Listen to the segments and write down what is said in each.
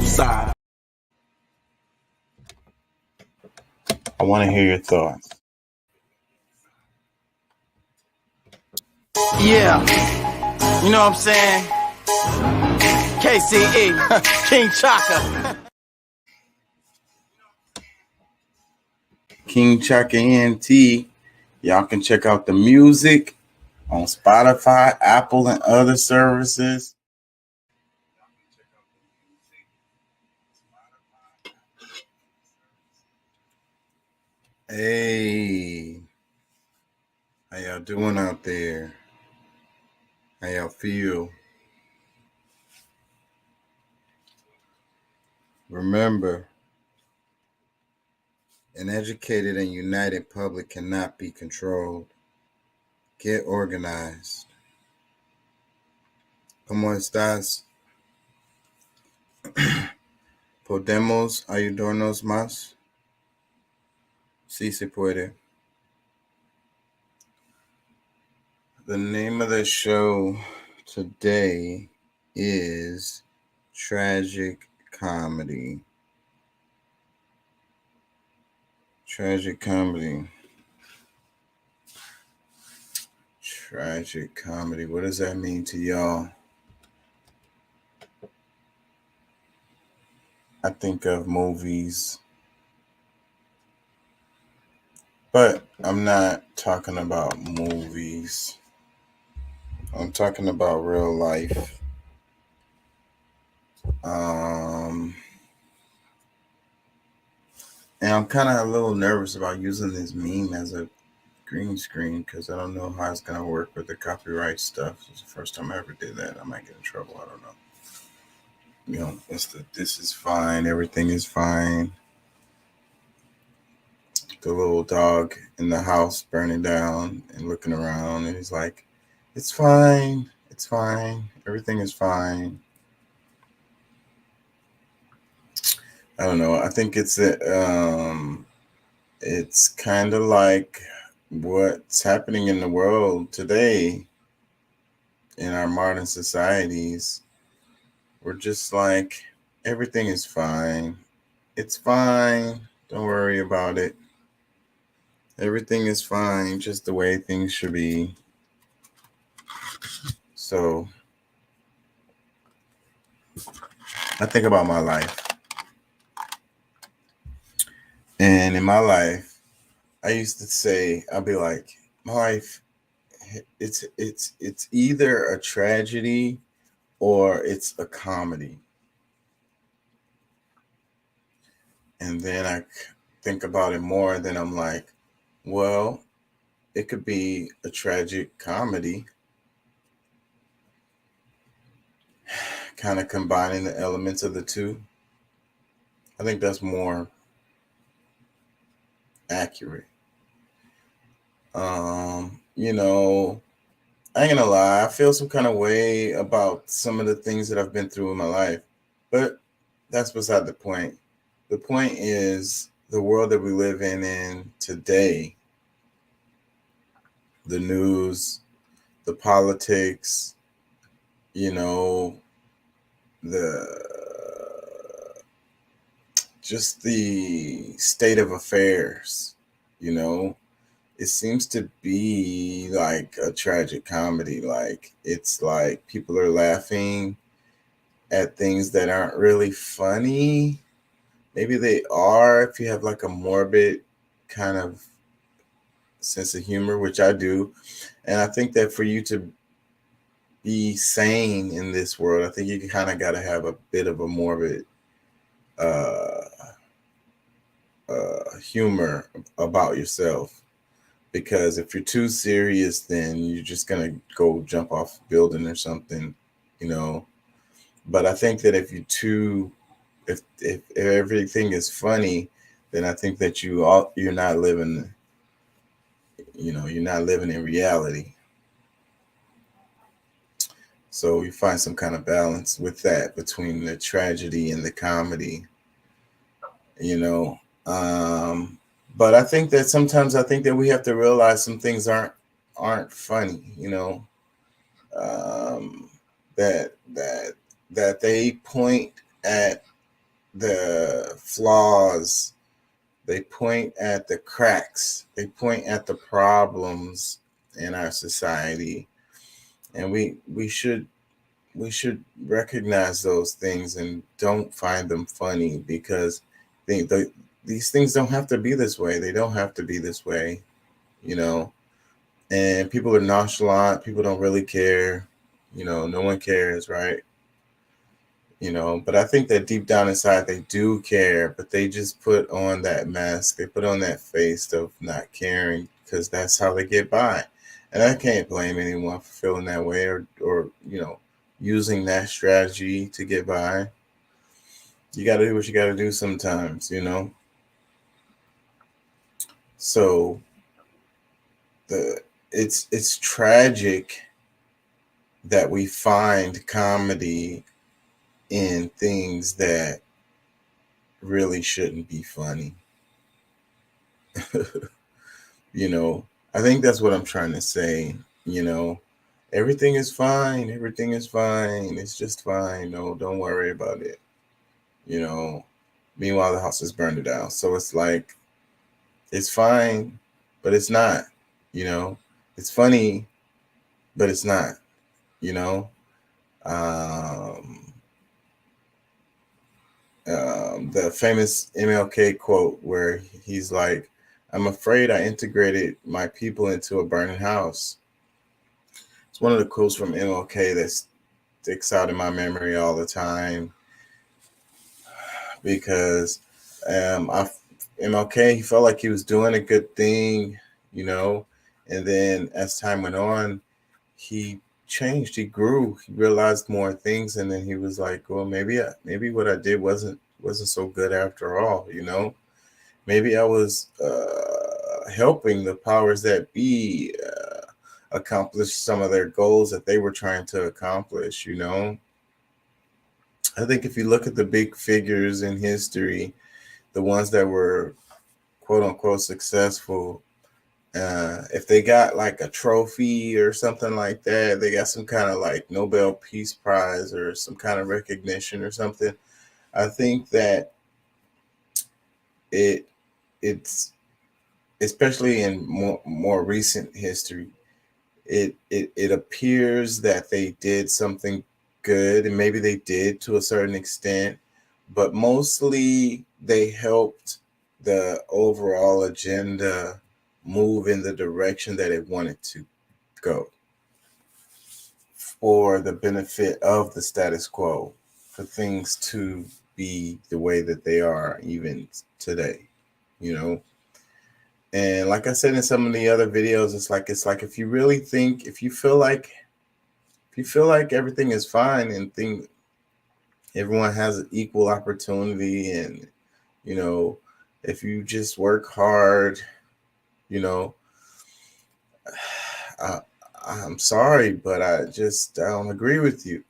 Side. I want to hear your thoughts. Yeah, you know what I'm saying? KCE, King Chaka. King Chaka ENT. Y'all can check out the music on Spotify, Apple, and other services. Hey, how y'all doing out there? How y'all feel? Remember, an educated and united public cannot be controlled. Get organized. ¿Cómo estás? ¿Podemos ayudarnos más? Sí se puede. The name of the show today is Tragic Comedy. Tragic comedy. Tragic comedy. What does that mean to y'all? I think of movies, but I'm not talking about movies. I'm talking about real life. And I'm kind of a little nervous about using this meme as a green screen because I don't know how it's going to work with the copyright stuff. It's the first time I ever did that. I might get in trouble. I don't know. You know, this is fine. Everything is fine. The little dog in the house burning down and looking around, and he's like, it's fine. It's fine. Everything is fine. I don't know. I think it's kind of like what's happening in the world today in our modern societies. We're just like, everything is fine. It's fine. Don't worry about it. Everything is fine, just the way things should be. So I think about my life. And in my life, I used to say, I'd be like, my life, it's either a tragedy or it's a comedy. And then I think about it more, and then I'm like, well, it could be a tragic comedy, kind of combining the elements of the two. I think that's more accurate. You know, I ain't gonna lie, I feel some kind of way about some of the things that I've been through in my life, but that's beside the point. The point is the world that we live in today, the news, the politics, you know, just the state of affairs, you know, it seems to be like a tragic comedy. Like, it's like people are laughing at things that aren't really funny. Maybe they are if you have like a morbid kind of sense of humor, which I do. And I think that for you to be sane in this world, I think you kind of got to have a bit of a morbid humor about yourself. Because if you're too serious, then you're just gonna go jump off a building or something, you know. But I think that if everything is funny, then I think that you're not living, you're not living in reality. So you find some kind of balance with that between the tragedy and the comedy, you know. Um, but I think that we have to realize some things aren't funny, um, that they point at the flaws, they point at the cracks, they point at the problems in our society, and we should recognize those things and don't find them funny because these things don't have to be this way. They don't have to be this way, you know. And people are nonchalant. People don't really care. No one cares, right? But I think that deep down inside they do care, but they just put on that mask. They put on that face of not caring because that's how they get by. And I can't blame anyone for feeling that way or using that strategy to get by. You got to do what you got to do sometimes. So the it's tragic that we find comedy in things that really shouldn't be funny. you know, I think that's what I'm trying to say. You know, everything is fine. Everything is fine. It's just fine. No, don't worry about it. You know, meanwhile, the house is burned down. So it's like, it's fine, but it's not. You know, it's funny, but it's not. You know, um, the famous MLK quote where he's like, "I'm afraid I integrated my people into a burning house." It's one of the quotes from MLK that sticks out in my memory all the time because I MLK, he felt like he was doing a good thing, you know, and then as time went on, he changed, he grew, he realized more things, and then he was like, well, maybe what I did wasn't so good after all, you know. Maybe I was helping the powers that be accomplish some of their goals that they were trying to accomplish, you know. I think if you look at the big figures in history, the ones that were quote unquote successful, if they got like a trophy or something like that, they got some kind of like Nobel Peace Prize or some kind of recognition or something. I think that it's especially in more recent history, it appears that they did something good, and maybe they did to a certain extent, but mostly they helped the overall agenda move in the direction that it wanted to go for the benefit of the status quo, for things to be the way that they are even today, you know. And like I said in some of the other videos, it's like if you really think, if you feel like everything is fine and think everyone has equal opportunity, and you know, if you just work hard, you know, I, I'm sorry, but I don't agree with you.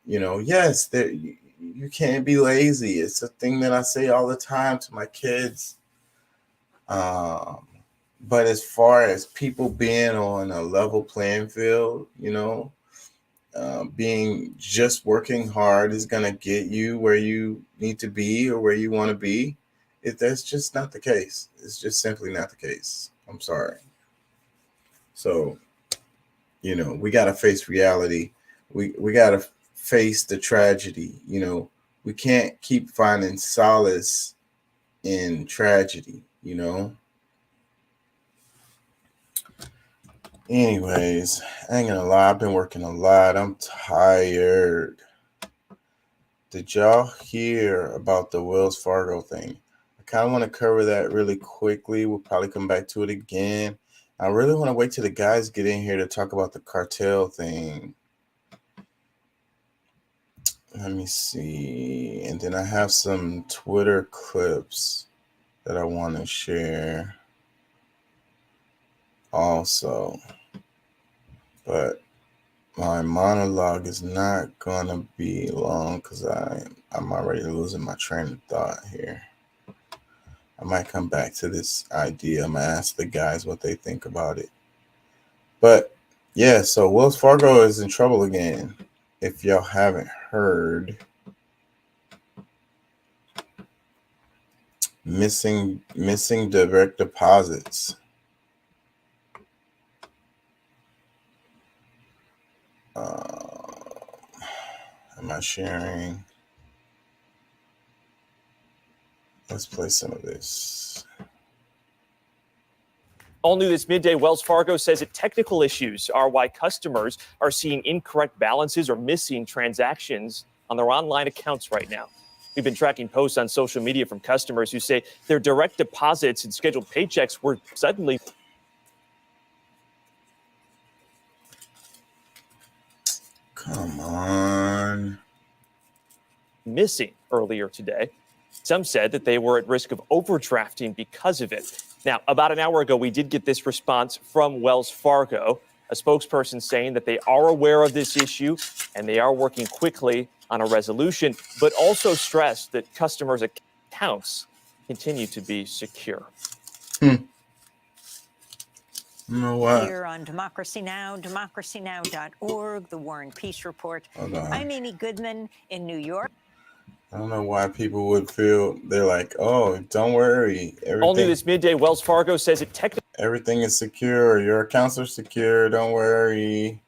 Yes, you can't be lazy. It's a thing that I say all the time to my kids. Um, but as far as people being on a level playing field, being just working hard is going to get you where you need to be or where you want to be. That's just not the case. It's just simply not the case. I'm sorry. So, we got to face reality. We got to face the tragedy. We can't keep finding solace in tragedy. Anyways, I ain't gonna lie, I've been working a lot. I'm tired. Did y'all hear about the Wells Fargo thing? kind of want to cover that really quickly. We'll probably come back to it again. I really want to wait till the guys get in here to talk about the cartel thing. Let me see. And then I have some Twitter clips that I want to share also. But my monologue is not going to be long because I'm already losing my train of thought here. I might come back to this idea. I'm going to ask the guys what they think about it. But yeah, so Wells Fargo is in trouble again. If y'all haven't heard, missing direct deposits. Am I sharing? Let's play some of this. All new this midday, Wells Fargo says that technical issues are why customers are seeing incorrect balances or missing transactions on their online accounts right now. We've been tracking posts on social media from customers who say their direct deposits and scheduled paychecks were suddenly Come on. missing earlier today. Some said that they were at risk of overdrafting because of it. Now, about an hour ago, we did get this response from Wells Fargo, a spokesperson saying that they are aware of this issue and they are working quickly on a resolution, but also stressed that customers' accounts continue to be secure. You know what? Here on Democracy Now!, democracynow.org, the War and Peace Report. I'm Amy Goodman in New York. I don't know why people would feel they're like, oh, don't worry. All new this midday, Wells Fargo says it everything is secure. Your accounts are secure. Don't worry.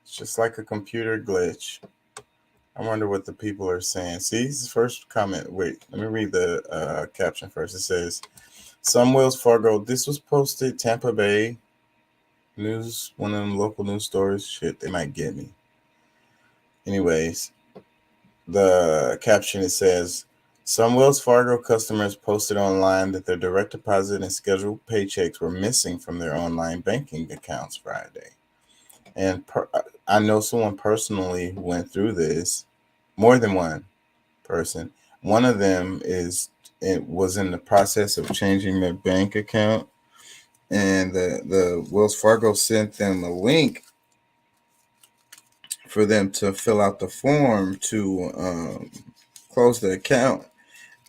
It's just like a computer glitch. I wonder what the people are saying. See, this first comment. Wait, let me read the caption first. It says, some Wells Fargo. This was posted Tampa Bay News, one of them local news stories. Shit, they might get me. Anyways. The caption, it says, some Wells Fargo customers posted online that their direct deposit and scheduled paychecks were missing from their online banking accounts Friday. And I know someone personally who went through this, more than one person. One of them was in the process of changing their bank account, and the Wells Fargo sent them a link for them to fill out the form to close the account,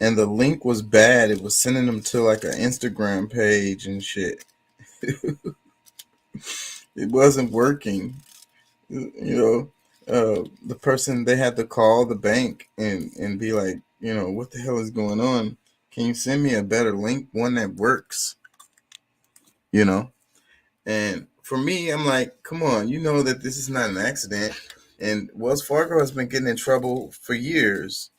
and the link was bad. It was sending them to like an Instagram page and shit. It wasn't working. The person, they had to call the bank and be like, what the hell is going on? Can you send me a better link, one that works? And for me, I'm like, come on, you know that this is not an accident. And Wells Fargo has been getting in trouble for years.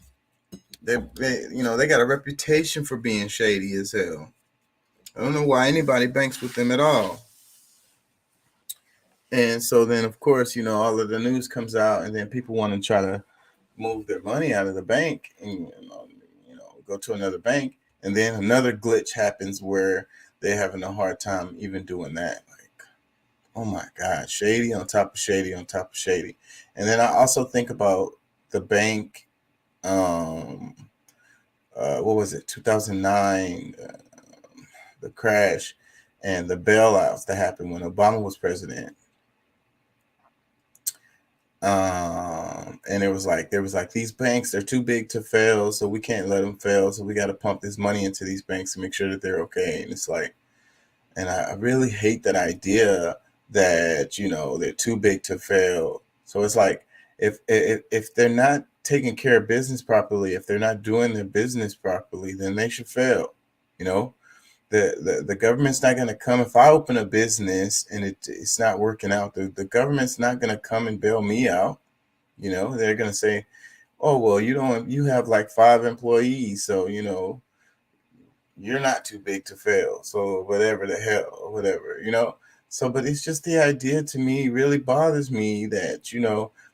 They got a reputation for being shady as hell. I don't know why anybody banks with them at all. And so then, of course, all of the news comes out, and then people want to try to move their money out of the bank and go to another bank, and then another glitch happens where they're having a hard time even doing that. Oh my God, shady on top of shady on top of shady. And then I also think about the bank, what was it, 2009, the crash and the bailouts that happened when Obama was president. And there was like these banks, they're too big to fail, so we can't let them fail. So we got to pump this money into these banks to make sure that they're okay. And it's like, and I really hate that idea that, they're too big to fail. So it's like, if they're not taking care of business properly, if they're not doing their business properly, then they should fail. The government's not going to come. If I open a business and it's not working out, the government's not going to come and bail me out. They're going to say, oh, well, you have like 5 employees, so, you're not too big to fail. So whatever the hell, whatever, So, but it's just the idea to me really bothers me that,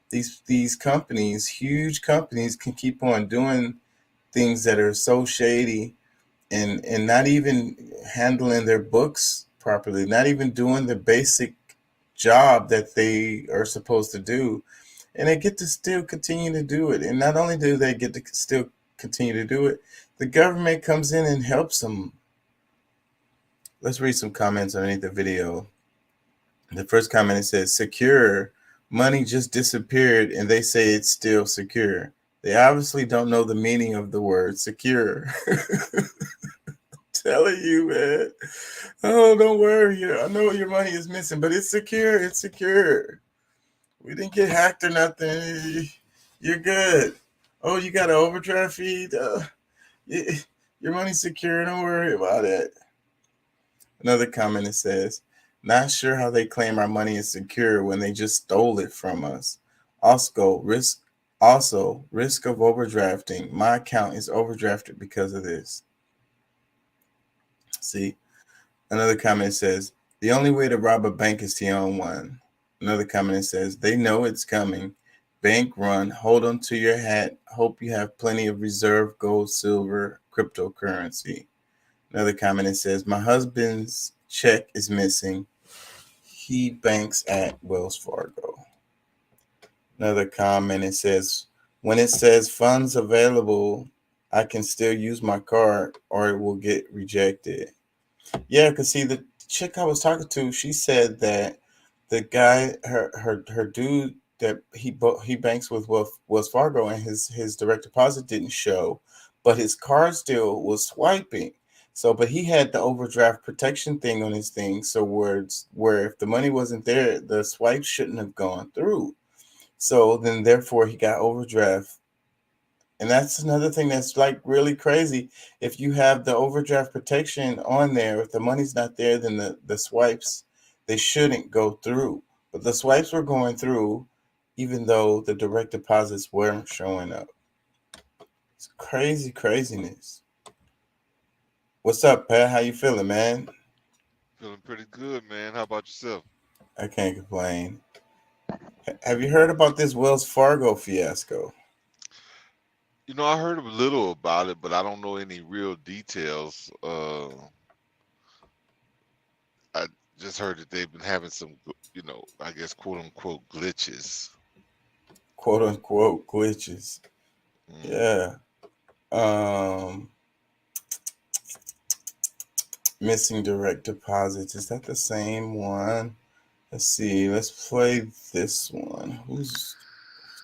these companies, huge companies, can keep on doing things that are so shady and not even handling their books properly, not even doing the basic job that they are supposed to do, and they get to still continue to do it. And not only do they get to still continue to do it, the government comes in and helps them. Let's read some comments underneath the video. The first comment, it says, secure, money just disappeared and they say it's still secure. They obviously don't know the meaning of the word secure. Telling you, man. Oh, don't worry. I know your money is missing, but it's secure. It's secure. We didn't get hacked or nothing. You're good. Oh, you got an overdraft fee? Your money's secure. Don't worry about it. Another comment, it says, not sure how they claim our money is secure when they just stole it from us. Also, risk of overdrafting. My account is overdrafted because of this. See, another comment says, the only way to rob a bank is to own one. Another comment says, they know it's coming. Bank run, hold on to your hat. Hope you have plenty of reserve gold, silver, cryptocurrency. Another comment says, my husband's check is missing. He banks at Wells Fargo. Another comment, it says, when it says funds available, I can still use my card or it will get rejected. Yeah, because see, the chick I was talking to, she said that the guy, her dude that he banks with Wells Fargo, and his direct deposit didn't show, but his card still was swiping. So, but he had the overdraft protection thing on his thing. So where if the money wasn't there, the swipe shouldn't have gone through. So then therefore he got overdraft. And that's another thing that's like really crazy. If you have the overdraft protection on there, if the money's not there, then the swipes, they shouldn't go through. But the swipes were going through even though the direct deposits weren't showing up. It's craziness. What's up, Pat? How you feeling, man? Feeling pretty good, man. How about yourself? I can't complain. Have you heard about this Wells Fargo fiasco? You know, I heard a little about it, but I don't know any real details. I just heard that they've been having some, I guess, quote unquote glitches. Quote unquote glitches. Yeah. Missing direct deposits. Is that the same one? Let's see. Let's play this one. Who's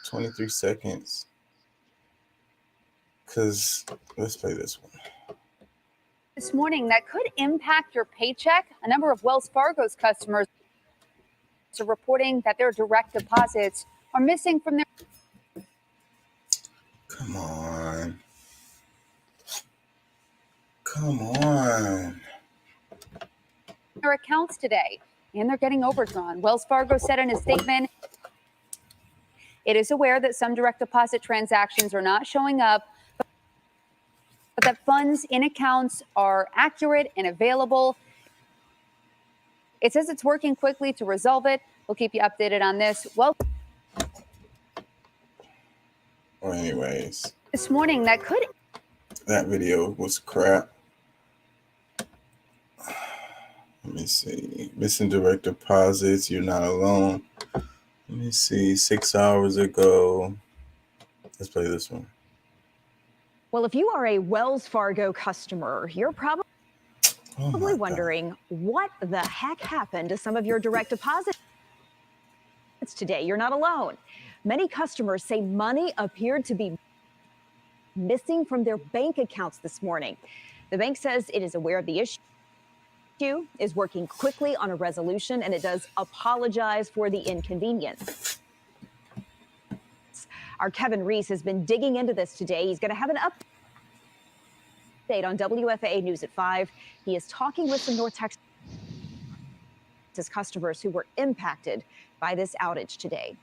23 seconds? Because let's play this one. This morning that could impact your paycheck. A number of Wells Fargo's customers are reporting that their direct deposits are missing from their... Come on. their accounts today, and they're getting overdrawn. Wells Fargo said in a statement, it is aware that some direct deposit transactions are not showing up, but that funds in accounts are accurate and available. It says it's working quickly to resolve it. We'll keep you updated on this. Well, anyways, this morning that video was crap. Let me see. Missing direct deposits. You're not alone. Let me see. 6 hours ago. Let's play this one. Well, if you are a Wells Fargo customer, you're probably wondering what the heck happened to some of your direct deposits today. You're not alone. Many customers say money appeared to be missing from their bank accounts this morning. The bank says it is aware of the issue, is working quickly on a resolution, and it does apologize for the inconvenience. Our Kevin Reese has been digging into this today. He's going to have an update on WFAA News at 5. He is talking with some North Texas customers who were impacted by this outage today.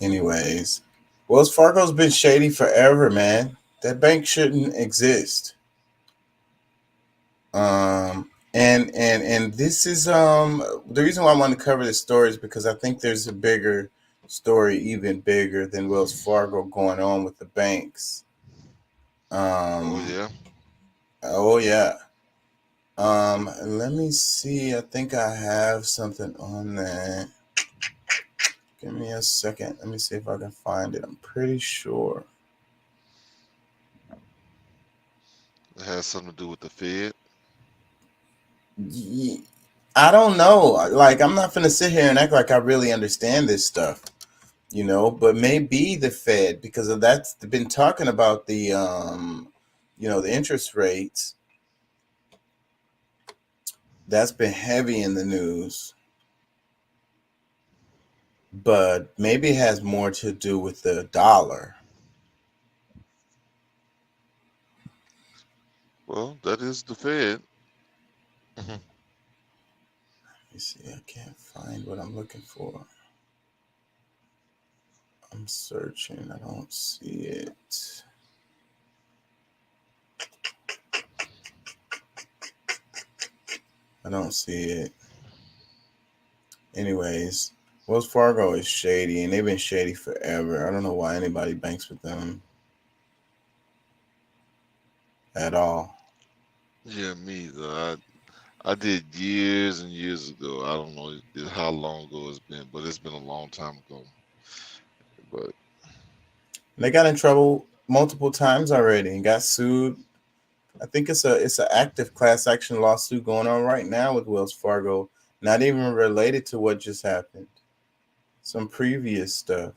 Anyways, Wells Fargo's been shady forever, man. That bank shouldn't exist. And this is the reason why I want to cover this story is because I think there's a bigger story, even bigger than Wells Fargo, going on with the banks. Oh yeah. Oh yeah. Let me see. I think I have something on that. Give me a second. Let me see if I can find it. I'm pretty sure. It has something to do with the Fed. I don't know. Like, I'm not gonna sit here and act like I really understand this stuff, but maybe the Fed, because of that's been talking about the the interest rates. That's been heavy in the news. But maybe it has more to do with the dollar. Well, that is the Fed. Let me see. I can't find what I'm looking for. I'm searching. I don't see it. I don't see it. Anyways, Wells Fargo is shady, and they've been shady forever. I don't know why anybody banks with them at all. Yeah, me either. I did years and years ago. I don't know how long ago it's been, but it's been a long time ago. But they got in trouble multiple times already and got sued. I think it's an active class action lawsuit going on right now with Wells Fargo, not even related to what just happened. Some previous stuff.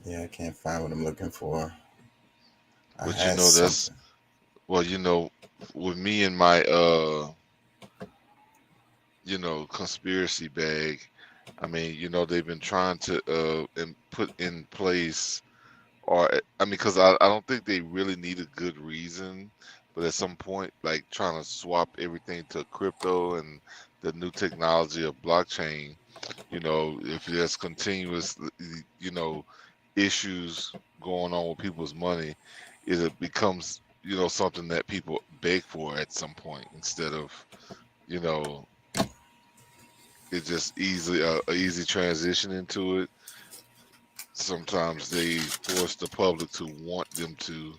Yeah, I can't find what I'm looking for. But that's well, with me and my conspiracy bag. I mean, they've been trying to put in place, because I don't think they really need a good reason, but at some point, like trying to swap everything to crypto and the new technology of blockchain, if there's continuous, issues going on with people's money, it becomes, something that people beg for at some point instead of, it's just a easy transition into it. Sometimes they force the public to want them to,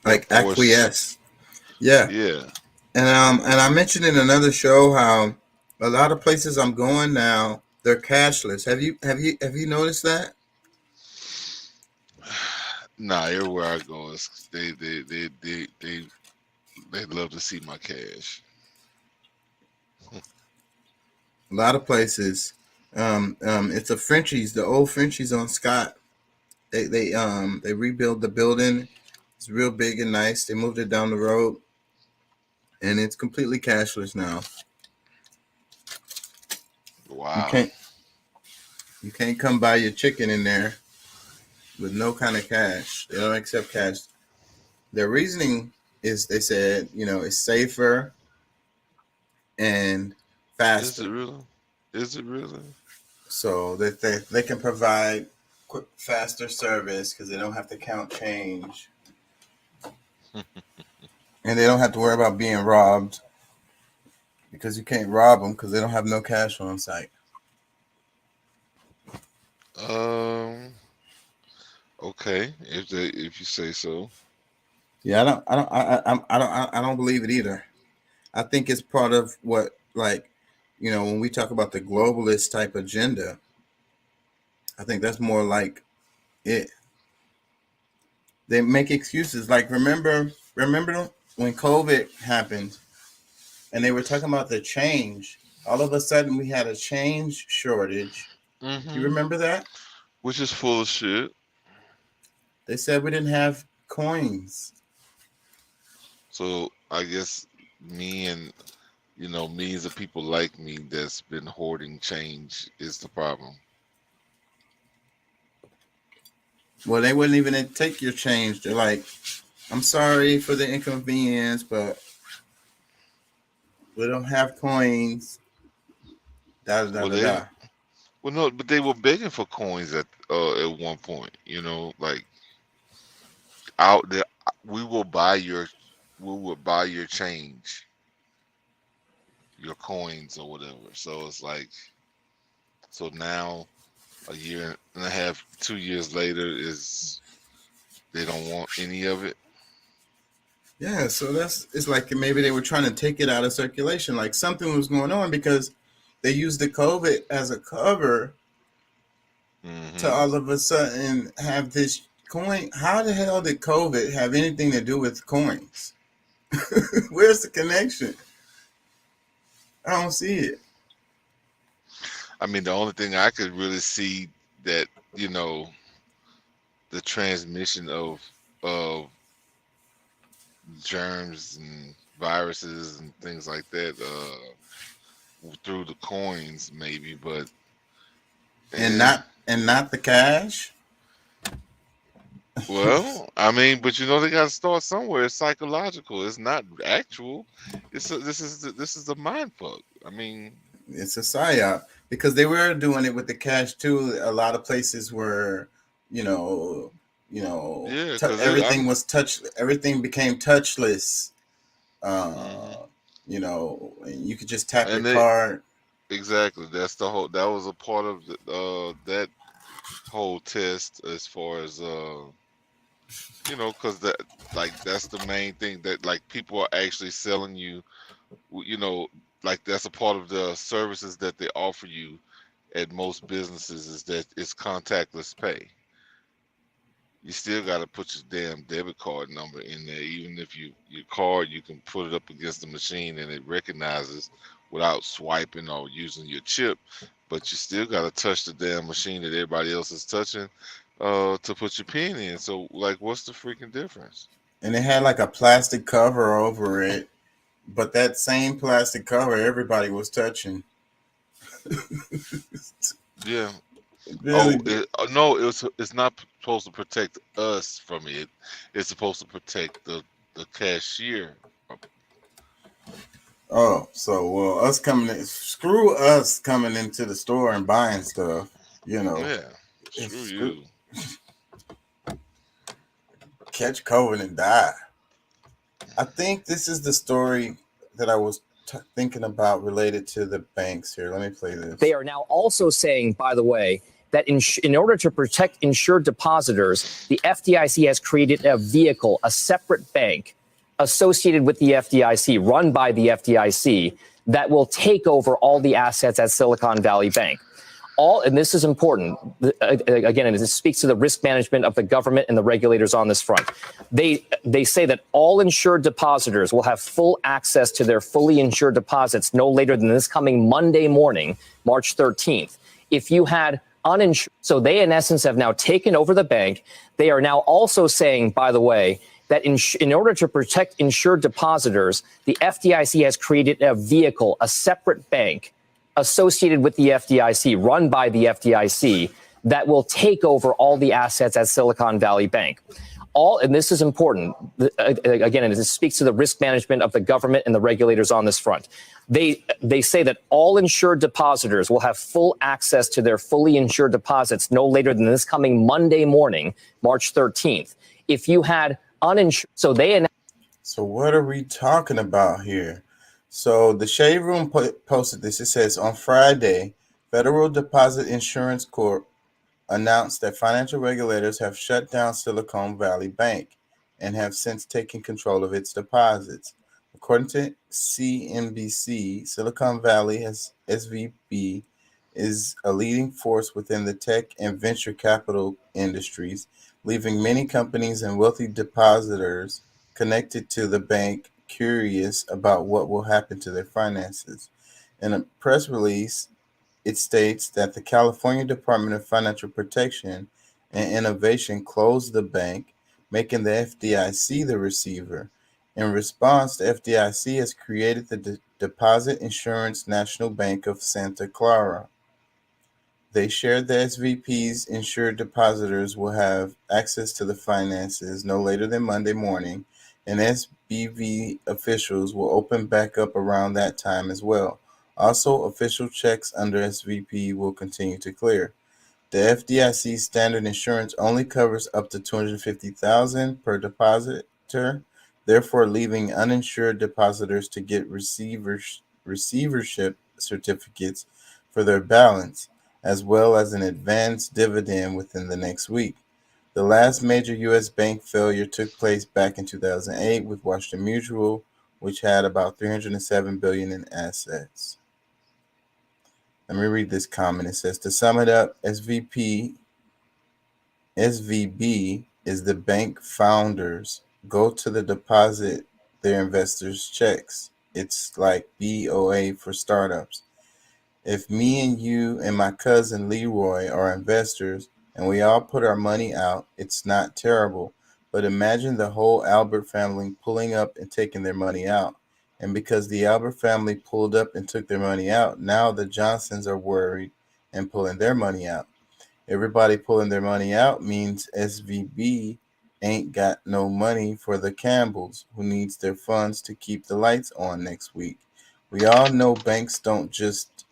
like acquiesce. Yeah. Yeah. And I mentioned in another show how a lot of places I'm going now, they're cashless. Have you noticed that? Nah, everywhere I go, they love to see my cash. A lot of places, it's a Frenchies, the old Frenchies on Scott. They rebuilt the building. It's real big and nice. They moved it down the road, and it's completely cashless now. Wow. You can't come buy your chicken in there with no kind of cash. They don't accept cash. Their reasoning is, they said, it's safer and faster. Is it really? So that they can provide quick, faster service because they don't have to count change. And they don't have to worry about being robbed, because you can't rob them because they don't have no cash on site. Okay, if you say so. Yeah, I don't believe it either. I think it's part of what, like, when we talk about the globalist type agenda, I think that's more like it. They make excuses. Like, remember when COVID happened and they were talking about the change. All of a sudden we had a change shortage. Mm-hmm. You remember that? Which is full of shit. They said we didn't have coins. So I guess millions of people like me that's been hoarding change is the problem. Well, they wouldn't even take your change. They're like, I'm sorry for the inconvenience, but we don't have coins. Well, no, but they were begging for coins at one point. Like, out there, we will buy your change. your coins or whatever. So it's like, so now a year and a half, 2 years later, is they don't want any of it. Yeah, so it's like maybe they were trying to take it out of circulation, like something was going on because they used the COVID as a cover to all of a sudden have this coin. How the hell did COVID have anything to do with coins? Where's the connection? I don't see it. I mean, the only thing I could really see that, you know, the transmission of germs and viruses and things like that through the coins, maybe, but and not the cash. Well, I mean, but you know they got to start somewhere. It's psychological. It's not actual. This is the mind fuck. I mean, it's a psyop because they were doing it with the cash too. A lot of places were, everything was everything became touchless. You could just tap your card. Exactly. That was a part of that whole test as far as because that's the main thing that like people are actually selling you, like that's a part of the services that they offer you at most businesses is that it's contactless pay. You still got to put your damn debit card number in there, even if your card, you can put it up against the machine and it recognizes without swiping or using your chip, but you still got to touch the damn machine that everybody else is touching to put your pin in. So like, what's the freaking difference? And it had like a plastic cover over it, but that same plastic cover everybody was touching. Yeah. Really? No, it's not supposed to protect us from it. It's supposed to protect the cashier. Oh, so well, screw us coming into the store and buying stuff, Yeah, screw you. Catch COVID and die. I think this is the story that I was thinking about related to the banks here. Let me play this. They are now also saying, by the way, that in order to protect insured depositors, the FDIC has created a vehicle, a separate bank associated with the FDIC, run by the FDIC, that will take over all the assets at Silicon Valley Bank. And this is important, again, and this speaks to the risk management of the government and the regulators on this front. They say that all insured depositors will have full access to their fully insured deposits no later than this coming Monday morning, March 13th. If you had uninsured, so they in essence have now taken over the bank. They are now also saying, by the way, that in order to protect insured depositors, the FDIC has created a vehicle, a separate bank associated with the FDIC, run by the FDIC, that will take over all the assets at Silicon Valley Bank. And this is important, again, and this speaks to the risk management of the government and the regulators on this front. They say that all insured depositors will have full access to their fully insured deposits no later than this coming Monday morning, March 13th. If you had uninsured, So what are we talking about here? So the Shade Room posted this. It says, on Friday, Federal Deposit Insurance Corp announced that financial regulators have shut down Silicon Valley Bank and have since taken control of its deposits. According to CNBC, Silicon Valley SVB is a leading force within the tech and venture capital industries, leaving many companies and wealthy depositors connected to the bank curious about what will happen to their finances. In a press release, it states that the California Department of Financial Protection and Innovation closed the bank, making the FDIC the receiver. In response, the FDIC has created the Deposit Insurance National Bank of Santa Clara. They shared the SVP's insured depositors will have access to the finances no later than Monday morning, and SBV officials will open back up around that time as well. Also, official checks under SVP will continue to clear. The FDIC standard insurance only covers up to $250,000 per depositor, therefore leaving uninsured depositors to get receivership certificates for their balance, as well as an advanced dividend within the next week. The last major U.S. bank failure took place back in 2008 with Washington Mutual, which had about $307 billion in assets. Let me read this comment. It says, to sum it up, SVB is the bank founders go to the deposit their investors' checks. It's like BOA for startups. If me and you and my cousin Leroy are investors and we all put our money out, it's not terrible. But imagine the whole Albert family pulling up and taking their money out. And because the Albert family pulled up and took their money out, now the Johnsons are worried and pulling their money out. Everybody pulling their money out means SVB ain't got no money for the Campbells, who needs their funds to keep the lights on next week. We all know banks don't just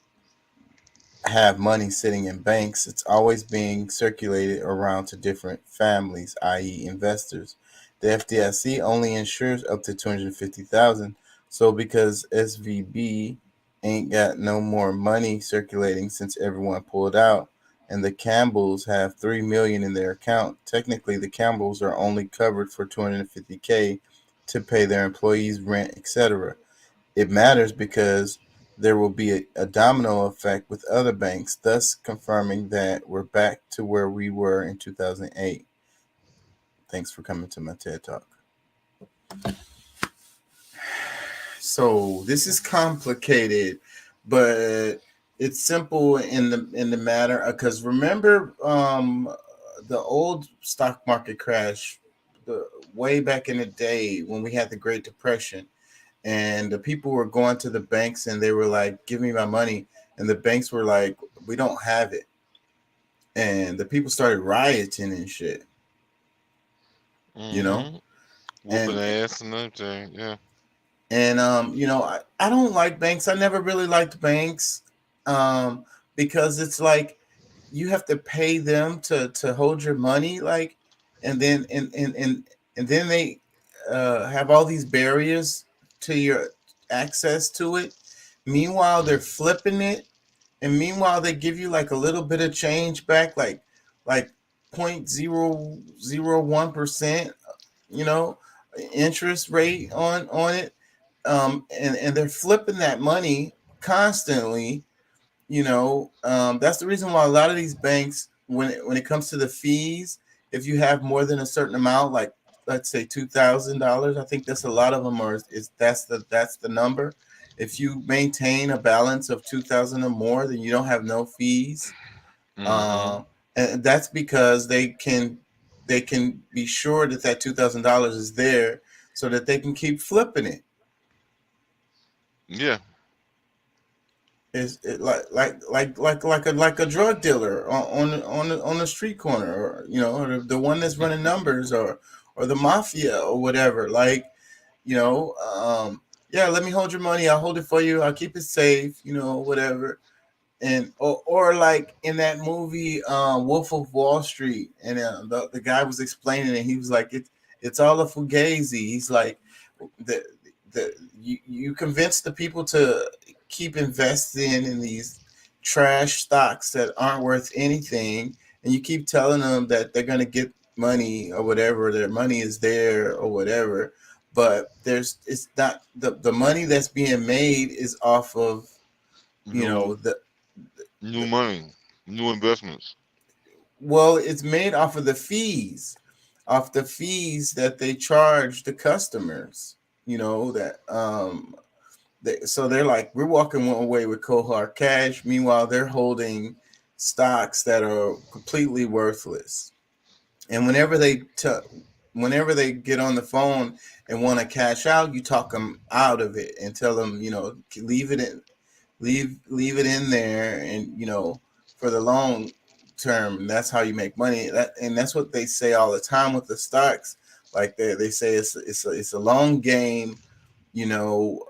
have money sitting in banks. It's always being circulated around to different families, i.e. investors. The FDIC only insures up to $250,000. So because SVB ain't got no more money circulating since everyone pulled out, and the Campbells have $3 million in their account, technically the Campbells are only covered for $250K to pay their employees, rent, etc. It matters because there will be a domino effect with other banks, thus confirming that we're back to where we were in 2008. Thanks for coming to my TED Talk. So this is complicated, but it's simple in the matter, because remember the old stock market crash way back in the day when we had the Great Depression, and the people were going to the banks and they were like, give me my money, and the banks were like, we don't have it, and the people started rioting and shit. You know, whooping ass and everything. Yeah. And you know, I don't like banks. I never really liked banks, because it's like you have to pay them to hold your money, like, and then then they have all these barriers to your access to it. Meanwhile, they're flipping it, and meanwhile they give you like a little bit of change back, like 0.001%, you know, interest rate on it. And they're flipping that money constantly, you know. That's the reason why a lot of these banks, when it comes to the fees, if you have more than a certain amount, like let's say $2,000, I think that's a lot of them that's the number. If you maintain a balance of 2,000 or more, then you don't have no fees. And that's because they can be sure that $2,000 is there so that they can keep flipping it. Yeah. Is it like a drug dealer on the street corner, or you know, or the one that's running numbers, or the mafia or whatever. Like, you know, yeah, let me hold your money. I'll hold it for you. I'll keep it safe. You know, whatever. And or like in that movie, Wolf of Wall Street, and the guy was explaining it. He was like, it's all a fugazi. He's like, you convince the people to keep investing in these trash stocks that aren't worth anything, and you keep telling them that they're going to get money or whatever, their money is there or whatever, but it's not the money that's being made is off of, you know, the new money, new investments. Well, it's made off of the fees that they charge the customers, you know, that so they're like, we're walking one way with cold hard cash. Meanwhile, they're holding stocks that are completely worthless. And whenever they get on the phone and want to cash out, you talk them out of it and tell them, you know, leave it in there, and you know, for the long term, that's how you make money. And that's what they say all the time with the stocks. Like they say it's a long game, you know.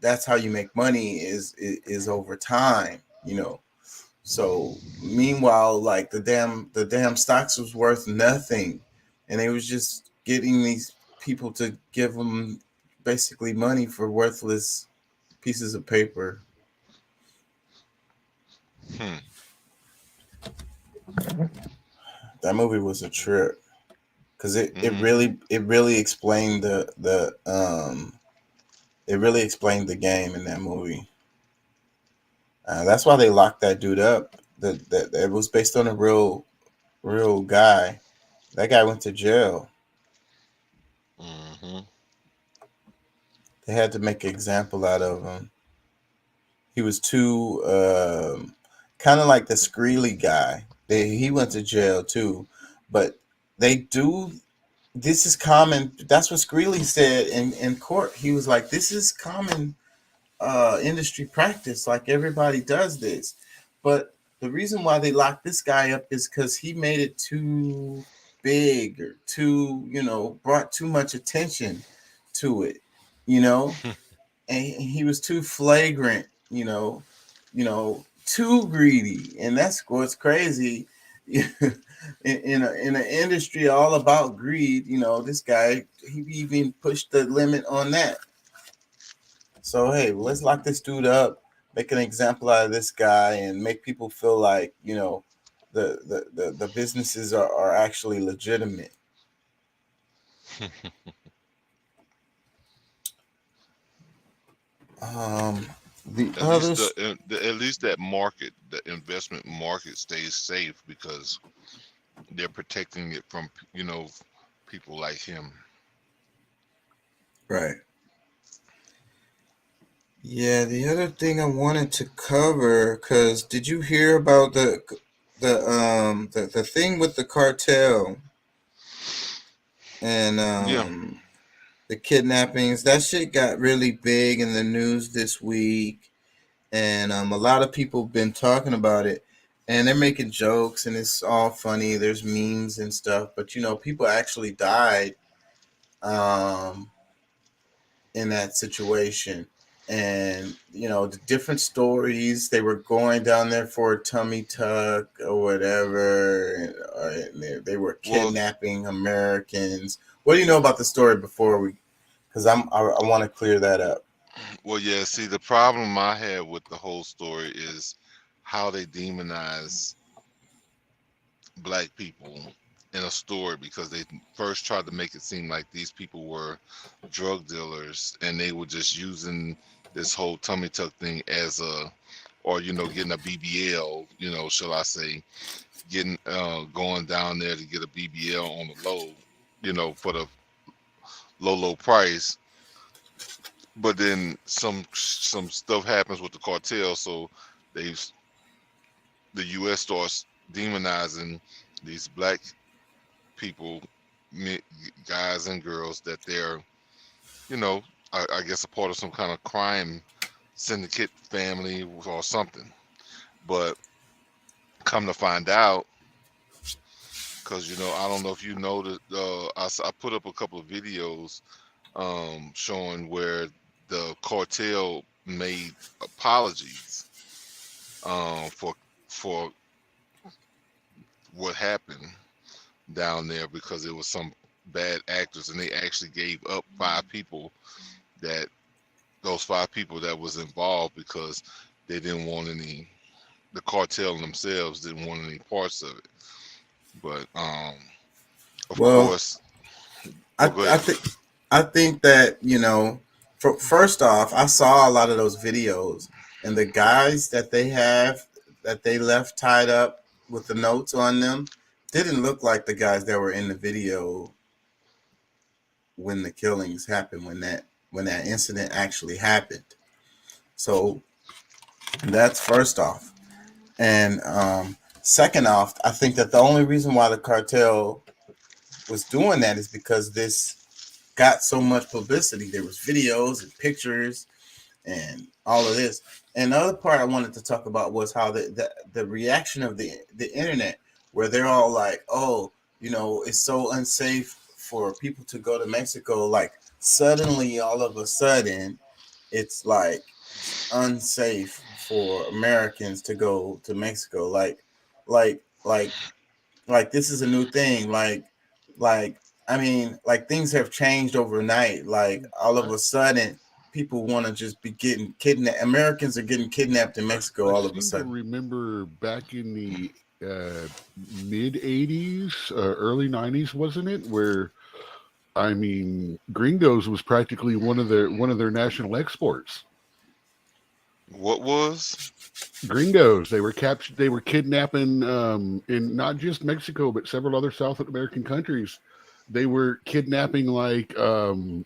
That's how you make money is over time, you know. So meanwhile, like the damn stocks was worth nothing, and they was just getting these people to give them basically money for worthless pieces of paper. That movie was a trip because it really explained the game in that movie. That's why they locked that dude up. That it was based on a real guy. That guy went to jail. They had to make an example out of him. He was too kind of like the Screely guy. He went to jail too, but they do. This is common. That's what Screely said in court. He was like, "This is common industry practice. Like everybody does this." But the reason why they locked this guy up is because he made it too big or too, brought too much attention to it, and he was too flagrant, too greedy, and that's what's crazy. in an industry all about greed, this guy, he even pushed the limit on that. So hey, let's lock this dude up, make an example out of this guy, and make people feel like the businesses are actually legitimate. At least that market, the investment market, stays safe because they're protecting it from people like him. Right. Yeah, the other thing I wanted to cover, because did you hear about the thing with the cartel and the kidnappings? That shit got really big in the news this week, and a lot of people have been talking about it, and they're making jokes, and it's all funny. There's memes and stuff, but people actually died in that situation. And the different stories, they were going down there for a tummy tuck or whatever, and they were kidnapping Americans. What do you know about the story before we? Because I want to clear that up. Well, yeah. See, the problem I have with the whole story is how they demonize black people in a story, because they first tried to make it seem like these people were drug dealers and they were just using this whole tummy tuck thing as getting a BBL, shall I say, going down there to get a BBL on the low, for the low price. But then some stuff happens with the cartel, so the U.S. starts demonizing these black people, guys and girls, that they're, I guess a part of some kind of crime syndicate family or something. But come to find out, because I don't know if you know that I put up a couple of videos showing where the cartel made apologies for what happened down there, because it was some bad actors, and they actually gave up 5 people those 5 people that was involved, because they didn't want the cartel themselves didn't want any parts of it. But of course, I think that first off, I saw a lot of those videos, and the guys that they left tied up with the notes on them didn't look like the guys that were in the video when the killings happened, when that incident actually happened. So that's first off. And second off, I think that the only reason why the cartel was doing that is because this got so much publicity. There was videos and pictures and all of this. And the other part I wanted to talk about was how the reaction of the internet, where they're all like, oh, it's so unsafe for people to go to Mexico. Like suddenly, all of a sudden, it's like unsafe for Americans to go to Mexico. Like this is a new thing. Like things have changed overnight. Like all of a sudden, people want to just be getting kidnapped. Americans are getting kidnapped in Mexico all of a sudden. I remember back in the mid 80s, early 90s, wasn't it? Where, I mean, Gringos was practically one of their national exports. What was? Gringos. They were captured. They were kidnapping in not just Mexico, but several other South American countries. They were kidnapping like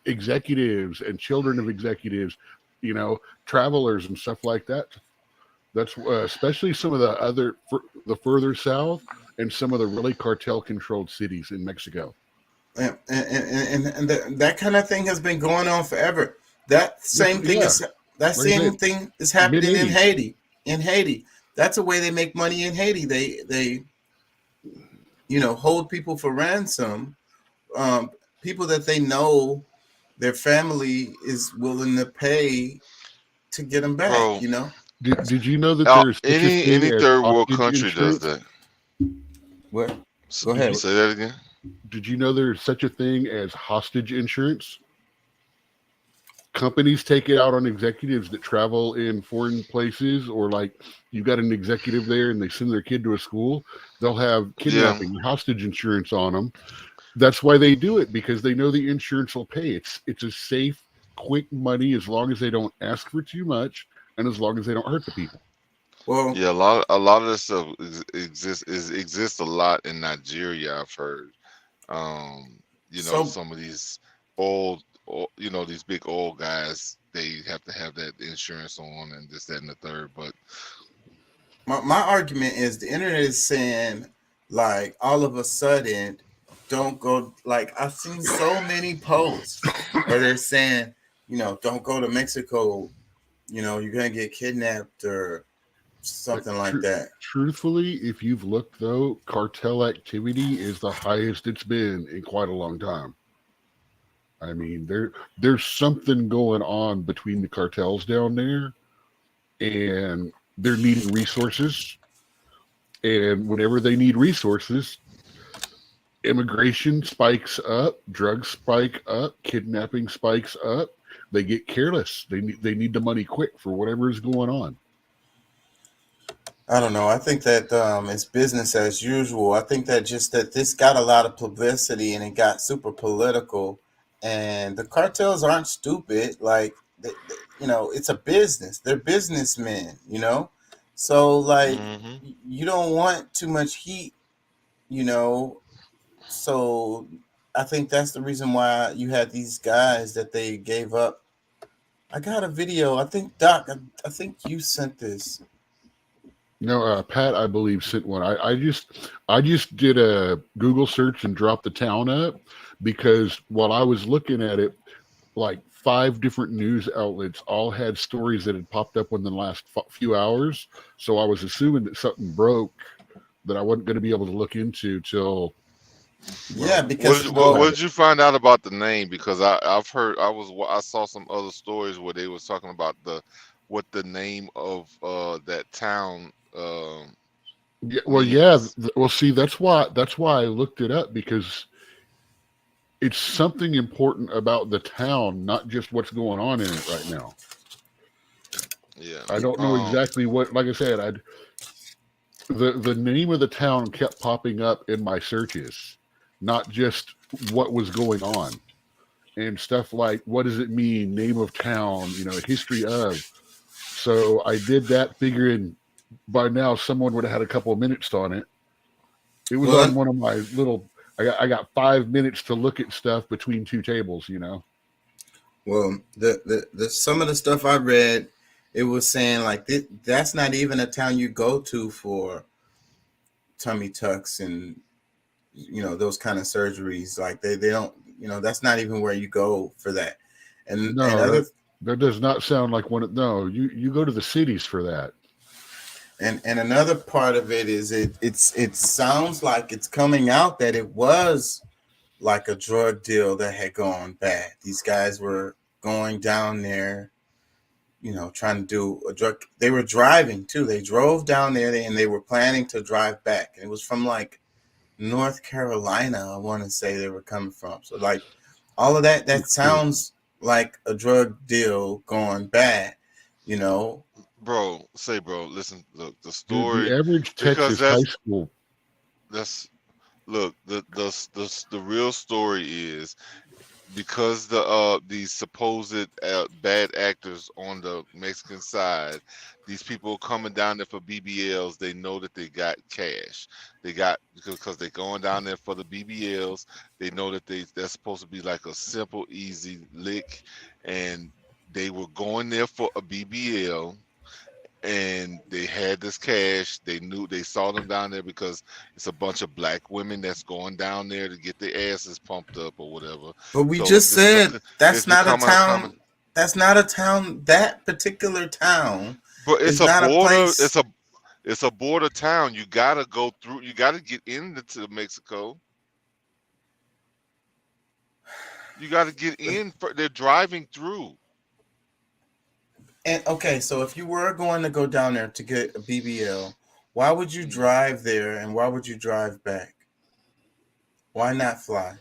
executives and children of executives, you know, travelers and stuff like that. That's especially some of the further south and some of the really cartel-controlled cities in Mexico. And that kind of thing has been going on forever. That same thing is happening in Haiti. In Haiti, that's the way they make money in Haiti. They hold people for ransom. People that they know their family is willing to pay to get them back. Bro, Did you know that there's any third world country does that? What? Go ahead. Say that again. Did you know there's such a thing as hostage insurance? Companies take it out on executives that travel in foreign places, or like you got an executive there and they send their kid to a school, they'll have kidnapping hostage insurance on them. That's why they do it, because they know the insurance will pay. It's a safe, quick money as long as they don't ask for too much and as long as they don't hurt the people. Well, yeah, a lot of this stuff exists a lot in Nigeria. I've heard. Some of these old, these big old guys, they have to have that insurance on and this, that, and the third. But my argument is the internet is saying, like, all of a sudden, don't go. Like, I've seen so many posts where they're saying, don't go to Mexico. You're gonna get kidnapped or something like that. Truthfully, if you've looked though, cartel activity is the highest it's been in quite a long time. I mean, there's something going on between the cartels down there, and they're needing resources. And whenever they need resources, immigration spikes up, drugs spike up, kidnapping spikes up. They get careless. They need the money quick for whatever is going on. I don't know. I think that it's business as usual. I think that this got a lot of publicity and it got super political. And the cartels aren't stupid. Like, it's a business. They're businessmen, So, like, you don't want too much heat, So I think that's the reason why you had these guys that they gave up. I got a video. I think, Doc, I think you sent this. No, Pat, I believe, sent one. I just did a Google search and dropped the town up, because while I was looking at it, like 5 different news outlets all had stories that had popped up within the last few hours. So I was assuming that something broke that I wasn't going to be able to look into till. Yeah, because what did you find out about the name? Because I saw some other stories where they was talking about what the name of that town. See, that's why I looked it up, because it's something important about the town, not just what's going on in it right now. Yeah, I don't know exactly what. Like I said, the name of the town kept popping up in my searches, not just what was going on, and stuff like what does it mean, name of town, history of. So I did that, figuring by now someone would have had a couple of minutes on it. It was on one of my little. I got 5 minutes to look at stuff between 2 tables. Well, the some of the stuff I read, it was saying like that's not even a town you go to for tummy tucks and those kind of surgeries. Like they don't, that's not even where you go for that. And that does not sound like one. No, you go to the cities for that. And another part of it is it sounds like it's coming out that it was like a drug deal that had gone bad. These guys were going down there, trying to do a drug. They were driving too. They drove down there and they were planning to drive back. And it was from like North Carolina, I want to say they were coming from. So like all of that sounds like a drug deal gone bad, you know. Bro, listen, look, the Dude, story, the average because Texas high school. look, the real story is, because these supposed bad actors on the Mexican side, these people coming down there for BBLs, they know that they got cash. They got, because they're going down there for the BBLs. They know that that's supposed to be like a simple, easy lick, and they were going there for a BBL. And they had this cash. They saw them down there because it's a bunch of black women that's going down there to get their asses pumped up or whatever. But we So just said that's not a town. common. That's not a town. That particular town But it's is a not a border. place. It's a border town. You gotta go through. You gotta get into Mexico. You gotta get in. They're driving through. And okay, so if you were going to go down there to get a BBL, why would you drive there and why would you drive back? Why not fly?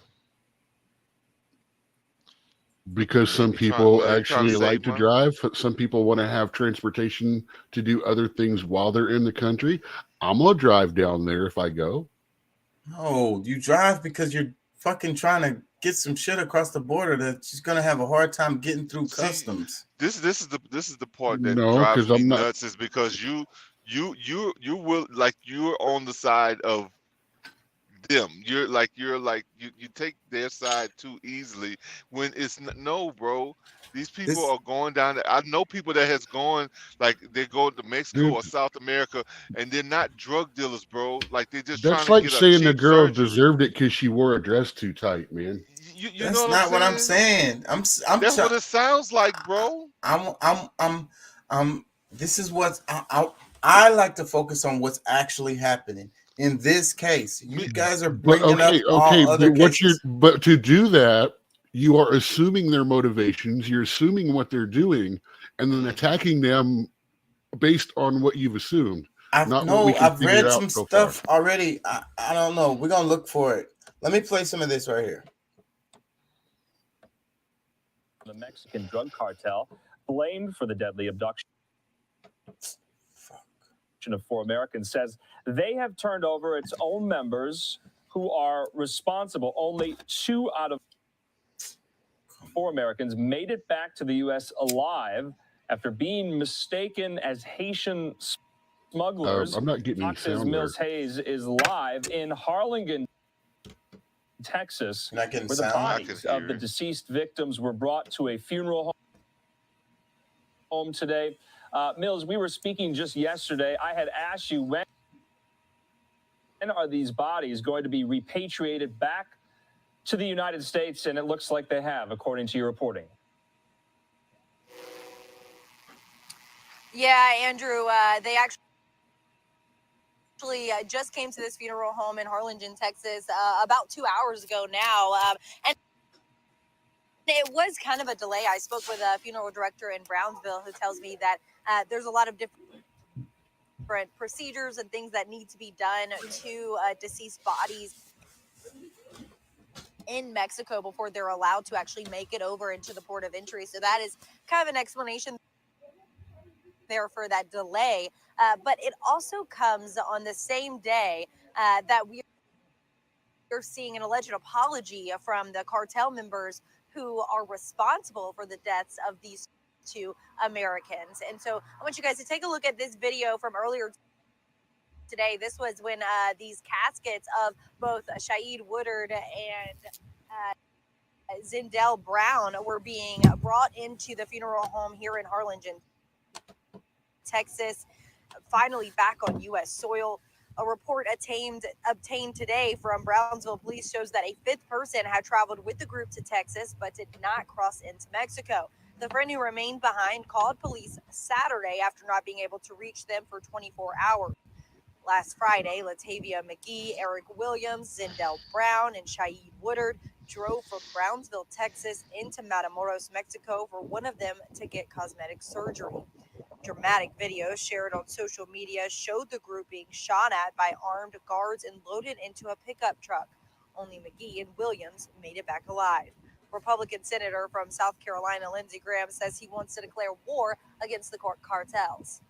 Because some people actually like to drive. Some people want to have transportation to do other things while they're in the country. I'm going to drive down there if I go. No, you drive because you're fucking trying to get some shit across the border that she's gonna have a hard time getting through customs. This is the part that No, drives 'cause me I'm not- nuts, is because you will, like, you're on the side of them. You're like you take their side too easily, when it's no, bro. These people are going down there. I know people that has gone, like, they go to Mexico or South America, and they're not drug dealers, bro. Like, they're just That's trying like to get saying a the cheap girl surgery. deserved it because she wore a dress too tight, man. You That's know not what I'm saying. That's what it sounds like, bro. This is what I like to focus on, what's actually happening in this case. You guys are bringing up all other cases. But to do that, you are assuming their motivations. You're assuming what they're doing, and then attacking them based on what you've assumed. I've read some stuff already. I don't know. We're gonna look for it. Let me play some of this right here. The Mexican drug cartel blamed for the deadly abduction of 4 Americans says they have turned over its own members who are responsible. Only 2 out of 4 Americans made it back to the U.S. alive after being mistaken as Haitian smugglers. I'm not getting any Fox's sound Mills Hayes is live in Harlingen, Texas, where the bodies of the deceased victims were brought to a funeral home today. Mills, we were speaking just yesterday. I had asked you, when are these bodies going to be repatriated back to the United States? And it looks like they have, according to your reporting. Yeah, Andrew, they actually just came to this funeral home in Harlingen, Texas, about 2 hours ago now. And it was kind of a delay. I spoke with a funeral director in Brownsville who tells me that there's a lot of different procedures and things that need to be done to deceased bodies in Mexico before they're allowed to actually make it over into the port of entry. So that is kind of an explanation there for that delay. But it also comes on the same day that we are seeing an alleged apology from the cartel members who are responsible for the deaths of these 2 Americans. And so I want you guys to take a look at this video from earlier today. This was when these caskets of both Shaeed Woodard and Zindell Brown were being brought into the funeral home here in Harlingen, Texas, finally back on U.S. soil. A report obtained today from Brownsville police shows that a 5th person had traveled with the group to Texas but did not cross into Mexico. The friend who remained behind called police Saturday after not being able to reach them for 24 hours. Last Friday, Latavia McGee, Eric Williams, Zindell Brown, and Shaeed Woodard drove from Brownsville, Texas into Matamoros, Mexico for one of them to get cosmetic surgery. Dramatic videos shared on social media showed the group being shot at by armed guards and loaded into a pickup truck. Only McGee and Williams made it back alive. Republican senator from South Carolina, Lindsey Graham, says he wants to declare war against the cartels.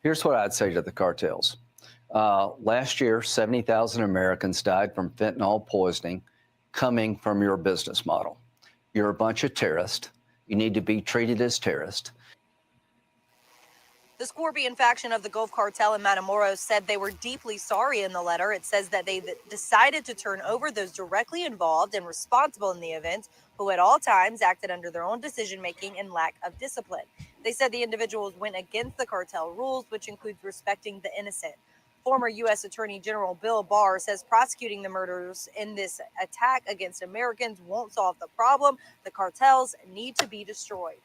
Here's what I'd say to the cartels. Last year, 70,000 Americans died from fentanyl poisoning coming from your business model. You're a bunch of terrorists. You need to be treated as terrorists. The Scorpion faction of the Gulf Cartel in Matamoros said they were deeply sorry in the letter. It says that they decided to turn over those directly involved and responsible in the event, who at all times acted under their own decision-making and lack of discipline. They said the individuals went against the cartel rules, which includes respecting the innocent. Former U.S. Attorney General Bill Barr says prosecuting the murders in this attack against Americans won't solve the problem. The cartels need to be destroyed.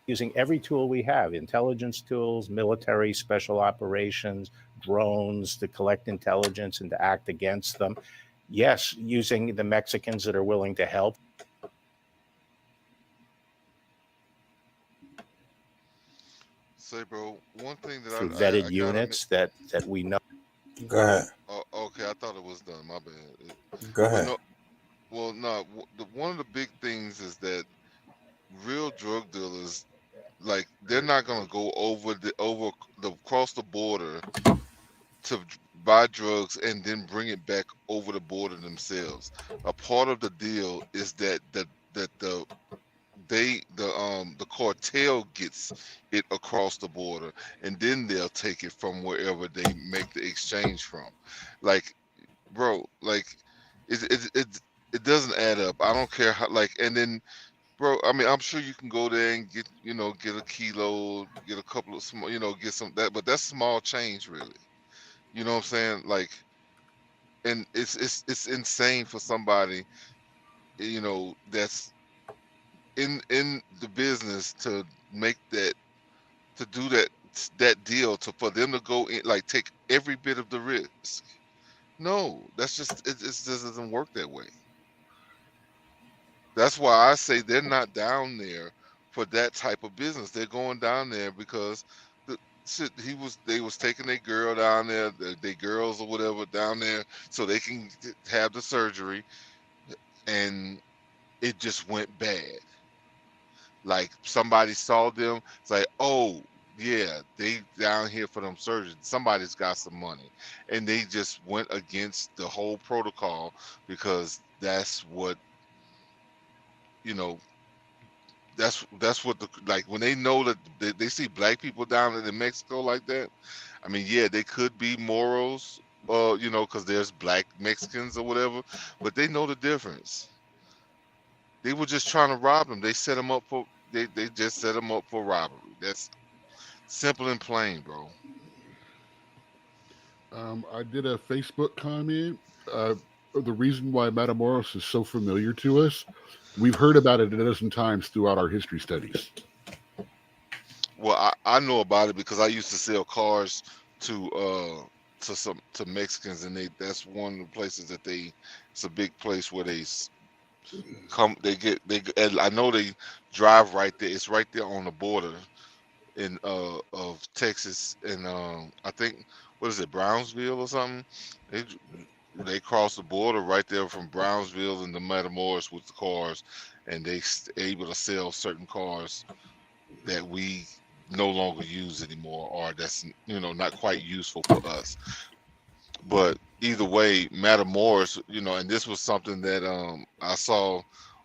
Using every tool we have, intelligence tools, military, special operations, drones to collect intelligence and to act against them. Yes, using the Mexicans that are willing to help. Say, bro, one thing that vetted units that we know. Go ahead. Oh, okay, I thought it was done. My bad. Go ahead. One of the big things is that real drug dealers, like, they're not gonna go across the border to buy drugs and then bring it back over the border themselves. A part of the deal is that the cartel gets it across the border, and then they'll take it from wherever they make the exchange from. Like, bro, like it doesn't add up. I don't care how, like, and then, bro, I mean, I'm sure you can go there and get a kilo, get a couple of small, get some that, but that's small change, really. You know what I'm saying? Like, and it's insane for somebody, that's in the business to make that, to do that deal, for them to go in, like, take every bit of the risk. No, that's just it just doesn't work that way. That's why I say they're not down there for that type of business. They're going down there because they was taking their girl down there, their girls or whatever down there, so they can have the surgery, and it just went bad. Like, somebody saw them, it's like, oh yeah, they down here for them surgeries. Somebody's got some money, and they just went against the whole protocol because that's what, that's what like, when they know that they see black people down in Mexico like that. I mean, yeah, they could be morals, because there's black Mexicans or whatever, but they know the difference. They were just trying to rob them. They set them up for they just set them up for robbery. That's simple and plain, bro. I did a Facebook comment. The reason why Matamoros is so familiar to us, we've heard about it a dozen times throughout our history studies. Well, I know about it because I used to sell cars to Mexicans, and that's one of the places that it's a big place where they come, and I know they drive right there. It's right there on the border in of Texas, and I think, what is it, Brownsville or something? They cross the border right there from Brownsville into Matamoros with the cars, and they able to sell certain cars that we no longer use anymore, or that's not quite useful for us. But either way, Matamoros, and this was something that I saw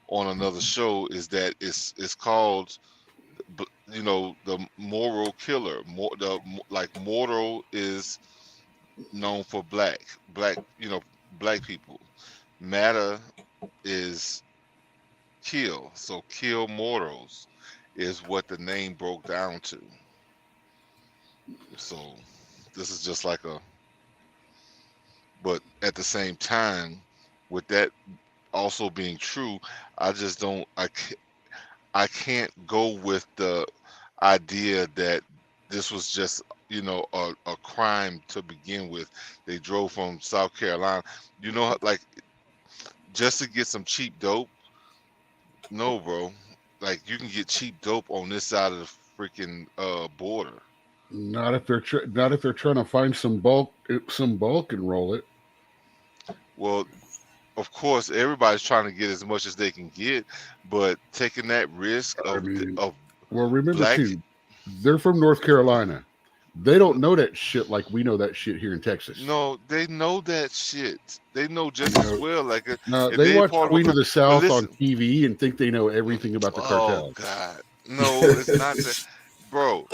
on another show, is that it's called, the moral killer. Like, mortal is known for black people. Matter is kill. So kill mortals is what the name broke down to. So this is just like but at the same time, with that also being true, I can't go with the idea that this was just a crime to begin with. They drove from South Carolina, like, just to get some cheap dope. No, bro, like, you can get cheap dope on this side of the freaking border. Not if they're trying to find some bulk and roll it. Well, of course, everybody's trying to get as much as they can get, but taking that risk of well, remember black. too, they're from North Carolina. They don't know that shit like we know that shit here in Texas. No, they know that shit. They know just as well. Like, no, if they watch part Queen of the South listen, on TV and think they know everything about the cartel. Oh God, no, it's not that, bro.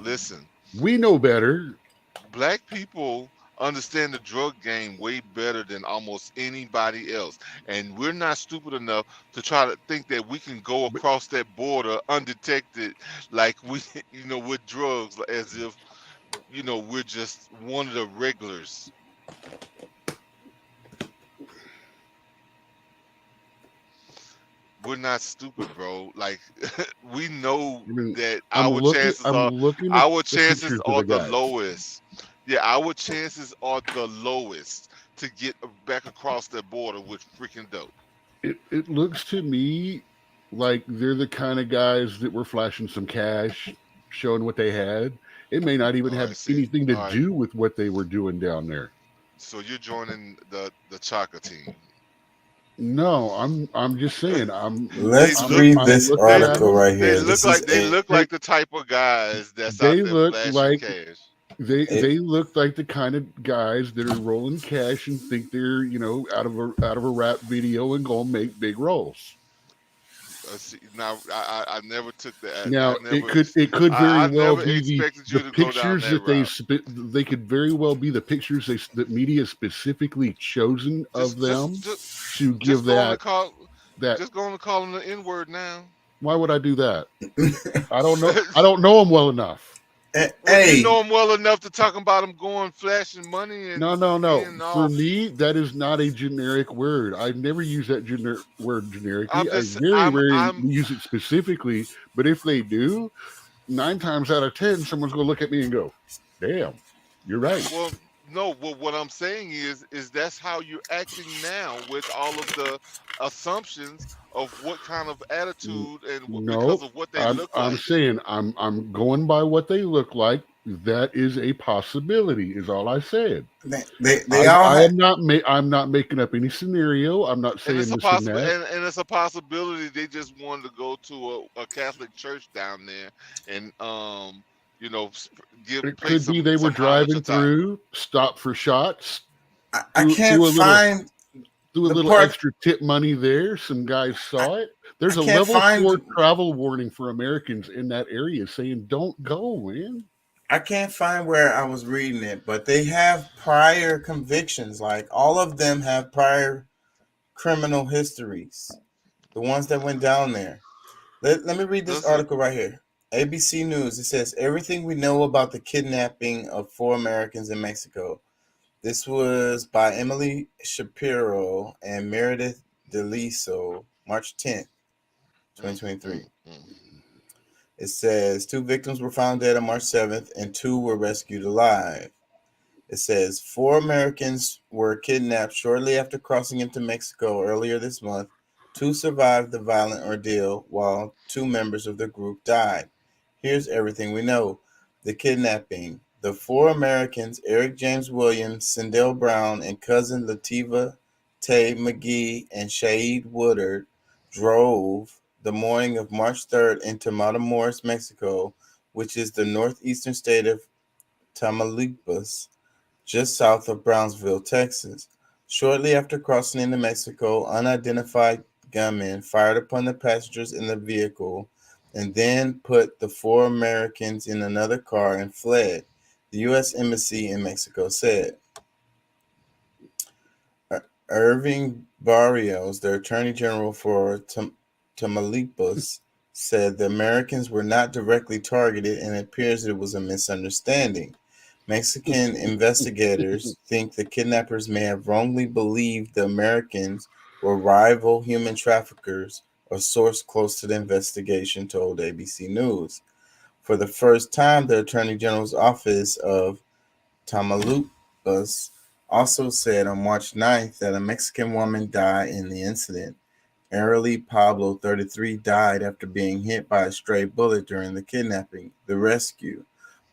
Listen. We know better. Black people understand the drug game way better than almost anybody else, and we're not stupid enough to try to think that we can go across that border undetected, like we, with drugs, as if, we're just one of the regulars. We're not stupid, bro. Like, we know that our chances are the lowest. Yeah, our chances are the lowest to get back across the border with freaking dope. It looks to me like they're the kind of guys that were flashing some cash, showing what they had. It may not even have anything to do with what they were doing down there. So you're joining the Chaka team. No, I'm just saying. Let's read this article right here. They look like the type of guys that's out there flashing cash. They look like the kind of guys that are rolling cash and think they're out of a rap video and gonna make big roles. Now I never took that. Now it could very well be the pictures that they could very well be the pictures that media specifically chosen of them to give that. Just going to call them the N-word now. Why would I do that? I don't know. I don't know them well enough. You know him well enough to talk about him going flashing money. And no. For me, that is not a generic word. I never use that word generically. I very rarely use it specifically. But if they do, 9 times out of 10, someone's going to look at me and go, "Damn, you're right." Well, no. Well, what I'm saying is that's how you're acting now with all of the assumptions of what kind of attitude and because of what they look like. I'm saying I'm going by what they look like. That is a possibility. Is all I said. I'm not making up any scenario. I'm not saying this and that. And it's a possibility they just wanted to go to a Catholic church down there and It could be they were driving through, stopped for shots. I can't find. Do a little extra tip money there. Some guys saw it. There's a level 4 travel warning for Americans in that area saying don't go, man. I can't find where I was reading it, but they have prior convictions. Like all of them have prior criminal histories. The ones that went down there. Let me read this article right here. ABC News. It says everything we know about the kidnapping of 4 Americans in Mexico. This was by Emily Shapiro and Meredith DeLiso, March 10th, 2023. It says 2 victims were found dead on March 7th and 2 were rescued alive. It says 4 Americans were kidnapped shortly after crossing into Mexico earlier this month. 2 survived the violent ordeal while 2 members of the group died. Here's everything we know. The kidnapping. The 4 Americans, Eric James Williams, Sindel Brown, and cousin Lativa Tay McGee and Shaid Woodard, drove the morning of March 3rd into Matamoros, Mexico, which is the northeastern state of Tamaulipas, just south of Brownsville, Texas. Shortly after crossing into Mexico, unidentified gunmen fired upon the passengers in the vehicle and then put the 4 Americans in another car and fled. The U.S. Embassy in Mexico said. Irving Barrios, the Attorney General for Tamaulipas, said the Americans were not directly targeted and it appears it was a misunderstanding. Mexican investigators think the kidnappers may have wrongly believed the Americans were rival human traffickers, a source close to the investigation told ABC News. For the first time, the Attorney General's office of Tamaulipas also said on March 9th that a Mexican woman died in the incident. Arely Pablo, 33, died after being hit by a stray bullet during the kidnapping. The rescue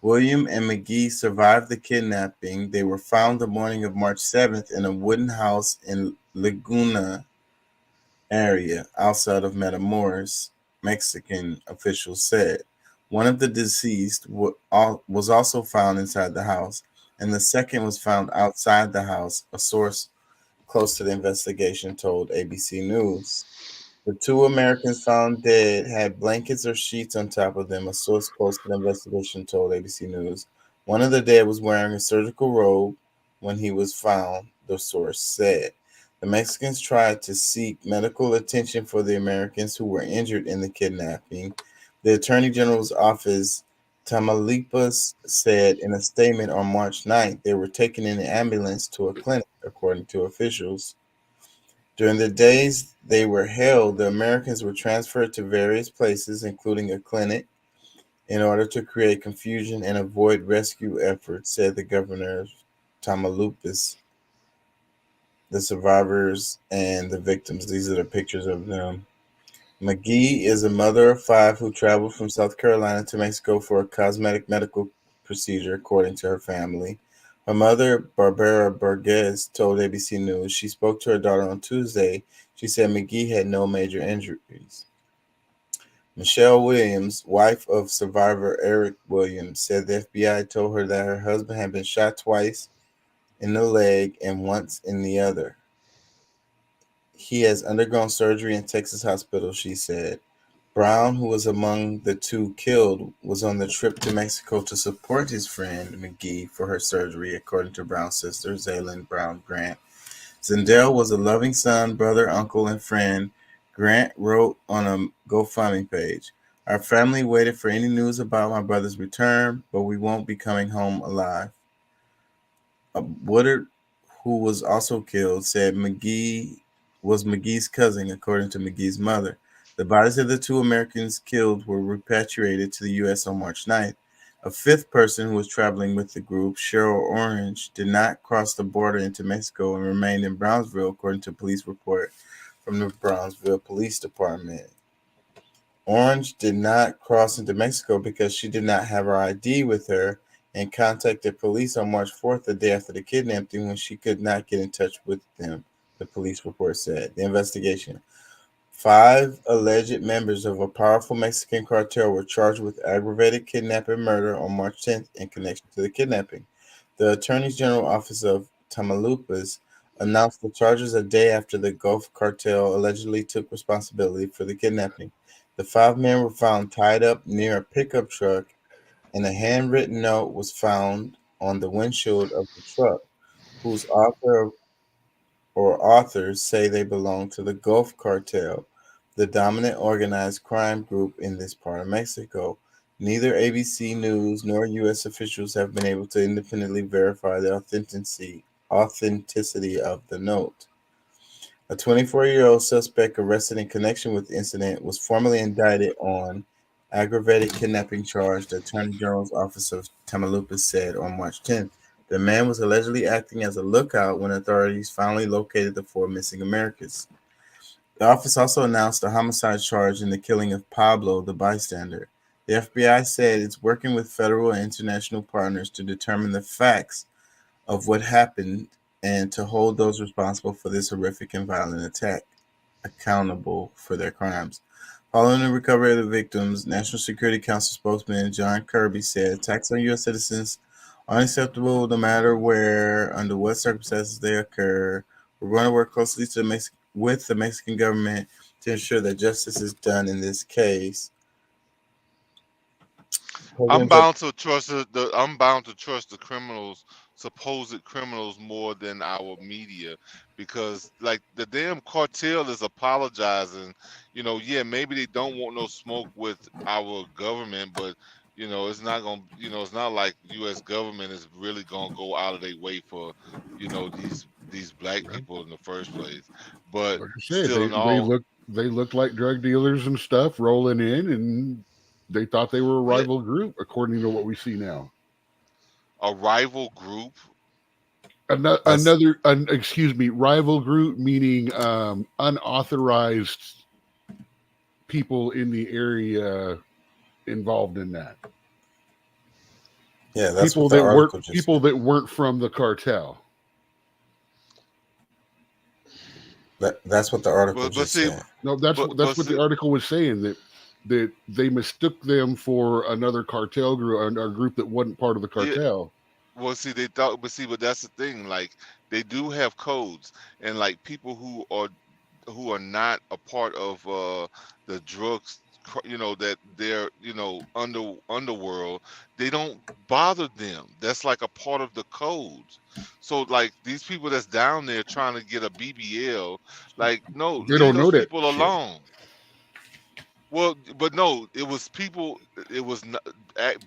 William and McGee survived the kidnapping. They were found the morning of March 7th in a wooden house in Laguna area outside of Matamoros, Mexican officials said. One of the deceased was also found inside the house, and the second was found outside the house, a source close to the investigation told ABC News. The two Americans found dead had blankets or sheets on top of them, a source close to the investigation told ABC News. One of the dead was wearing a surgical robe when he was found, the source said. The Mexicans tried to seek medical attention for the Americans who were injured in the kidnapping. The Attorney General's office, Tamaulipas, said in a statement on March 9th they were taken in an ambulance to a clinic, according to officials. During the days they were held, the Americans were transferred to various places, including a clinic, in order to create confusion and avoid rescue efforts, said the governor of Tamaulipas. The survivors and the victims, these are the pictures of them. McGee is a mother of 5 who traveled from South Carolina to Mexico for a cosmetic medical procedure, according to her family. Her mother, Barbara Burgess, told ABC News she spoke to her daughter on Tuesday. She said McGee had no major injuries. Michelle Williams, wife of survivor Eric Williams, said the FBI told her that her husband had been shot twice in the leg and once in the other. He has undergone surgery in Texas hospital, she said. Brown, who was among the 2 killed, was on the trip to Mexico to support his friend McGee for her surgery, according to Brown's sister, Zaylin Brown Grant. Zindell was a loving son, brother, uncle, and friend, Grant wrote on a GoFundMe page. Our family waited for any news about my brother's return, but we won't be coming home alive. Woodard, who was also killed, said McGee was McGee's cousin, according to McGee's mother. The bodies of the 2 Americans killed were repatriated to the U.S. on March 9th. A 5th person who was traveling with the group, Cheryl Orange, did not cross the border into Mexico and remained in Brownsville, according to a police report from the Brownsville Police Department. Orange did not cross into Mexico because she did not have her ID with her and contacted police on March 4th, the day after the kidnapping, when she could not get in touch with them, the police report said. The investigation. 5 alleged members of a powerful Mexican cartel were charged with aggravated kidnapping murder on March 10th in connection to the kidnapping. The Attorney General Office of Tamaulipas announced the charges a day after the Gulf Cartel allegedly took responsibility for the kidnapping. The 5 men were found tied up near a pickup truck, and a handwritten note was found on the windshield of the truck, whose author or authors say they belong to the Gulf Cartel, the dominant organized crime group in this part of Mexico. Neither ABC News nor U.S. officials have been able to independently verify the authenticity of the note. A 24-year-old suspect arrested in connection with the incident was formally indicted on aggravated kidnapping charge, the Attorney General's Office of Tamaulipas said on March 10th. The man was allegedly acting as a lookout when authorities finally located the 4 missing Americans. The office also announced a homicide charge in the killing of Pablo, the bystander. The FBI said it's working with federal and international partners to determine the facts of what happened and to hold those responsible for this horrific and violent attack accountable for their crimes. Following the recovery of the victims, National Security Council spokesman John Kirby said attacks on U.S. citizens are unacceptable no matter where, under what circumstances they occur. We're going to work closely with the Mexican government to ensure that justice is done in this case. I'm bound to trust the criminals, supposed criminals, more than our media, because like the damn cartel is apologizing. Yeah, maybe they don't want no smoke with our government, but it's not gonna. It's not like U.S. government is really gonna go out of their way for these black people in the first place. But like I said, still, in all, they look like drug dealers and stuff rolling in, and they thought they were a rival group, according to what we see now. A rival group? Rival group meaning unauthorized people in the area involved in that. Yeah, that's people what the that weren't article just people that weren't from the cartel. That's what the article But just see, said. No, that's but what see, the article was saying, that they mistook them for another cartel group, a group that wasn't part of the yeah. cartel. Well, see, they thought, but that's the thing. Like, they do have codes, and like people who are not a part of the drugs, that they're underworld, they don't bother them. That's like a part of the codes. So like these people that's down there trying to get a BBL, like, no, They leave don't know those that people shit. alone. Well, but no, it was people. It was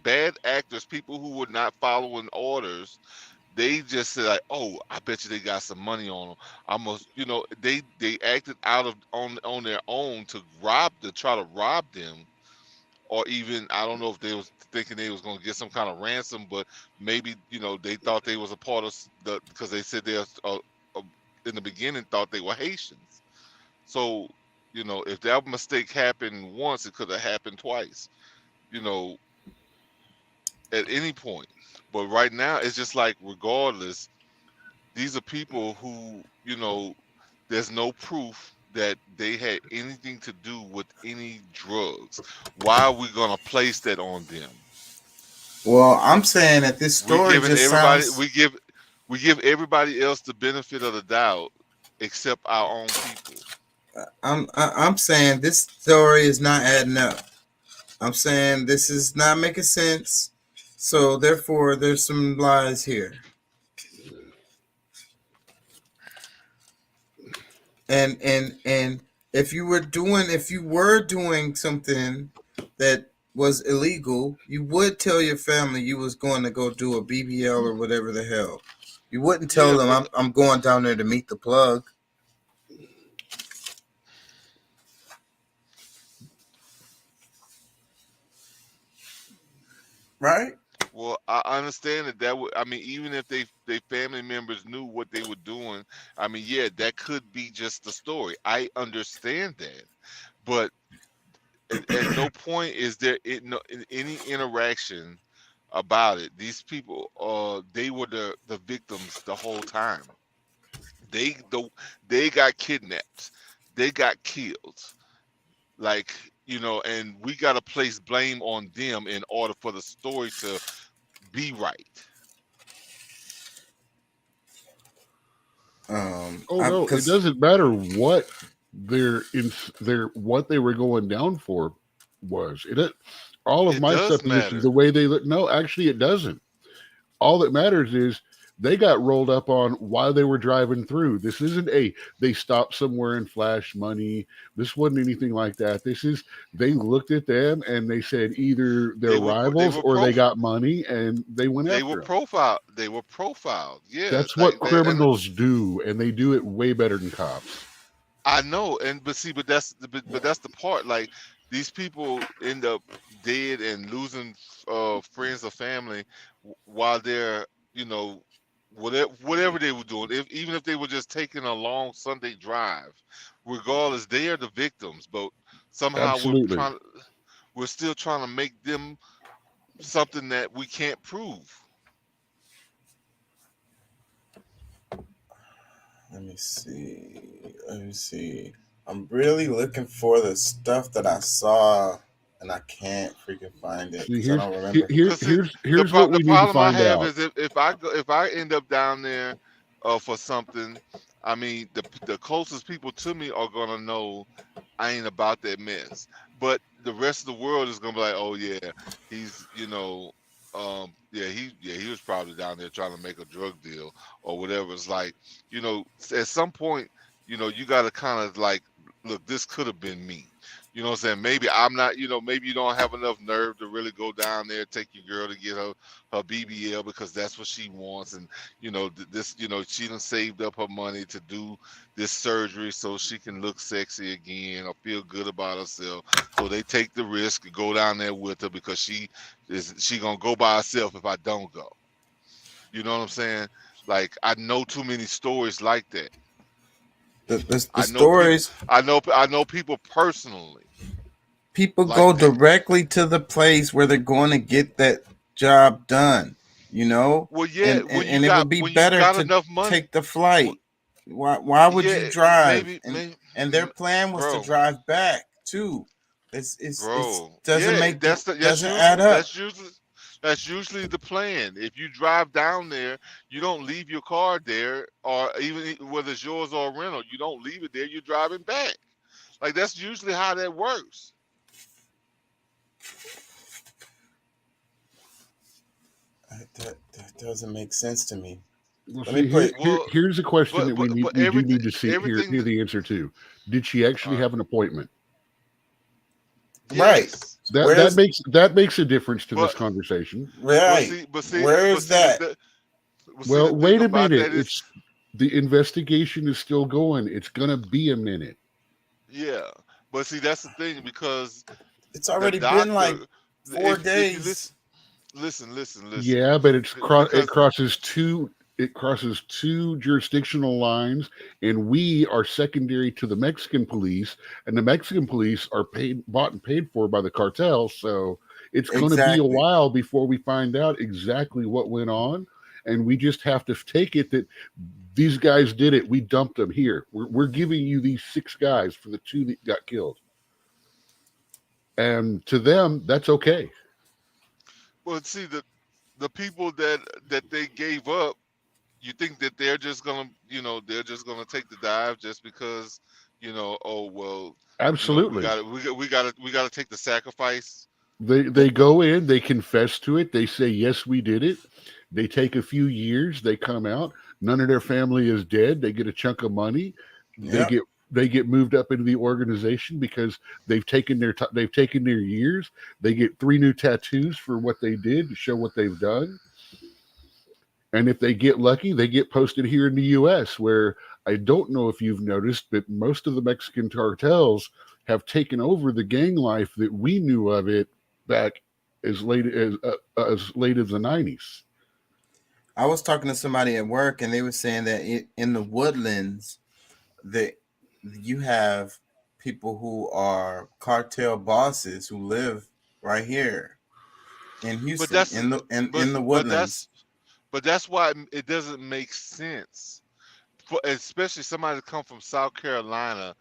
bad actors, people who were not following orders. They just said like, "Oh, I bet you they got some money on them." Almost, they acted out of on their own to try to rob them, or even I don't know if they was thinking they was going to get some kind of ransom, but maybe they thought they was a part of because they said they're in the beginning thought they were Haitians. So if that mistake happened once, it could have happened twice. At any point. But right now, it's just like, regardless, these are people who, there's no proof that they had anything to do with any drugs. Why are we going to place that on them? Well, I'm saying that this story we give everybody else the benefit of the doubt except our own people. I'm saying this story is not adding up. I'm saying this is not making sense. So therefore, there's some lies here. And if you were doing something that was illegal, you would tell your family you was going to go do a BBL or whatever the hell. You wouldn't tell them I'm going down there to meet the plug. Right? Well, I understand that would. I mean, even if they family members knew what they were doing, I mean, yeah, that could be just the story. I understand that, but at no point is there any interaction about it. These people, they were the victims the whole time. They got kidnapped, they got killed, like. And we got to place blame on them in order for the story to be right. No, it doesn't matter what what they were going down for was. All of my suppositions, the way they look. No, actually, it doesn't. All that matters is they got rolled up on while they were driving through. This isn't they stopped somewhere and flashed money. This wasn't anything like that. This is, they looked at them and they said either they're rivals or they got money, and they went after them. They were profiled. Yeah. That's what criminals do, and they do it way better than cops. I know. But that's the part. Like, these people end up dead and losing friends or family while they're, whatever they were doing, even if they were just taking a long Sunday drive, regardless, they are the victims. But somehow we're still trying to make them something that we can't prove. Let me see. I'm really looking for the stuff that I saw, and I can't freaking find it. I don't remember. Here's what we need to find out. Is if I end up down there for something, I mean, the closest people to me are gonna know I ain't about that mess. But the rest of the world is gonna be like, oh yeah, he's he was probably down there trying to make a drug deal or whatever. It's like, at some point, you gotta kind of like, look, this could have been me. You know what I'm saying? Maybe I'm not, maybe you don't have enough nerve to really go down there, take your girl to get her BBL because that's what she wants. And, she done saved up her money to do this surgery so she can look sexy again or feel good about herself. So they take the risk and go down there with her because she gonna go by herself if I don't go. You know what I'm saying? Like, I know too many stories like that. I know people personally. People like go directly to the place where they're going to get that job done. You know, Well, yeah, and it would be better to enough money, take the flight. Why would you drive? Maybe, and their plan was to drive back too. It's doesn't add up. That's usually the plan. If you drive down there, you don't leave your car there, or even whether it's yours or a rental, you don't leave it there. You're driving back. Like that's usually how that works. That doesn't make sense to me. Well, here's a question that we do need to hear the answer to. Did she actually have an appointment? Right. That makes a difference to this conversation. Right. Where is that? Well, wait a minute. It's the investigation is still going. It's gonna be a minute. Yeah, but see, that's the thing, because it's already been like 4 days. Listen. Yeah, but it crosses two jurisdictional lines, and we are secondary to the Mexican police, and the Mexican police are bought and paid for by the cartel. So it's going to be a while before we find out exactly what went on, and we just have to take it that these guys did it. We dumped them here. We're giving you these 6 guys for the 2 that got killed, and to them that's okay. Well, see, the people that they gave up, you think that they're just gonna take the dive just because, oh well. Absolutely. We gotta take the sacrifice. They go in, they confess to it, they say yes, we did it. They take a few years, they come out. None of their family is dead. They get a chunk of money. Yep. They get moved up into the organization because they've taken their years. They get 3 new tattoos for what they did to show what they've done. And if they get lucky, they get posted here in the U.S., where I don't know if you've noticed, but most of the Mexican cartels have taken over the gang life that we knew of it back as late as the 90s. I was talking to somebody at work, and they were saying that in the Woodlands, that you have people who are cartel bosses who live right here in Houston, in the Woodlands. But that's why it doesn't make sense, especially somebody that come from South Carolina,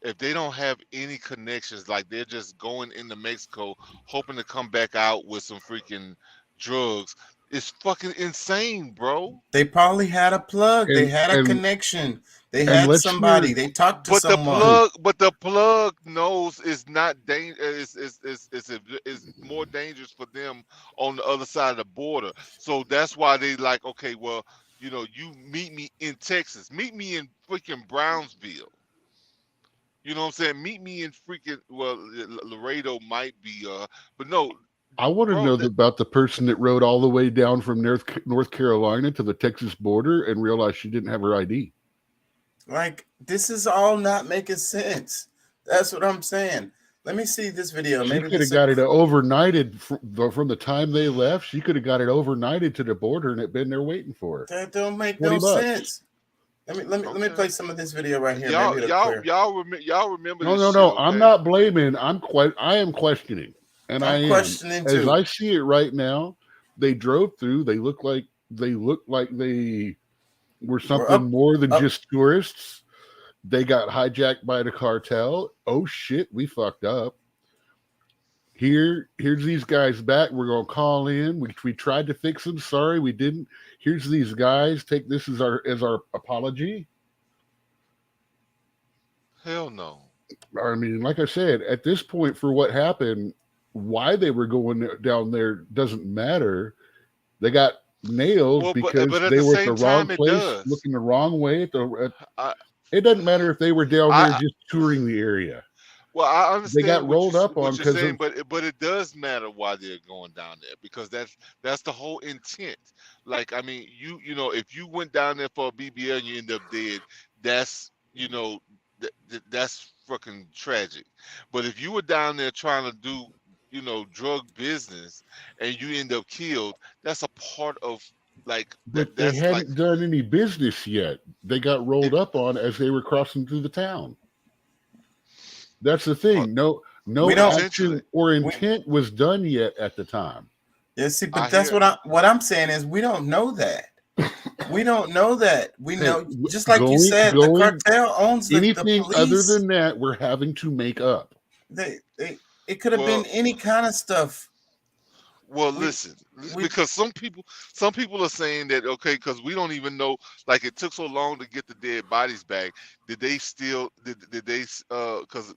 if they don't have any connections, like they're just going into Mexico hoping to come back out with some freaking drugs. It's fucking insane, bro. They probably had a plug. They had a connection. They had somebody. They talked to someone. But the plug knows it's not dangerous. It's more dangerous for them on the other side of the border. So that's why they like, okay, well, you meet me in Texas. Meet me in freaking Brownsville. You know what I'm saying? Meet me in freaking, Laredo might be, but no. I want to know about the person that rode all the way down from North Carolina to the Texas border and realized she didn't have her ID. Like, this is all not making sense. That's what I'm saying. Let me see this video. She could have got it overnighted from the time they left. She could have got it overnighted to the border and it been there waiting for her. That don't make no sense. Let me play some of this video right here. Y'all remember? No. I'm not blaming. I am questioning. And I'm questioning too. As I see it right now, they drove through. They looked like they were something more than just tourists. They got hijacked by the cartel. Oh shit, we fucked up. Here's these guys back. We're gonna call in. We tried to fix them. Sorry, we didn't. Here's these guys. Take this as our apology. Hell no. I mean, like I said, at this point, for what happened, why they were going down there doesn't matter. They got nailed because they were at the wrong place, looking the wrong way. It doesn't matter if they were down there just touring the area. Well, I understand they got rolled up on because, but it does matter why they're going down there, because that's the whole intent. Like, I mean, you know, if you went down there for a BBL and you end up dead, that's that's fucking tragic. But if you were down there trying to do, drug business and you end up killed, that's a part of But they hadn't done any business yet. They got rolled up on as they were crossing through the town. That's the thing. No action or intent was done yet at the time. Yeah, see, but that's what I'm saying is we don't know that. We don't know that. We know, just like you said, the cartel owns the anything police. other than that. We're having to make up. It could have been any kind of stuff. Well, listen, because some people are saying that okay, because we don't even know. Like it took so long to get the dead bodies back. Did they still? Did they? Because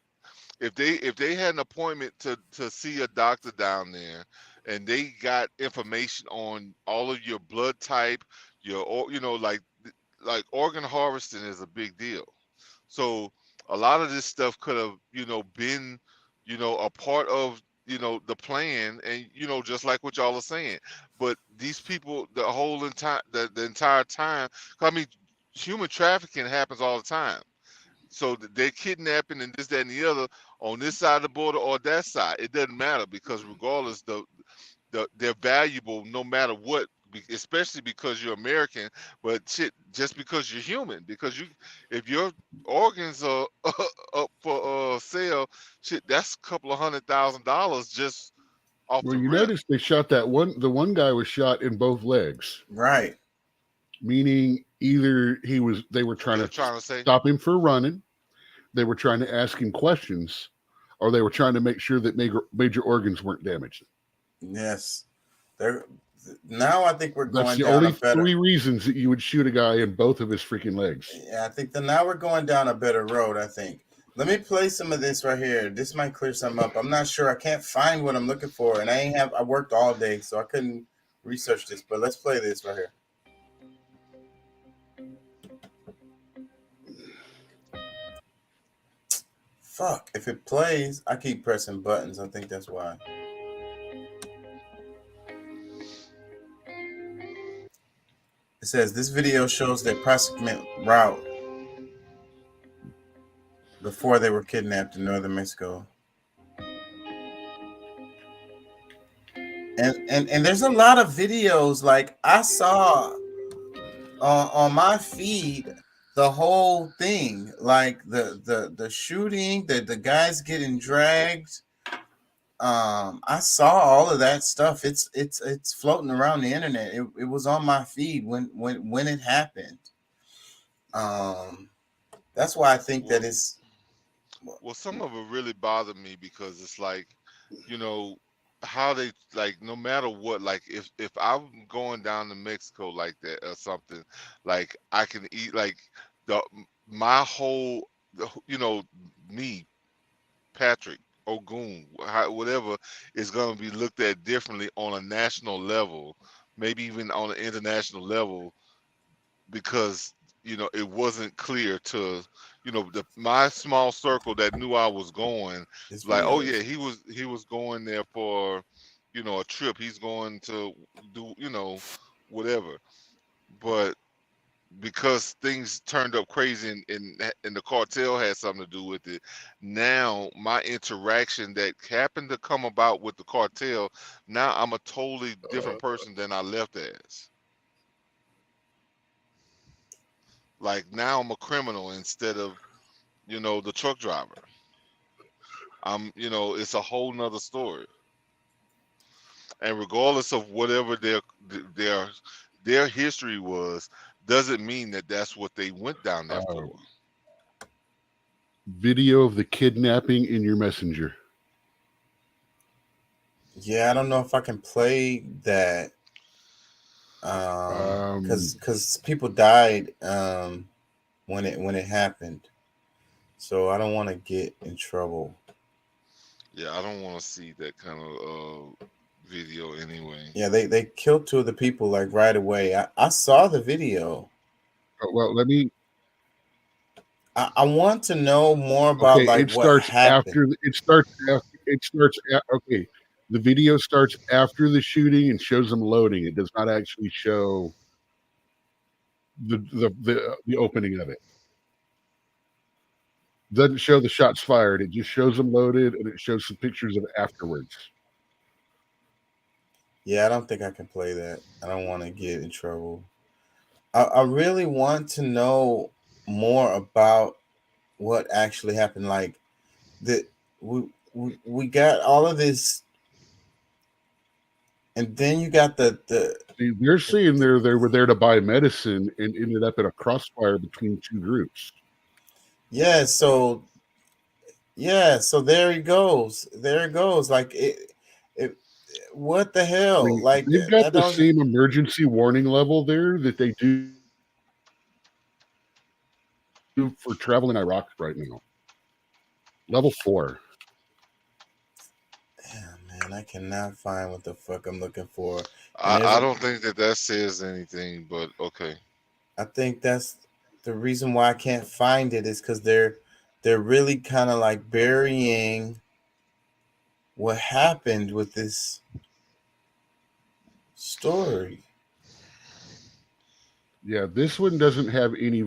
if they had an appointment to see a doctor down there, and they got information on all of your blood type, like organ harvesting is a big deal. So a lot of this stuff could have been a part of the plan, and just like what y'all are saying. But these people, the entire time, I mean, human trafficking happens all the time. So they're kidnapping and this, that, and the other on this side of the border or that side. It doesn't matter, because regardless, they're valuable no matter what, especially because you're American. But shit, just because you're human, because if your organs are up for sale, shit, that's a couple of $100,000 just off Well, the you rip. notice they shot the one guy was shot in both legs. Right. Meaning either they were trying to stop him for running, they were trying to ask him questions, or they were trying to make sure that major organs weren't damaged. Yes. Now I think we're going That's the down only a better. 3 reasons that you would shoot a guy in both of his freaking legs. Yeah, I think now we're going down a better road, I think. Let me play some of this right here. This might clear something up. I'm not sure. I can't find what I'm looking for, and I worked all day, so I couldn't research this, but let's play this right here. Fuck, if it plays, I keep pressing buttons. I think that's why. It says this video shows their prosecution route before they were kidnapped in northern Mexico. And there's a lot of videos, like I saw on my feed the whole thing, like the shooting, the guys getting dragged. I saw all of that stuff. It's floating around the internet. It was on my feed when it happened. That's why I think that it's. Well, some of it really bothered me because it's like, how they, like, no matter what, like if I'm going down to Mexico like that or something, like I can eat like my whole, me, Patrick Ogun, whatever, is going to be looked at differently on a national level, maybe even on an international level, because it wasn't clear to my small circle that knew I was going. It's like, oh yeah, he was going there for a trip. He's going to do whatever. But because things turned up crazy and the cartel had something to do with it, now my interaction that happened to come about with the cartel, now I'm a totally different person than I left as. Like now I'm a criminal instead of, the truck driver. It's a whole nother story. And regardless of whatever their history was, doesn't mean that that's what they went down there for. Video of the kidnapping in your messenger. Yeah, I don't know if I can play that. Because people died when it happened, so I don't want to get in trouble. Yeah, I don't want to see that kind of video anyway. Yeah, they killed 2 of the people like right away. I saw the video. Well, let me. I want to know more about what happened. It starts after. Okay. The video starts after the shooting and shows them loading. It does not actually show the opening of it. Doesn't show the shots fired. It just shows them loaded, and it shows some pictures of it afterwards. Yeah, I don't think I can play that. I don't want to get in trouble. I really want to know more about what actually happened. Like we got all of this And then you got the they're saying they were there to buy medicine and ended up in a crossfire between two groups. Yeah, so there he goes. There it goes. Like it what the hell? I mean, like they've got that the don't same emergency warning level there that they do for travel in Iraq right now. Level 4. Man, I cannot find what the fuck I'm looking for. I don't think that says anything, but okay. I think that's the reason why I can't find it is because they're really kind of like burying what happened with this story. Yeah, this one doesn't have any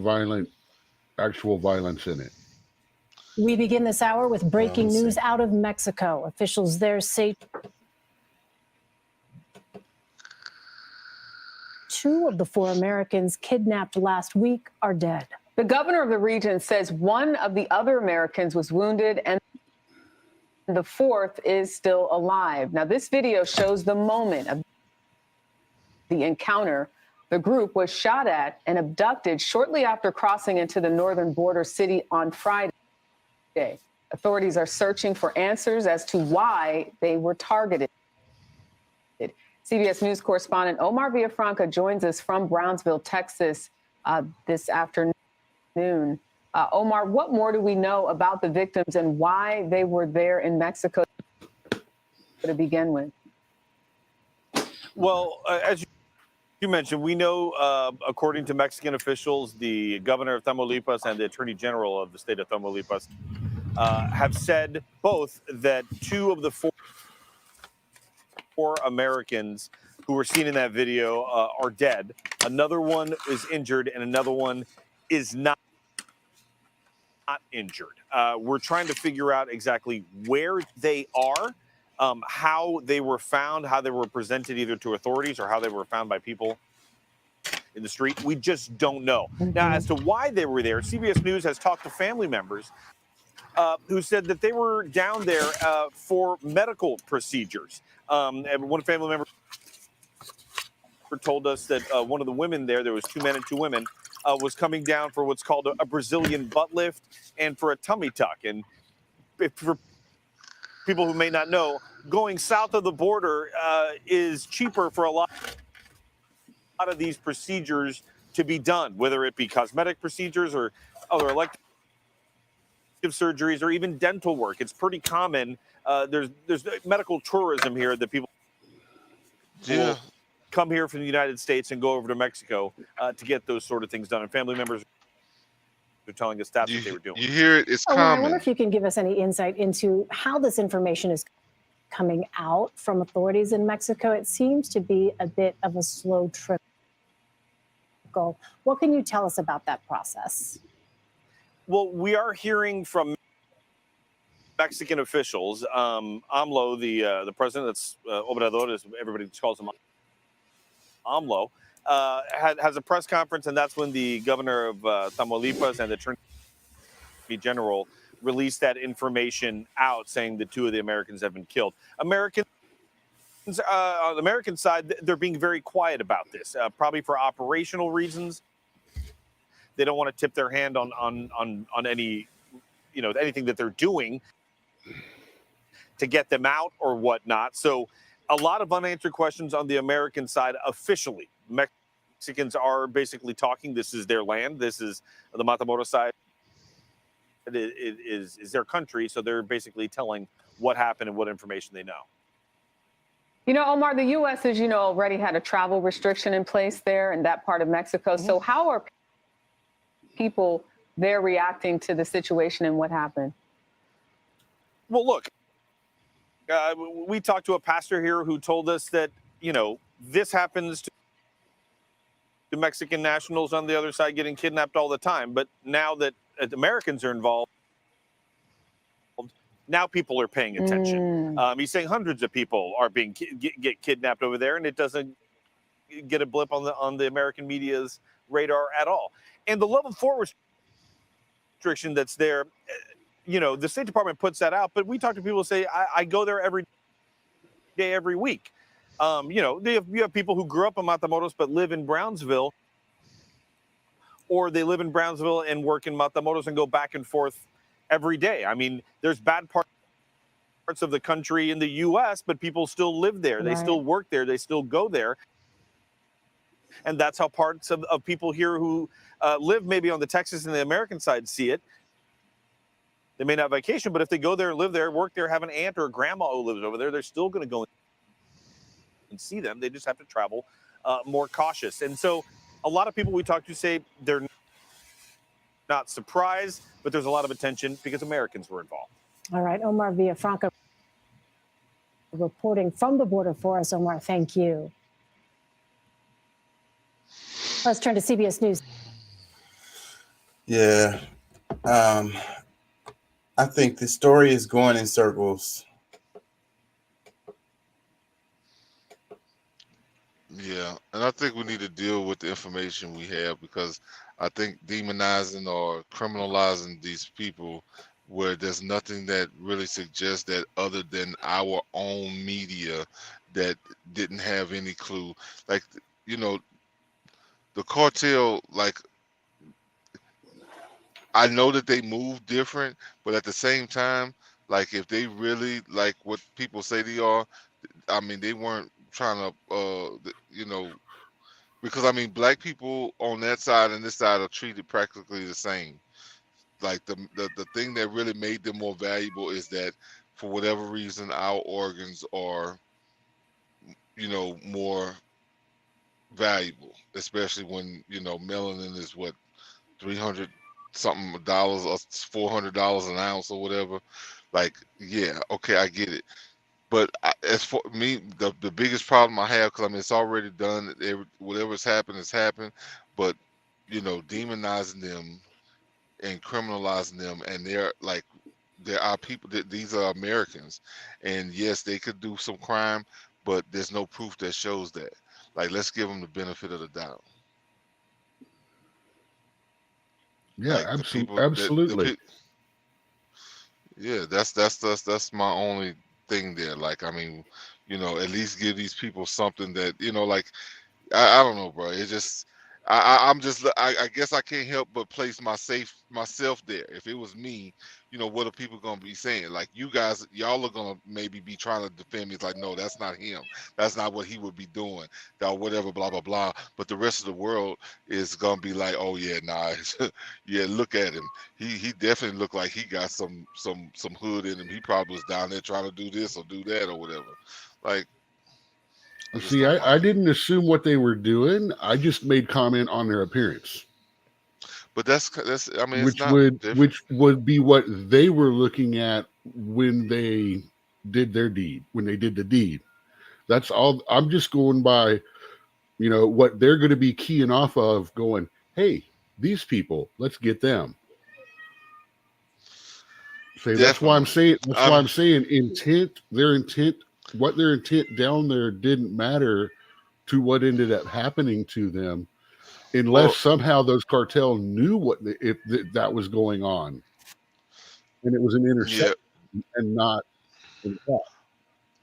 actual violence in it. We begin this hour with breaking news out of Mexico. Officials there say 2 of the 4 Americans kidnapped last week are dead. The governor of the region says one of the other Americans was wounded and the 4th is still alive. Now, this video shows the moment of the encounter. The group was shot at and abducted shortly after crossing into the northern border city on Friday. Authorities are searching for answers as to why they were targeted. CBS News correspondent Omar Villafranca joins us from Brownsville, Texas, this afternoon. Omar, what more do we know about the victims and why they were there in Mexico to begin with? Well, as you mentioned, we know, according to Mexican officials, the governor of Tamaulipas and the attorney general of the state of Tamaulipas have said both that 2 of the 4 Americans who were seen in that video are dead. Another one is injured, and another one is not injured. We're trying to figure out exactly where they are, how they were found, how they were presented either to authorities or how they were found by people in the street. We just don't know. Now, as to why they were there, CBS News has talked to family members who said that they were down there for medical procedures. And one family member told us that one of the women there was 2 men and 2 women, was coming down for what's called a Brazilian butt lift and for a tummy tuck. And for people who may not know, going south of the border is cheaper for a lot of these procedures to be done, whether it be cosmetic procedures or other elective surgeries or even dental work. It's pretty common. There's medical tourism here that people will come here from the United States and go over to Mexico to get those sort of things done. And family members are telling us that's what they were doing. You hear it? It's I wonder common. if you can give us any insight into how this information is coming out from authorities in Mexico. It seems to be a bit of a slow trickle. What can you tell us about that process? Well, we are hearing from Mexican officials. AMLO, the president, that's Obrador, as everybody calls him, AMLO, has a press conference, and that's when the governor of Tamaulipas and the attorney general released that information out, saying that 2 of the Americans have been killed. Americans on the American side, they're being very quiet about this, probably for operational reasons. They don't want to tip their hand on any, anything that they're doing to get them out or whatnot. So a lot of unanswered questions on the American side officially. Mexicans are basically talking. This is their land. This is the Matamoros side. It is their country. So they're basically telling what happened and what information they know. Omar, the U.S., as you know, already had a travel restriction in place there in that part of Mexico. So how are people there reacting to the situation and what happened? Well, look, we talked to a pastor here who told us that, this happens to Mexican nationals on the other side getting kidnapped all the time. But now that Americans are involved, now people are paying attention. He's saying hundreds of people are being get kidnapped over there, and it doesn't get a blip on the American media's radar at all. And the level 4 restriction that's there, the State Department puts that out, but we talk to people who say, I go there every day, every week. You know, you have people who grew up in Matamoros but live in Brownsville, or they live in Brownsville and work in Matamoros and go back and forth every day. I mean, there's bad parts of the country in the U.S., but people still live there. They still work there. They still go there. And that's how parts of people here who live maybe on the Texas and the American side see it. They may not vacation, but if they go there, live there, work there, have an aunt or a grandma who lives over there, they're still going to go and see them. They just have to travel more cautious. And so a lot of people we talk to say they're not surprised, but there's a lot of attention because Americans were involved. All right, Omar Villafranca reporting from the border for us. Omar, thank you. Let's turn to CBS News. Yeah, I think the story is going in circles. Yeah, and I think we need to deal with the information we have, because I think demonizing or criminalizing these people where there's nothing that really suggests that other than our own media that didn't have any clue. Like, you know, the cartel, like, I know that they move different, but at the same time, like, if they really like what people say they are, I mean, they weren't trying to, you know, because I mean, black people on that side and this side are treated practically the same. Like the thing that really made them more valuable is that for whatever reason, our organs are, you know, more valuable, especially when, you know, melanin is what, $300 something dollars or $400 an ounce or whatever. Like, yeah, okay, I get it. But as for me, the biggest problem I have, because I mean, it's already done. Whatever's happened has happened. But, you know, demonizing them and criminalizing them, and they're like, there are people that these are Americans, and yes, they could do some crime, but there's no proof that shows that. Like, let's give them the benefit of the doubt. Yeah, like absolutely. Yeah, that's my only thing there. Like, I mean, you know, at least give these people something that, you know, like, I don't know, bro. It's just I'm just I guess I can't help but place myself there. If it was me, you know, what are people gonna be saying? Like, you guys, y'all are gonna maybe be trying to defend me. It's like, no, that's not him. That's not what he would be doing. Or whatever, blah blah blah. But the rest of the world is gonna be like, oh yeah, nah, yeah, look at him. He definitely looked like he got some hood in him. He probably was down there trying to do this or do that or whatever. Like, see, I didn't assume what they were doing. I just made comment on their appearance. But that's I mean, which would be what they were looking at when they did their deed, when they did the deed. That's all. I'm just going by, you know, what they're going to be keying off of, going, hey, these people, let's get them. So that's why I'm saying. That's why I'm saying intent. Their intent. What their intent down there didn't matter to what ended up happening to them, unless somehow those cartel knew if that was going on, and it was an intercept and not.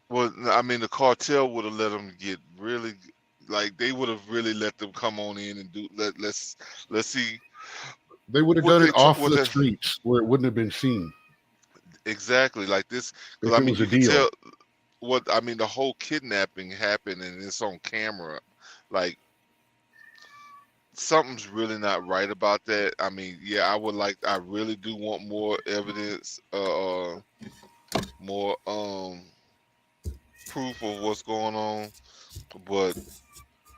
Well, I mean, the cartel would have let them get really, like, they would have really let them come on in and do. Let's see. They would have done it off the streets where it wouldn't have been seen. Exactly, like this. Because I mean, you can tell. What I mean, the whole kidnapping happened and it's on camera. Like, something's really not right about that. I mean, yeah, I really do want more evidence, more proof of what's going on. But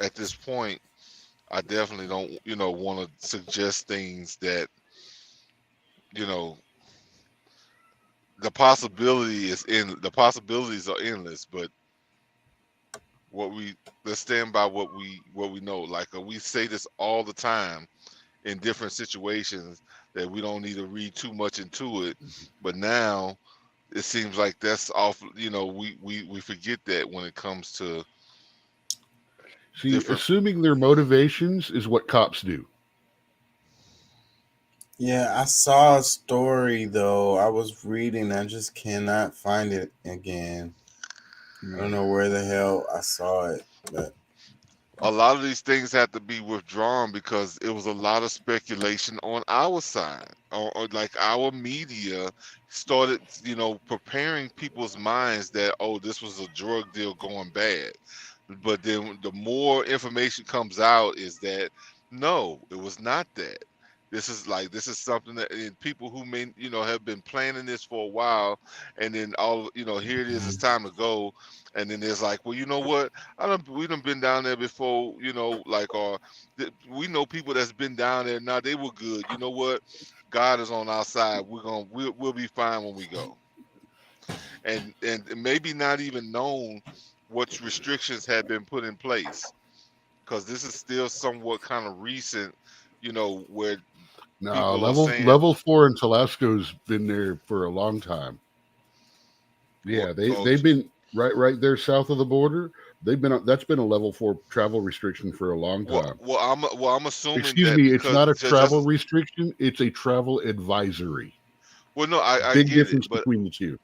at this point, I definitely don't, you know, want to suggest things that, you know, the possibilities are endless, but let's stand by what we know. Like, we say this all the time in different situations, that we don't need to read too much into it, but now it seems like that's off. You know, we forget that when it comes to assuming their motivations is what cops do. Yeah, I saw a story though. I was reading, I just cannot find it again. I don't know where the hell I saw it, but a lot of these things had to be withdrawn because it was a lot of speculation on our side, or like our media started, preparing people's minds that, oh, this was a drug deal going bad. But then the more information comes out is that no, it was not that. This is something that, and people who may have been planning this for a while, and then here it is, it's time to go, and then there's like, well, you know what? We done been down there before, we know people that's been down there. Now they were good. You know what? God is on our side. We'll be fine when we go. And maybe not even known what restrictions had been put in place, because this is still somewhat kind of recent, where no, level 4 in Tabasco's been there for a long time. Yeah, they've been right there south of the border. That's been a level 4 travel restriction for a long time. Well, I'm assuming. Excuse me, it's not a travel restriction; it's a travel advisory. Well, no, I big get difference it, but, between the two.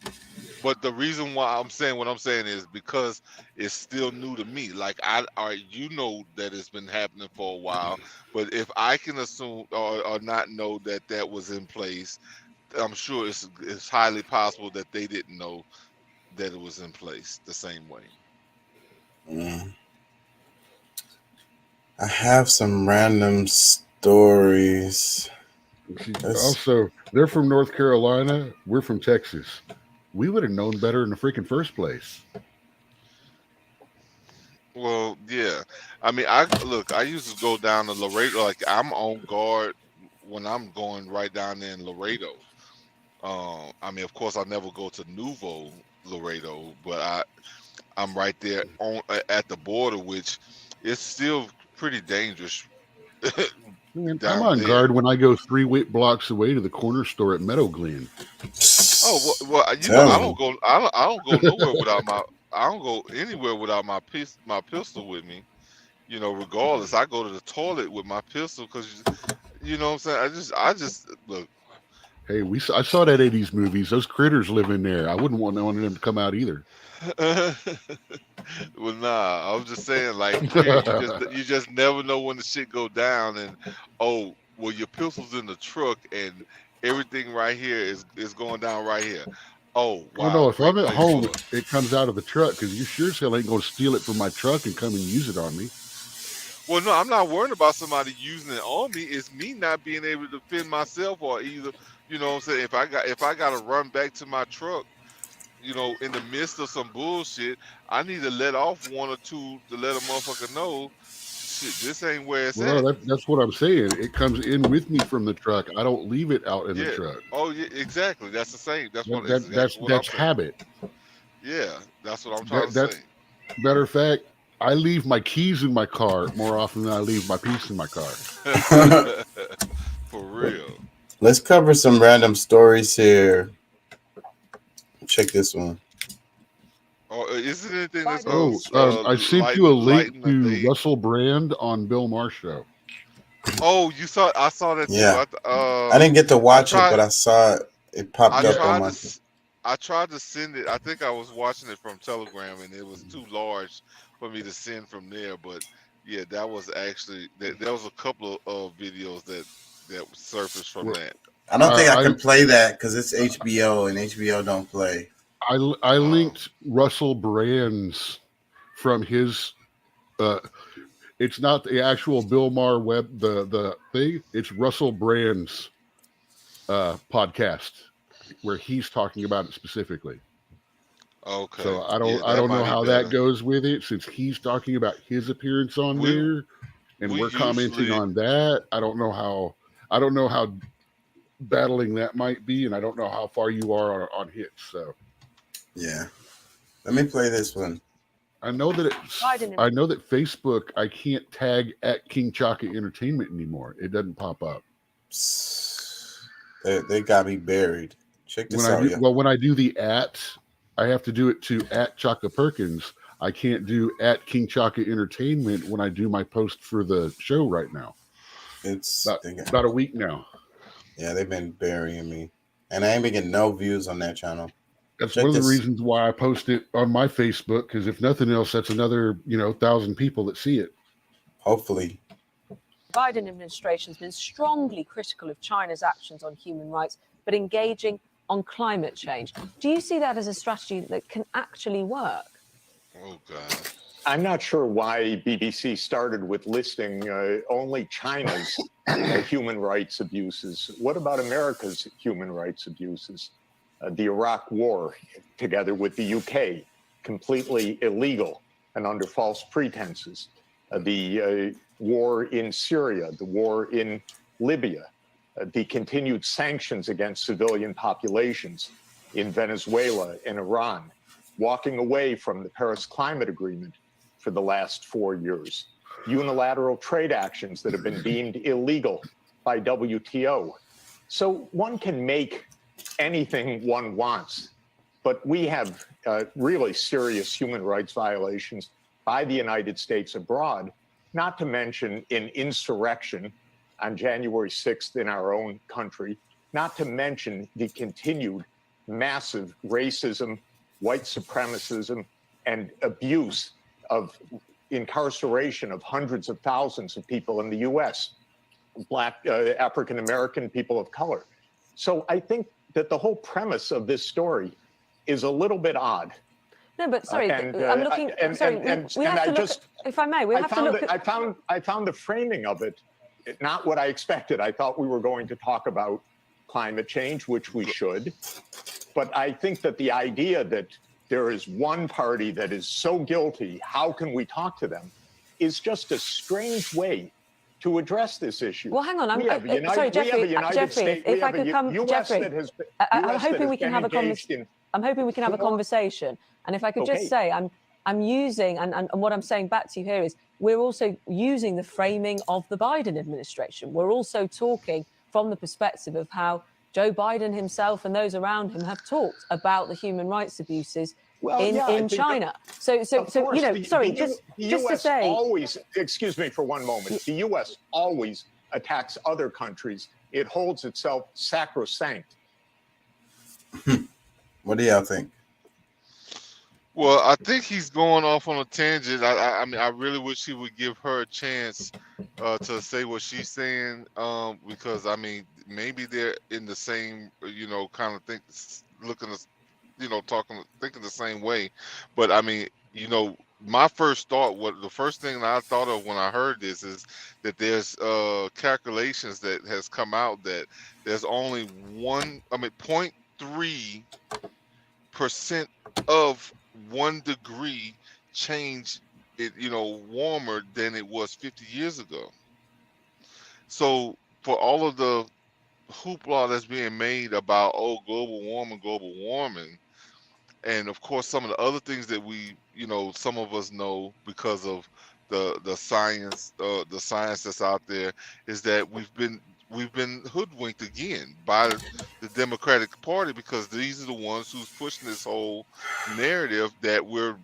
But the reason why I'm saying what I'm saying is because it's still new to me. Like that it's been happening for a while, but if I can assume or not know that was in place, I'm sure it's highly possible that they didn't know that it was in place the same way. I have some random stories. Also, they're from North Carolina. We're from Texas. We would have known better in the freaking first place. Well, yeah. I mean, I used to go down to Laredo. Like, I'm on guard when I'm going right down there in Laredo. I mean, of course, I never go to Nuevo Laredo, but I'm right there at the border, which is still pretty dangerous. Man, I'm on guard when I go 3 blocks away to the corner store at Meadow Glen. Oh well, I don't go nowhere without I don't go anywhere without my pistol with me. Regardless, I go to the toilet with my pistol because you know what I'm saying. I just look. Hey, I saw that 80s movies. Those critters live in there. I wouldn't want none of them to come out either. Well, nah, I was just saying, like, you just never know when the shit go down, and your pistol's in the truck, and everything right here is going down right here. Oh, wow. Well, no, if I'm at home, it comes out of the truck because you sure as hell ain't going to steal it from my truck and come and use it on me. Well, no, I'm not worried about somebody using it on me. It's me not being able to defend myself, or either, you know what I'm saying, if I got to run back to my truck, in the midst of some bullshit, I need to let off one or two to let a motherfucker know, shit, this ain't where it's at. That's what I'm saying. It comes in with me from the truck. I don't leave it out in the truck. Oh, yeah, exactly. That's the same. That's habit. Yeah, that's what I'm trying to say. Matter of fact, I leave my keys in my car more often than I leave my piece in my car. For real. Let's cover some random stories here. Check this one. Oh, is it anything that's I sent you a link to Russell Brand on Bill Maher show. Oh, I saw that too. Yeah. I didn't get to watch it, but I saw it. It popped up on my. I tried to send it. I think I was watching it from Telegram, and it was too large for me to send from there. But yeah, that was actually there was a couple of videos that surfaced from that. I don't think I can play that because it's HBO and HBO don't play. I linked Russell Brand's from his. It's not the actual Bill Maher web the thing. It's Russell Brand's podcast where he's talking about it specifically. Okay. So I don't know how that goes with it since he's talking about his appearance on there, and we're commenting on that. I don't know how battling that might be, and I don't know how far you are on hits. So yeah, let me play this one. I know that Facebook, I can't tag at King Chaka Entertainment anymore. It doesn't pop up. They got me buried. Check this out. When I do the I have to do it to at Chaka Perkins. I can't do at King Chaka Entertainment when I do my post for the show right now. It's about a week now. Yeah, they've been burying me. And I ain't been getting no views on that channel. That's one of the reasons why I post it on my Facebook, because if nothing else, that's another 1,000 people that see it. Hopefully. Biden administration has been strongly critical of China's actions on human rights, but engaging on climate change. Do you see that as a strategy that can actually work? Oh, God. I'm not sure why BBC started with listing only China's human rights abuses. What about America's human rights abuses? The Iraq War, together with the UK, completely illegal and under false pretenses. The war in Syria, the war in Libya, the continued sanctions against civilian populations in Venezuela and Iran, walking away from the Paris Climate Agreement for the last 4 years, unilateral trade actions that have been deemed illegal by WTO. So one can make anything one wants, but we have really serious human rights violations by the United States abroad, not to mention an insurrection on January 6th in our own country, not to mention the continued massive racism, white supremacism, and abuse of incarceration of hundreds of thousands of people in the U.S., Black, African-American people of color. So I think that the whole premise of this story is a little bit odd. No, but sorry, I'm looking. We have to look. If I may, we have to look. I found the framing of it not what I expected. I thought we were going to talk about climate change, which we should. But I think that the idea that there is one party that is so guilty, how can we talk to them, is just a strange way to address this issue. Well, hang on. Sorry, Jeffrey. Jeffrey, if I could come, Jeffrey, I'm hoping we can have a conversation. I'm hoping we can have a conversation. And if I could just say, I'm using, and what I'm saying back to you here is, we're also using the framing of the Biden administration. We're also talking from the perspective of how Joe Biden himself and those around him have talked about the human rights abuses in China. So just to say, always, excuse me for one moment, the U.S. always attacks other countries. It holds itself sacrosanct. What do y'all think? Well, I think he's going off on a tangent. I mean, I really wish he would give her a chance to say what she's saying, because I mean, maybe they're in the same, kind of think, looking, thinking the same way. But I mean, my first thought, the first thing that I thought of when I heard this is that there's calculations that has come out that there's only 0.3% of 1 degree change it, warmer than it was 50 years ago. So for all of the hoopla that's being made about, global warming, and of course some of the other things that we, some of us know because of the science that's out there, is that we've been hoodwinked again by the Democratic Party, because these are the ones who's pushing this whole narrative that we're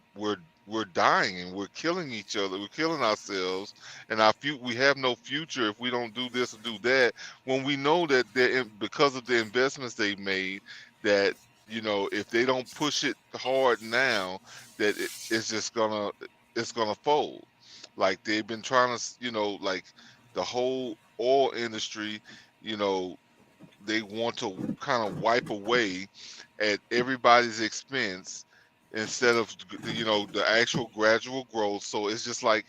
dying and we're killing each other, we're killing ourselves, and we have no future if we don't do this or do that. When we know that because of the investments they've made, that if they don't push it hard now, that it's gonna fold. Like they've been trying to, like the whole oil industry, they want to kind of wipe away at everybody's expense instead of the actual gradual growth. So it's just like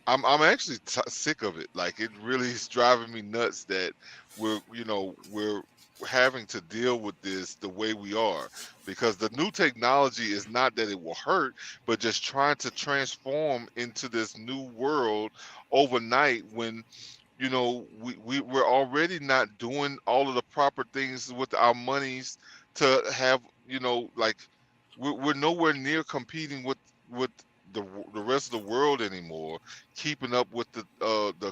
I'm actually sick of it. Like it really is driving me nuts that we're having to deal with this the way we are, because the new technology is not that it will hurt, but just trying to transform into this new world overnight when we're already not doing all of the proper things with our monies to have, like we're nowhere near competing with the rest of the world anymore, keeping up with the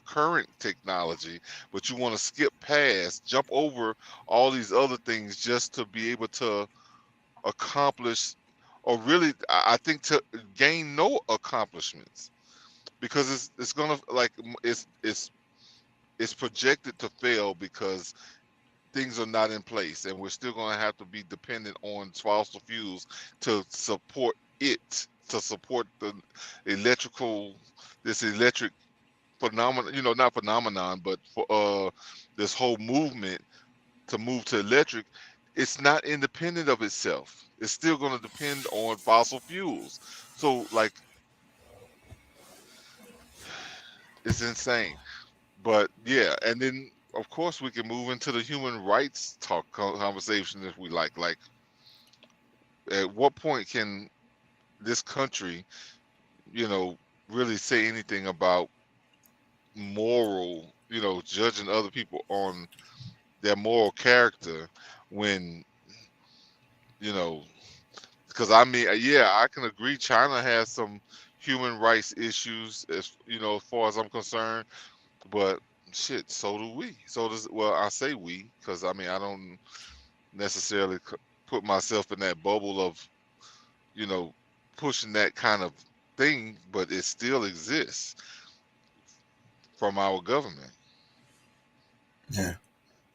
current technology. But you want to skip past, jump over all these other things just to be able to accomplish, or really, I think, to gain no accomplishments, because it's gonna, like, it's projected to fail, because things are not in place, and we're still going to have to be dependent on fossil fuels to support the electric phenomenon, not phenomenon, but for this whole movement to move to electric. It's not independent of itself. It's still going to depend on fossil fuels. So, like, it's insane. But yeah, and then of course we can move into the human rights conversation if we like. Like, at what point can this country, really say anything about moral, judging other people on their moral character when, because I mean, yeah, I can agree China has some human rights issues as far as I'm concerned, but shit, so do we. So does, well, I say we because I mean I don't necessarily put myself in that bubble of pushing that kind of thing, but it still exists from our government. Yeah.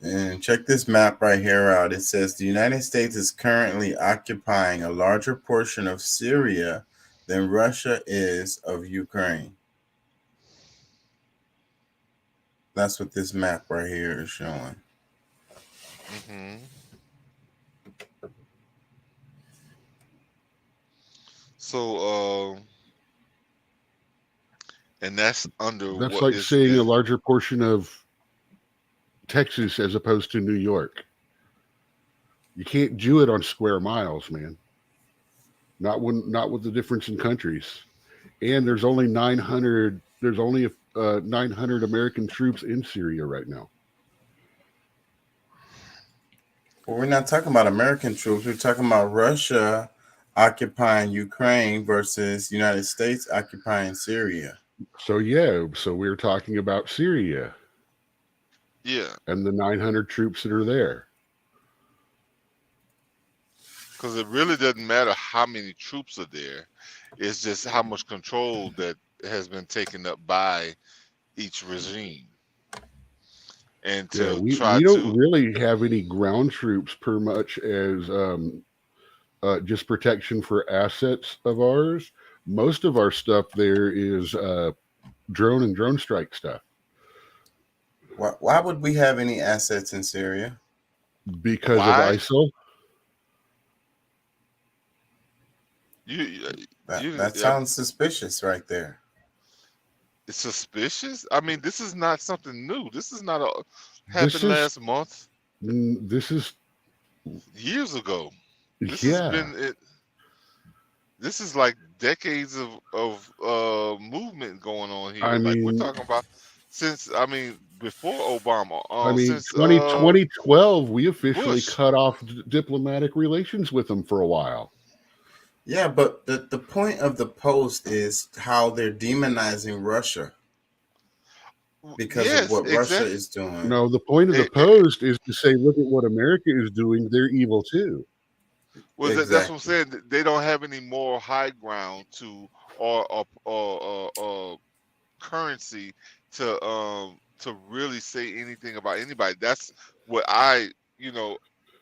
And check this map right here out. It says the United States is currently occupying a larger portion of Syria than Russia is of Ukraine. That's what this map right here is showing. Mm-hmm. So, and that's under That's what like is saying a larger portion of Texas as opposed to New York. You can't do it on square miles, man. Not with the difference in countries. And there's only 900. There's only 900 American troops in Syria right now. Well, we're not talking about American troops. We're talking about Russia occupying Ukraine versus United States occupying Syria. So yeah, so we're talking about Syria. Yeah. And the 900 troops that are there. Because it really doesn't matter how many troops are there. It's just how much control that has been taken up by each regime. And to we don't really have any ground troops per much as just protection for assets of ours. Most of our stuff there is drone and drone strike stuff. Why would we have any assets in Syria? Because of ISIL. That sounds suspicious right there. It's suspicious? I mean, this is not something new. This is not happened last month. This is years ago. This has been it. This is like decades of movement going on here. I mean, we're talking about since before Obama. Since 2012, we officially Bush. cut off diplomatic relations with them for a while. Yeah, but the point of the post is how they're demonizing Russia because of what Russia is doing. No, the point of the post is to say, look at what America is doing. They're evil too. Well, that's what I'm saying. They don't have any moral high ground to or currency to really say anything about anybody. That's what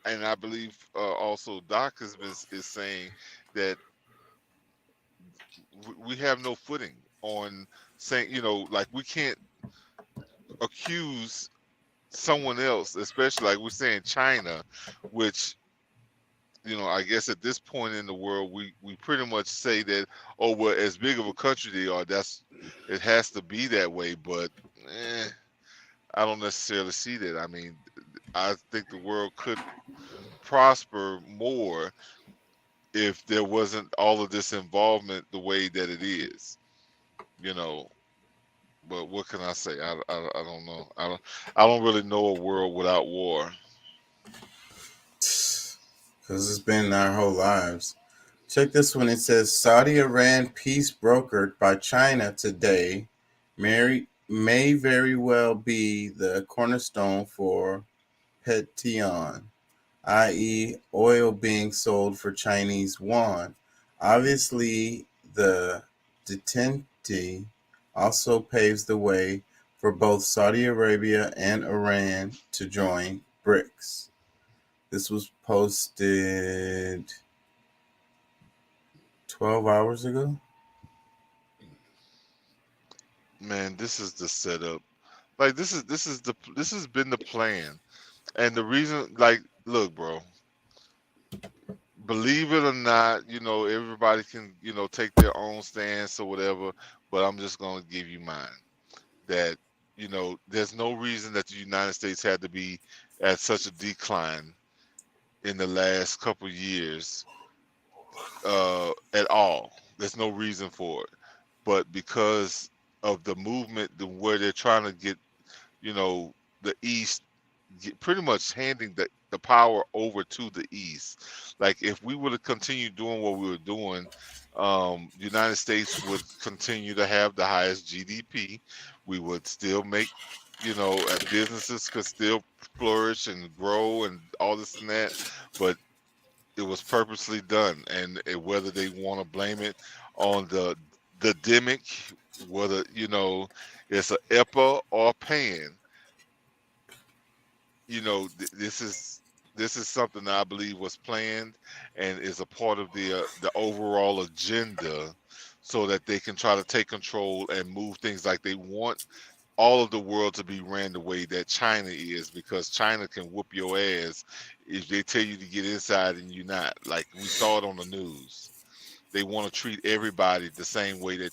and I believe also Doc is saying that we have no footing on saying, like we can't accuse someone else, especially like we're saying China, which, I guess at this point in the world, we pretty much say that, oh, well, as big of a country they are, it has to be that way. But I don't necessarily see that. I mean, I think the world could prosper more if there wasn't all of this involvement the way that it is, But what can I say? I don't know. I don't really know a world without war. Because it's been our whole lives. Check this one. It says Saudi-Iran peace brokered by China today may very well be the cornerstone for Petion, i.e. oil being sold for Chinese yuan. Obviously, the detente also paves the way for both Saudi Arabia and Iran to join BRICS. This was posted 12 hours ago. Man, this is the setup. Like this has been the plan. And the reason, like, look, bro, believe it or not, everybody can, take their own stance or whatever, but I'm just going to give you mine. That, there's no reason that the United States had to be at such a decline in the last couple of years at all. There's no reason for it. But because of the movement, where they're trying to get, the East, pretty much handing the power over to the East. Like if we would have continued doing what we were doing, the United States would continue to have the highest GDP. We would still make, and businesses could still flourish and grow and all this and that. But it was purposely done. And whether they want to blame it on the demic, whether, it's an EPA or pan, this is something that I believe was planned and is a part of the overall agenda, so that they can try to take control and move things. Like they want all of the world to be ran the way that China is, because China can whoop your ass if they tell you to get inside and you're not. Like we saw it on the news. They want to treat everybody the same way that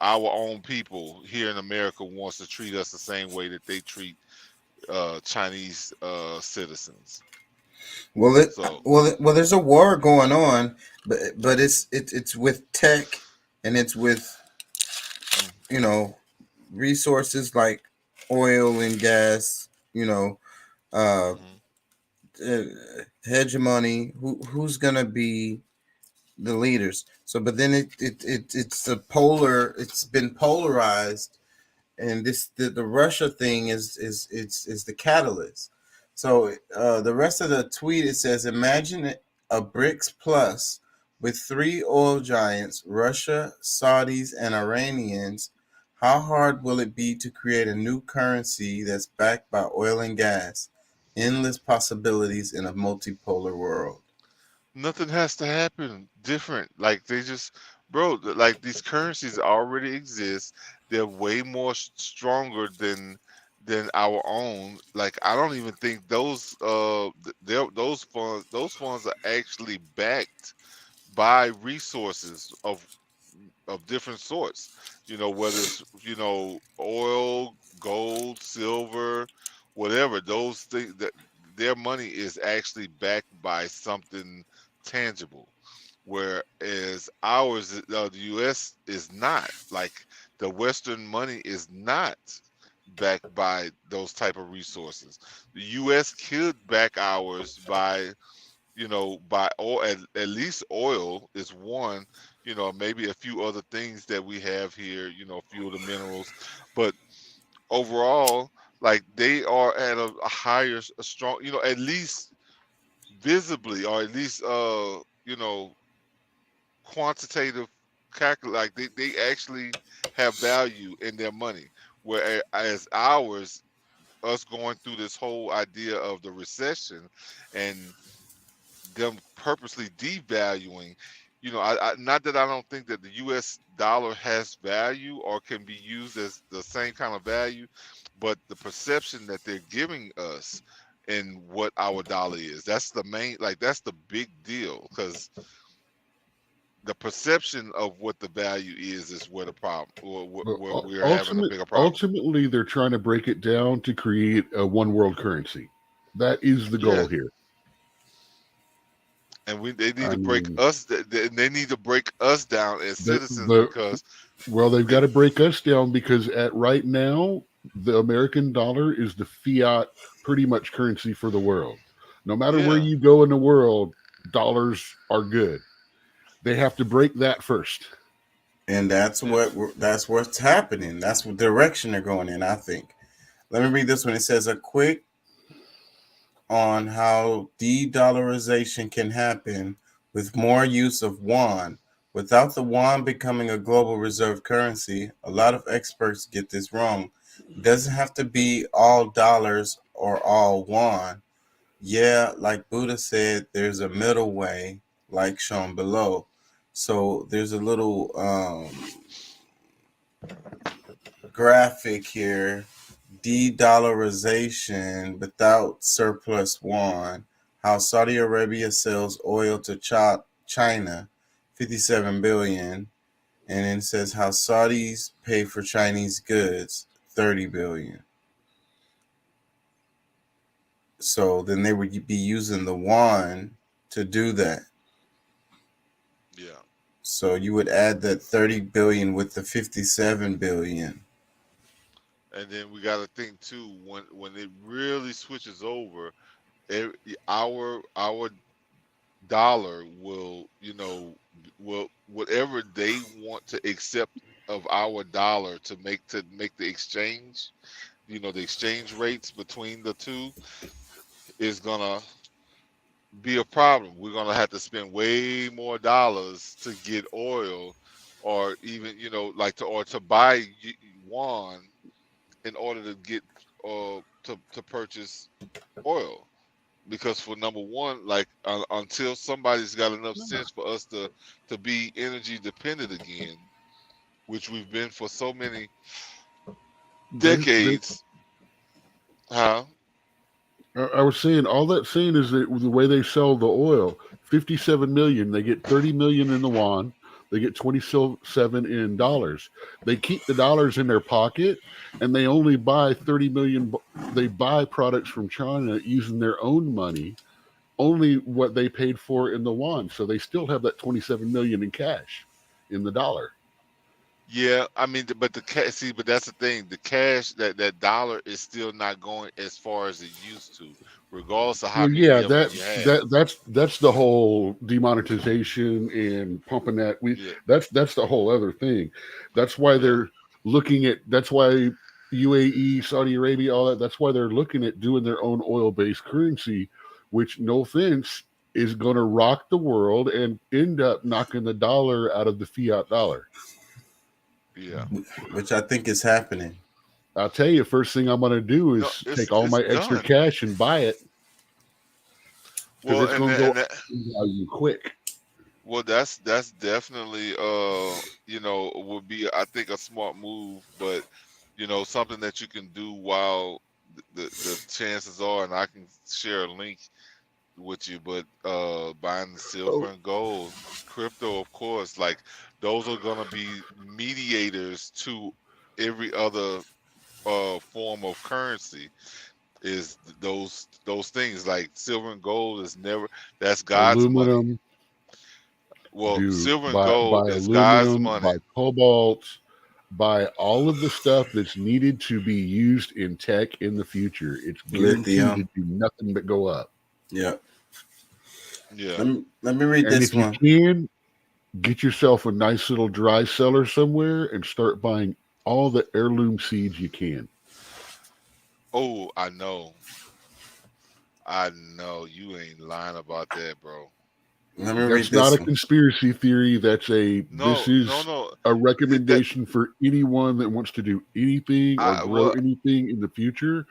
our own people here in America wants to treat us the same way that they treat Chinese citizens. Well, there's a war going on, but it's with tech, and it's with resources like oil and gas. Hegemony. Who's gonna be the leaders? So, but then it's been polarized. And the Russia thing is the catalyst. So the rest of the tweet, it says, imagine a BRICS plus with 3 oil giants, Russia, Saudis, and Iranians. How hard will it be to create a new currency that's backed by oil and gas? Endless possibilities in a multipolar world. Nothing has to happen different. Like they just, bro, like these currencies already exist. They're way more stronger than our own. Like I don't even think those funds are actually backed by resources of different sorts. Whether it's oil, gold, silver, whatever. Those things, that their money is actually backed by something tangible, whereas ours, the U.S. is not. Like the Western money is not backed by those type of resources. The U.S. could back ours by oil. At least oil is one. Maybe a few other things that we have here. A few of the minerals, but overall, like they are at a higher, a strong. At least visibly, or at least quantitative like they actually have value in their money, whereas ours, us going through this whole idea of the recession and them purposely devaluing, not that I don't think that the US dollar has value or can be used as the same kind of value, but the perception that they're giving us in what our dollar is, that's the main, that's the big deal, because the perception of what the value is where the problem, or where we're having a bigger problem. Ultimately, they're trying to break it down to create a one world currency. That is the goal here. And they need to break us. They need to break us down as citizens, because they've got to break us down, because right now the American dollar is the fiat, pretty much currency for the world. No matter where you go in the world, dollars are good. They have to break that first, and that's what's happening. That's what direction they're going in, I think. Let me read this one. It says a quick on how de-dollarization can happen with more use of yuan. Without the yuan becoming a global reserve currency, a lot of experts get this wrong. It doesn't have to be all dollars or all won. Yeah, like Buddha said, there's a middle way, like shown below. So there's a little graphic here, de-dollarization without surplus won, how Saudi Arabia sells oil to China, 57 billion, and then it says how Saudis pay for Chinese goods, 30 billion. So then they would be using the yuan to do that. Yeah. So you would add that 30 billion with the 57 billion. And then we got to think too, when it really switches over, our dollar will, will whatever they want to accept of our dollar to make the exchange, the exchange rates between the two is gonna be a problem. We're gonna have to spend way more dollars to get oil, or even to buy yuan in order to get to purchase oil. Because for number one, until somebody's got enough sense for us to be energy dependent again, which we've been for so many decades. Huh? I was saying all that saying is that the way they sell the oil, 57 million, they get 30 million in the yuan, they get 27 in dollars. They keep the dollars in their pocket, and they only buy 30 million. They buy products from China using their own money, only what they paid for in the yuan. So they still have that 27 million in cash in the dollar. Yeah, I mean, but the cash. See, but that's the thing. The cash, that dollar is still not going as far as it used to, regardless of how many of them you have. That's the whole demonetization and pumping that. That's the whole other thing. That's why they're looking at. That's why UAE, Saudi Arabia, all that. That's why they're looking at doing their own oil-based currency, which, no offense, is going to rock the world and end up knocking the dollar out of the fiat dollar. Yeah, which I think is happening. I'll tell you, first thing I'm going to do is take all my extra cash and buy it. Well, it's going to go quick. Well, that's definitely would be, I think, a smart move, but something that you can do while the chances are, and I can share a link with you, but buying the silver and gold, crypto, of course, those are going to be mediators to every other form of currency. Is those things like silver and gold is never, that's God's aluminum money. Well, silver and buy gold is aluminum, God's money. Buy cobalt, buy all of the stuff that's needed to be used in tech in the future. It's guaranteed to do nothing but go up. Yeah. Yeah. Let me read this one. If you can, get yourself a nice little dry cellar somewhere and start buying all the heirloom seeds you can. Oh, I know. You ain't lying about that, bro. That's not a conspiracy theory. That's a a recommendation for anyone that wants to do anything or grow anything in the future.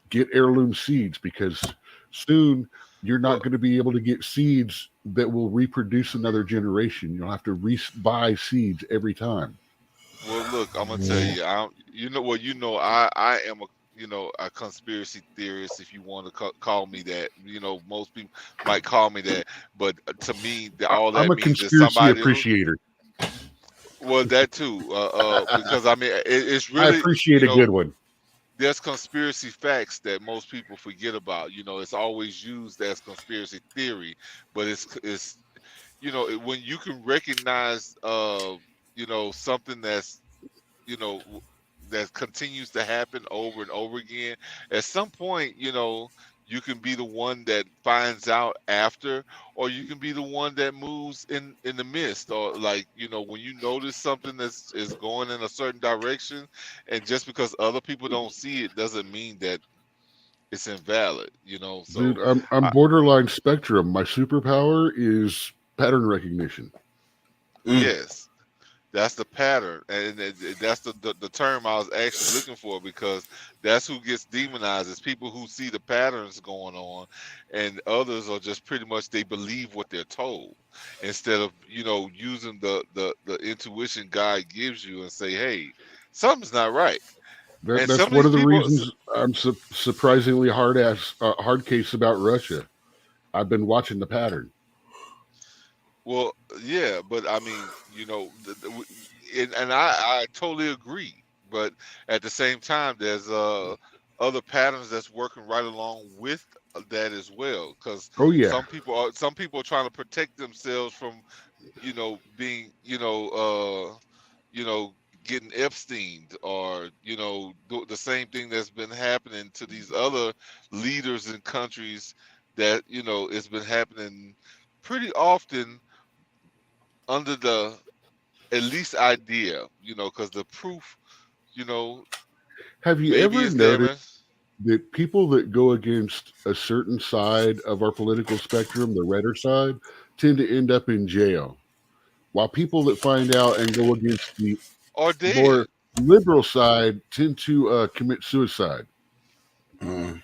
Get heirloom seeds, because soon you're not going to be able to get seeds that will reproduce another generation. You'll have to buy seeds every time. Well, look, I'm gonna tell you. I am a conspiracy theorist, if you want to call me that. Most people might call me that, but to me, all that I'm a means is conspiracy somebody appreciator. Well, that too, because I mean, it's really. I appreciate a good one. There's conspiracy facts that most people forget about. It's always used as conspiracy theory, but it's when you can recognize something that's that continues to happen over and over again, at some point you can be the one that finds out after, or you can be the one that moves in the midst, or when you notice something is going in a certain direction, and just because other people don't see it doesn't mean that it's invalid. So dude, I'm borderline spectrum. My superpower is pattern recognition. Yes. That's the pattern, and that's the term I was actually looking for, because that's who gets demonized. It's people who see the patterns going on, and others are just pretty much they believe what they're told instead of using the intuition God gives you and say, hey, something's not right. That's one of the reasons I'm surprisingly hard case about Russia. I've been watching the pattern. Well, yeah, but I mean, and I totally agree. But at the same time, there's other patterns that's working right along with that as well. Because some people are trying to protect themselves from, being, getting Epsteined, or the same thing that's been happening to these other leaders in countries that it's been happening pretty often under the at least idea, because the proof, Have you ever noticed that people that go against a certain side of our political spectrum, the redder side, tend to end up in jail, while people that find out and go against the more liberal side tend to commit suicide? Let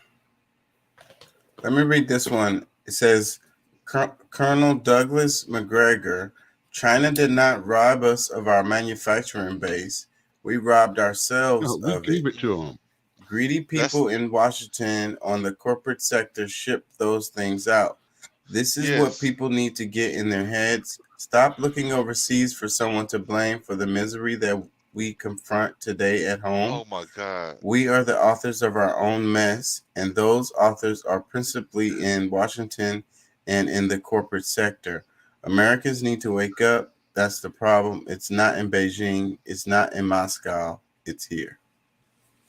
me read this one. It says, Colonel Douglas McGregor, China did not rob us of our manufacturing base. We robbed ourselves of it. We gave it to them. Greedy people in Washington on the corporate sector ship those things out. This is what people need to get in their heads. Stop looking overseas for someone to blame for the misery that we confront today at home. Oh my God. We are the authors of our own mess, and those authors are principally in Washington and in the corporate sector. Americans need to wake up. That's the problem. It's not in Beijing. It's not in Moscow. It's here.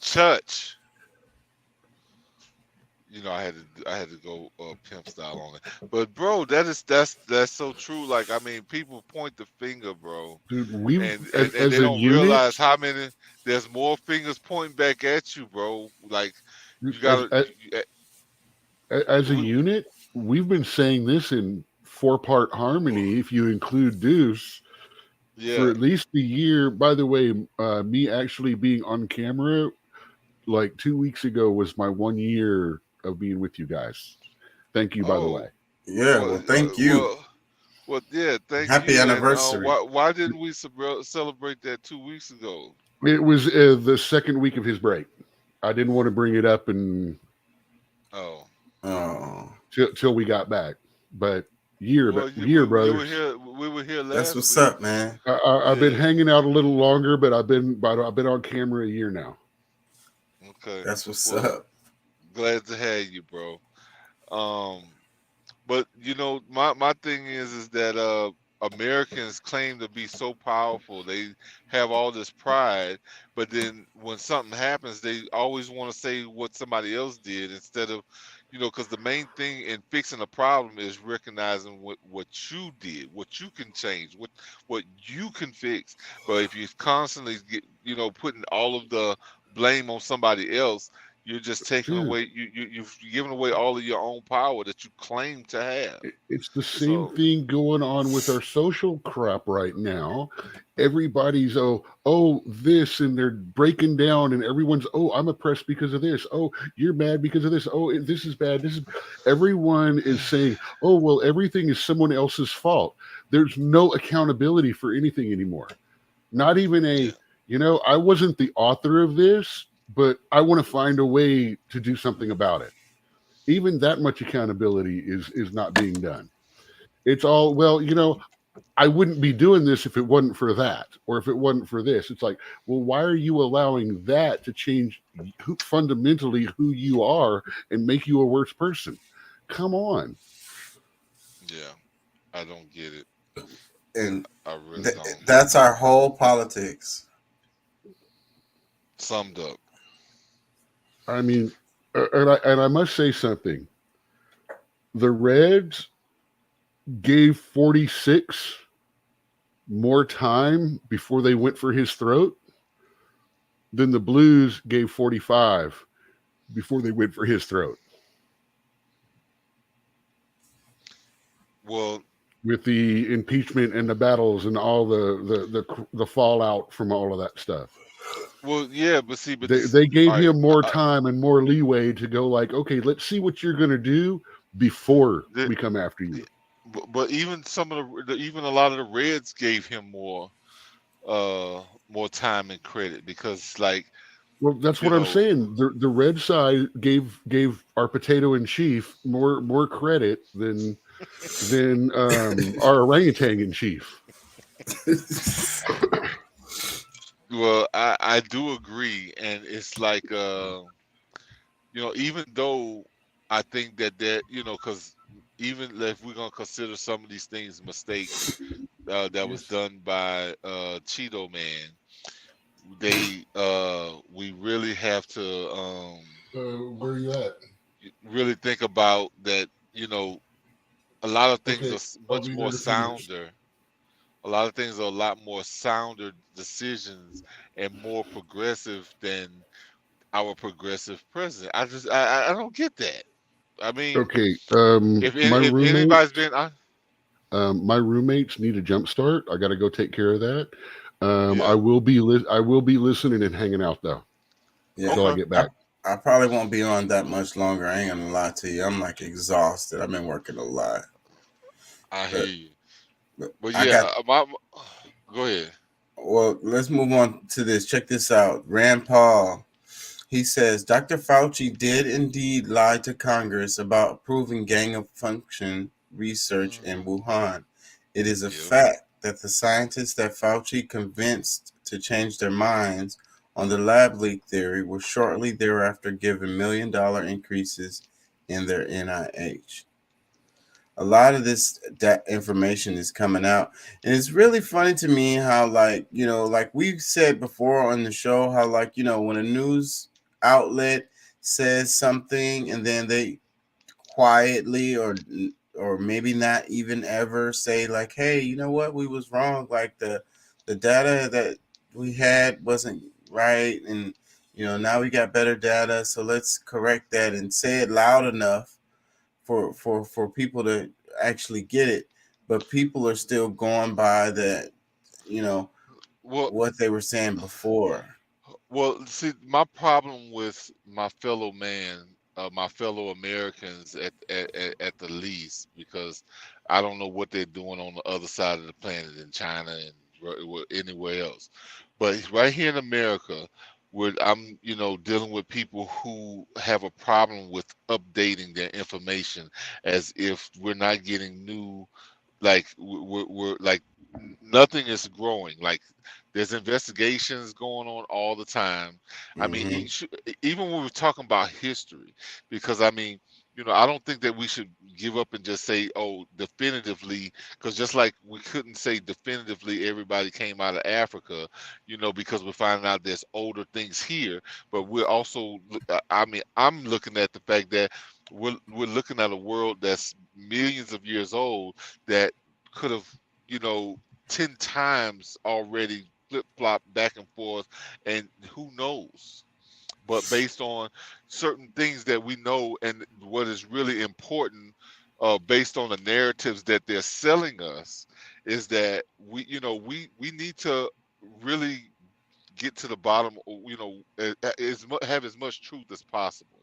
Church. I had to go pimp style on it. But bro, that's so true. Like, I mean, people point the finger, bro. Dude, and they don't realize how many there's more fingers pointing back at you, bro. Like, you gotta as a unit, we've been saying this in 4-part harmony, if you include Deuce, for at least a year. By the way, me actually being on camera like 2 weeks ago was my 1 year of being with you guys. Thank you, by the way. Yeah, well, thank you. Thank you. Happy anniversary. Why didn't we celebrate that 2 weeks ago? It was the second week of his break. I didn't want to bring it up till we got back, but year, brothers. We were here last. That's what's up, man. I've been hanging out a little longer, but I've been on camera a year now. Okay, that's what's up. Glad to have you, bro. But my thing is that Americans claim to be so powerful. They have all this pride, but then when something happens, they always want to say what somebody else did instead of, because the main thing in fixing a problem is recognizing what you did, what you can change, what you can fix. But if you constantly get, putting all of the blame on somebody else, you're just taking away. You've given away all of your own power that you claim to have. It's the same thing going on with our social crap right now. Everybody's this, and they're breaking down, and everyone's I'm oppressed because of this. Oh, you're mad because of this. Oh, this is bad. Everyone is saying, well, everything is someone else's fault. There's no accountability for anything anymore. Not even I wasn't the author of this, but I want to find a way to do something about it. Even that much accountability is not being done. It's all, I wouldn't be doing this if it wasn't for that, or if it wasn't for this. It's like, well, why are you allowing that to change fundamentally who you are and make you a worse person? Come on. Yeah, I don't get it. And I really don't. That's our whole politics. Summed up. I mean, and I must say something. The Reds gave 46 more time before they went for his throat than the Blues gave 45 before they went for his throat. Well, with the impeachment and the battles and all the fallout from all of that stuff. Well, yeah, but see, but they gave him more time and more leeway to go like, okay, let's see what you're going to do before we come after you. But even even a lot of the Reds gave him more time and credit because, like, well, that's what I'm saying. The red side gave our potato in chief more credit than our orangutan in chief. Well, I do agree, and it's like even though I think that because even if we're gonna consider some of these things mistakes that was done by Cheeto Man, we really have to where are you at? Really think about that. A lot of things are much more sounder. A lot of things are a lot more sounder decisions and more progressive than our progressive president. I don't get that. I mean, okay. If anybody's been, my roommates need a jump start. I got to go take care of that. I will be listening and hanging out though. Yeah, until I get back. I probably won't be on that much longer. I ain't gonna lie to you. I'm like exhausted. I've been working a lot. I hear you. But yeah, go ahead. Well, let's move on to this. Check this out. Rand Paul, he says, Dr. Fauci did indeed lie to Congress about approving gain-of-function research in Wuhan. It is a fact that the scientists that Fauci convinced to change their minds on the lab leak theory were shortly thereafter given $1 million increases in their NIH. A lot of that information is coming out, and it's really funny to me how, like we've said before on the show, how when a news outlet says something and then they quietly or maybe not even ever say like, hey, you know what, we was wrong, like the data that we had wasn't right, and now we got better data, so let's correct that and say it loud enough for people to actually get it. But people are still going by that, what they were saying before. Well, see, my problem with my fellow man, my fellow Americans at the least, because I don't know what they're doing on the other side of the planet in China and anywhere else. But right here in America, where I'm, dealing with people who have a problem with updating their information as if we're not getting new, like we're like nothing is growing. Like there's investigations going on all the time. I mean, even when we're talking about history, because I mean, I don't think that we should give up and just say, oh, definitively, because just like we couldn't say definitively everybody came out of Africa, because we're finding out there's older things here, but we're also, I mean, I'm looking at the fact that we're looking at a world that's millions of years old that could have, 10 times already flip-flop back and forth, and who knows? But based on certain things that we know and what is really important, based on the narratives that they're selling us, is that we need to really get to the bottom, have as much truth as possible.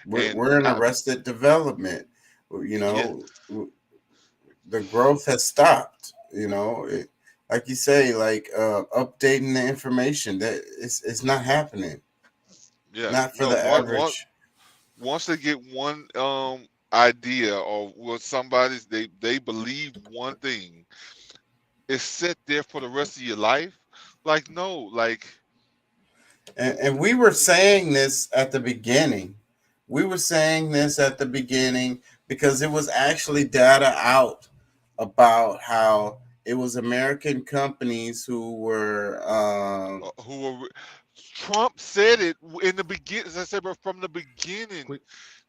We're in arrested development. The growth has stopped. Like you say, updating the information, that it's not happening. Yeah, not for the average. Once they get one idea or what they believe one thing, it's set there for the rest of your life. Like no, like. And we were saying this at the beginning. Because it was actually data out about how it was American companies who were. Trump said it in the beginning. As I said, from the beginning.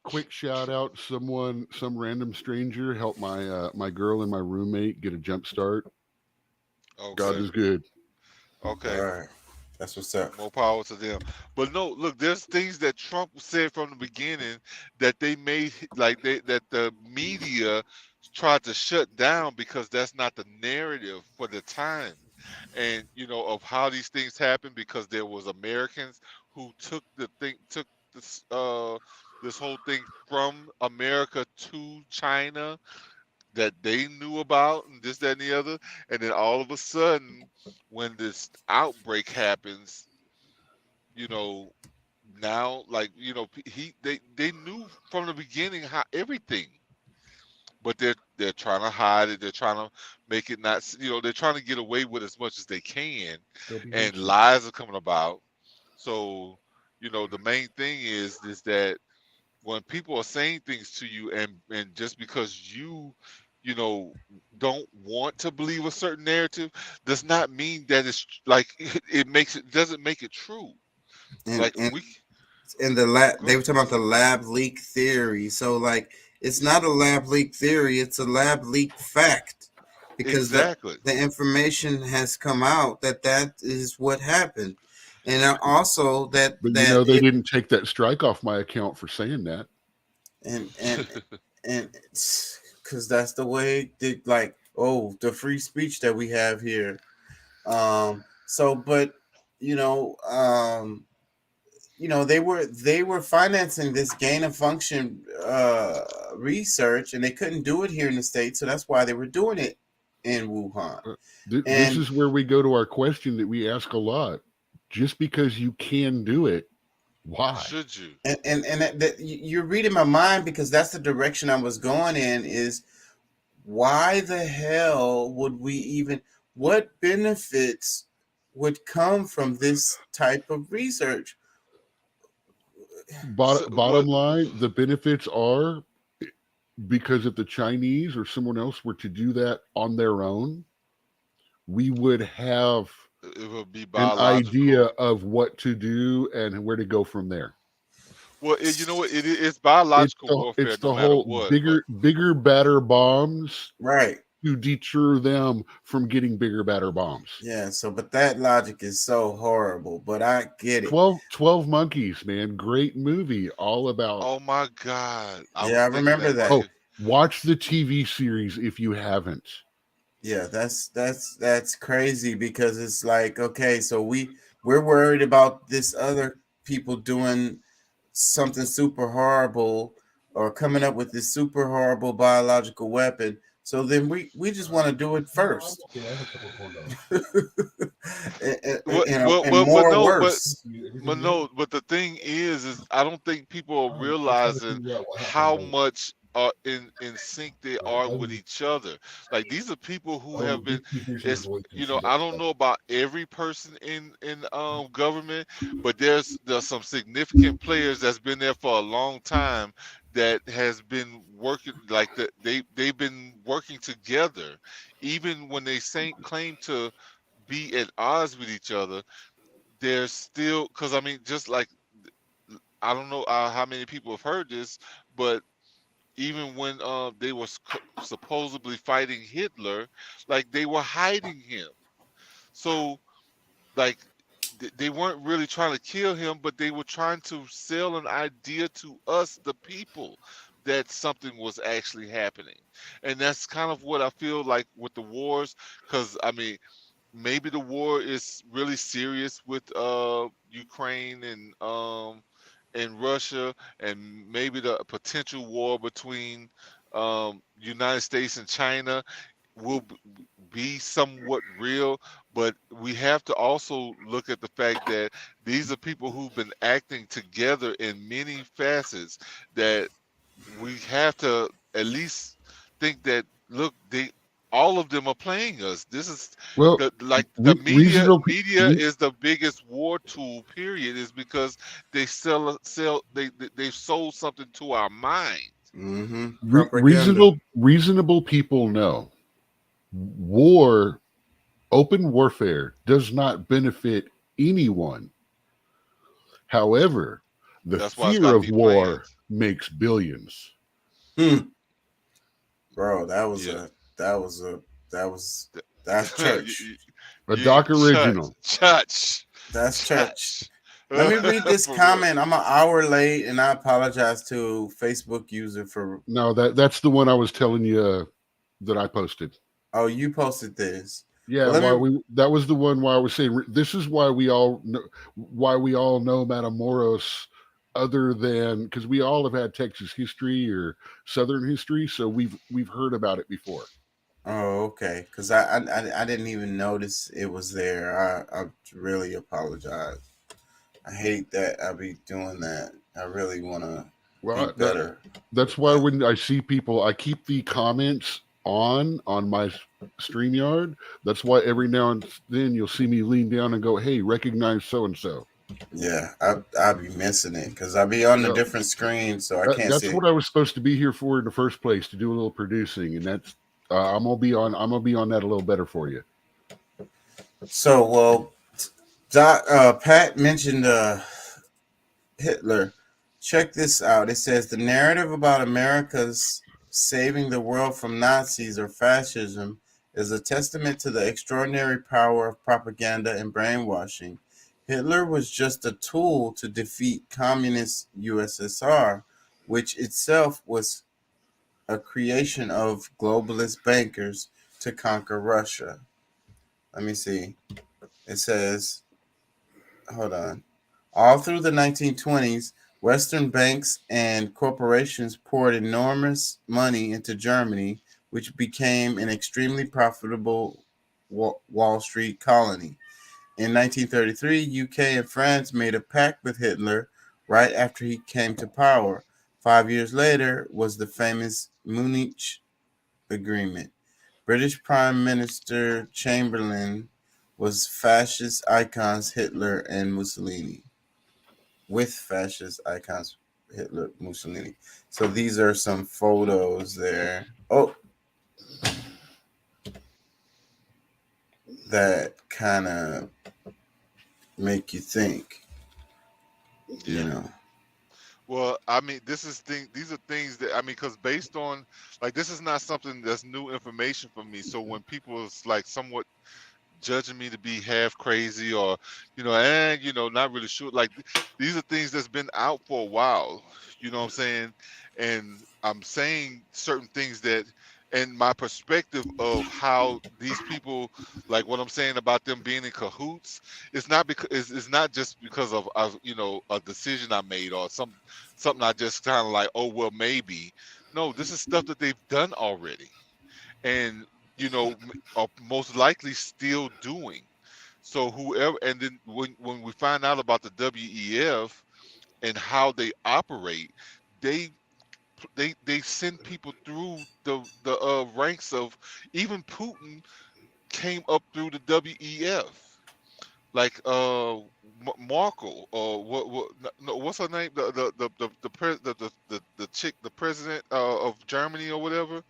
Quick shout out! Some random stranger helped my girl and my roommate get a jump start. Okay. God is good. Okay. All right. That's what's up. More power to them. But no, look, there's things that Trump said from the beginning that they made, that the media tried to shut down because that's not the narrative for the time, and of how these things happen, because there was Americans who took this this whole thing from America to China that they knew about, and this, that, and the other, and then all of a sudden, when this outbreak happens, now, like, they knew from the beginning how everything, but they're trying to hide it. They're trying to make it not, they're trying to get away with as much as they can, and lies are coming about. So, the main thing is that when people are saying things to you, and just because you don't want to believe a certain narrative, does not mean that it's like doesn't make it true. In the lab, they were talking about the lab leak theory. So like, it's not a lab leak theory; it's a lab leak fact, because the information has come out that is what happened, and also that. But they didn't take that strike off my account for saying that, and because that's the way the free speech that we have here. They were financing this gain of function research, and they couldn't do it here in the States, so that's why they were doing it in Wuhan. This is where we go to our question that we ask a lot. Just because you can do it, why should you? And you're reading my mind, because that's the direction I was going in. Is why the hell would we even? What benefits would come from this type of research? Bottom line, the benefits are, because if the Chinese or someone else were to do that on their own, we would have an idea of what to do and where to go from there. Well, it's biological warfare. It's the whole bigger, badder bombs, right, to deter them from getting bigger, badder bombs. Yeah. So, but that logic is so horrible. But I get it. 12 Monkeys, man, great movie, all about. Oh my God! I remember that. Oh, watch the TV series if you haven't. Yeah, that's crazy, because it's like, okay, so we're worried about this other people doing something super horrible or coming up with this super horrible biological weapon. So then we just want to do it first. But the thing is I don't think people are realizing how much in sync they are with each other. Like, these are people who have been, I don't know about every person in government, but there's some significant players that's been there for a long time that has been working, like they've been working together, even when they claim to be at odds with each other. They're still, because I mean, just like, I don't know how many people have heard this, but even when they were supposedly fighting Hitler, like, they were hiding him. So, like, they weren't really trying to kill him, but they were trying to sell an idea to us, the people, that something was actually happening. And that's kind of what I feel like with the wars, because, I mean, maybe the war is really serious with Ukraine and Russia, and maybe the potential war between United States and China will be somewhat real, but we have to also look at the fact that these are people who've been acting together in many facets, that we have to at least think that, look, all of them are playing us. This is the media is the biggest war tool, period, is because they they've sold something to our mind. Mm-hmm. Reasonable people know open warfare does not benefit anyone. However, the fear of war makes billions. Bro, that's church. A Doc original. Church. That's church. Let me read this comment. I'm an hour late, and I apologize to Facebook user for. No, that's the one I was telling you that I posted. Oh, you posted this. Yeah, that was the one where I was saying this is why we all know Matamoros, other than because we all have had Texas history or Southern history, so we've heard about it before. Oh, okay. Because I didn't even notice it was there. I really apologize. I hate that I be doing that. I really want to be better. That's why when I see people, I keep the comments on my StreamYard. That's why every now and then you'll see me lean down and go, "Hey, recognize so and so." Yeah, I'll be missing it because I'll be on a different screen, so I can't see. That's what I was supposed to be here for in the first place, to do a little producing, and that's I'm gonna be on that a little better for you. So, well, Pat mentioned Hitler. Check this out. It says the narrative about America's saving the world from Nazis or fascism is a testament to the extraordinary power of propaganda and brainwashing. Hitler was just a tool to defeat communist USSR, which itself was a creation of globalist bankers to conquer Russia. Let me see. It says, hold on. All through the 1920s, Western banks and corporations poured enormous money into Germany, which became an extremely profitable Wall Street colony. In 1933, UK and France made a pact with Hitler right after he came to power. 5 years later was the famous Munich Agreement. British Prime Minister Chamberlain was fascist icons Hitler and Mussolini. With fascist icons Hitler, Mussolini. So these are some photos there. Oh, that kind of make you think, you know. Well, I mean, these are things that, I mean, because based on, like, this is not something that's new information for me. So when people is like somewhat judging me to be half crazy or, not really sure, like, these are things that's been out for a while, you know what I'm saying? And I'm saying certain things that, and my perspective of how these people, like what I'm saying about them being in cahoots, it's not because it's not just because of a decision I made or something I just kind of like, oh well, maybe. No, this is stuff that they've done already, and are most likely still doing. So whoever, and then when we find out about the WEF and how they operate, they send people through the ranks of, even Putin came up through the WEF, like Merkel or what's her name, the chick, the president of Germany or whatever.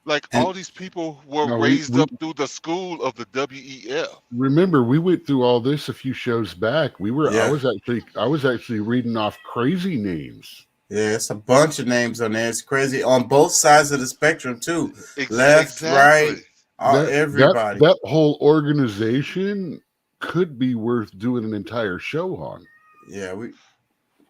Like all these people were raised up through the school of the WEF. Remember, we went through all this a few shows back. I was actually reading off crazy names. Yeah, it's a bunch of names on there. It's crazy on both sides of the spectrum too. Left, right, everybody. That whole organization could be worth doing an entire show on. Yeah,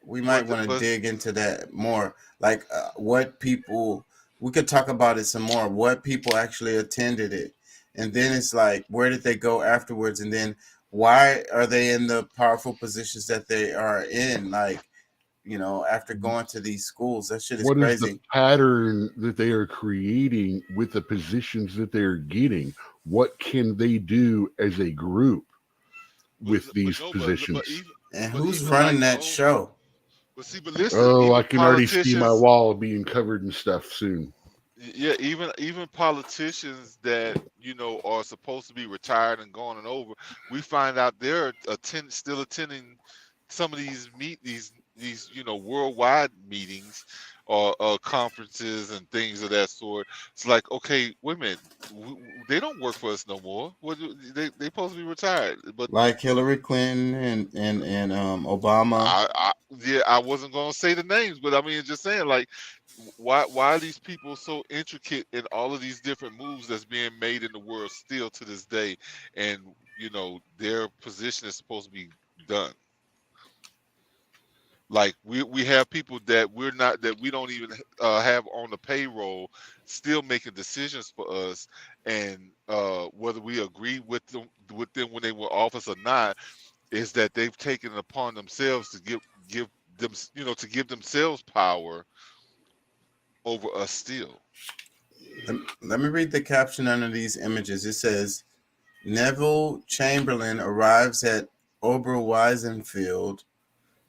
we might want to dig into that more. Like what people, we could talk about it some more. What people actually attended it, and then it's like, where did they go afterwards, and then why are they in the powerful positions that they are in? Like, after going to these schools, that shit is crazy. What is the pattern that they are creating with the positions that they're getting? What can they do as a group with these positions? And who's running that show? But listen, I can already see my wall being covered in stuff soon. Yeah, even politicians that are supposed to be retired and gone and over, we find out they're still attending some of these worldwide meetings or conferences and things of that sort. It's like, okay, wait a minute, they don't work for us no more. They supposed to be retired, but like Hillary Clinton and Obama. I wasn't gonna say the names, but I mean, just saying, like, why are these people so intricate in all of these different moves that's being made in the world still to this day, and their position is supposed to be done. Like we have people that we don't even have on the payroll, still making decisions for us, and whether we agree with them when they were office or not, is that they've taken it upon themselves to give them, to give themselves power over us still. Let me read the caption under these images. It says, Neville Chamberlain arrives at Oberweisenfeld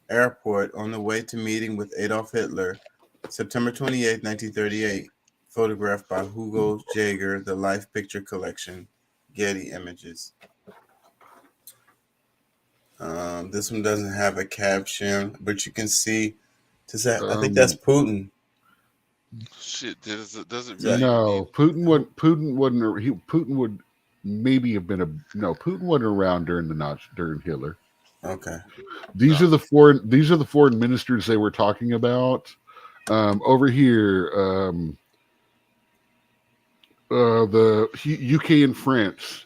Airport on the way to meeting with Adolf Hitler, September 28, 1938. Photographed by Hugo Jaeger, The Life Picture Collection, Getty Images. This one doesn't have a caption, but you can see. I think that's Putin. Shit, does it really? No, Putin would maybe have been Putin wasn't around during Hitler. Okay. These are the foreign ministers they were talking about. Over here, the UK and France.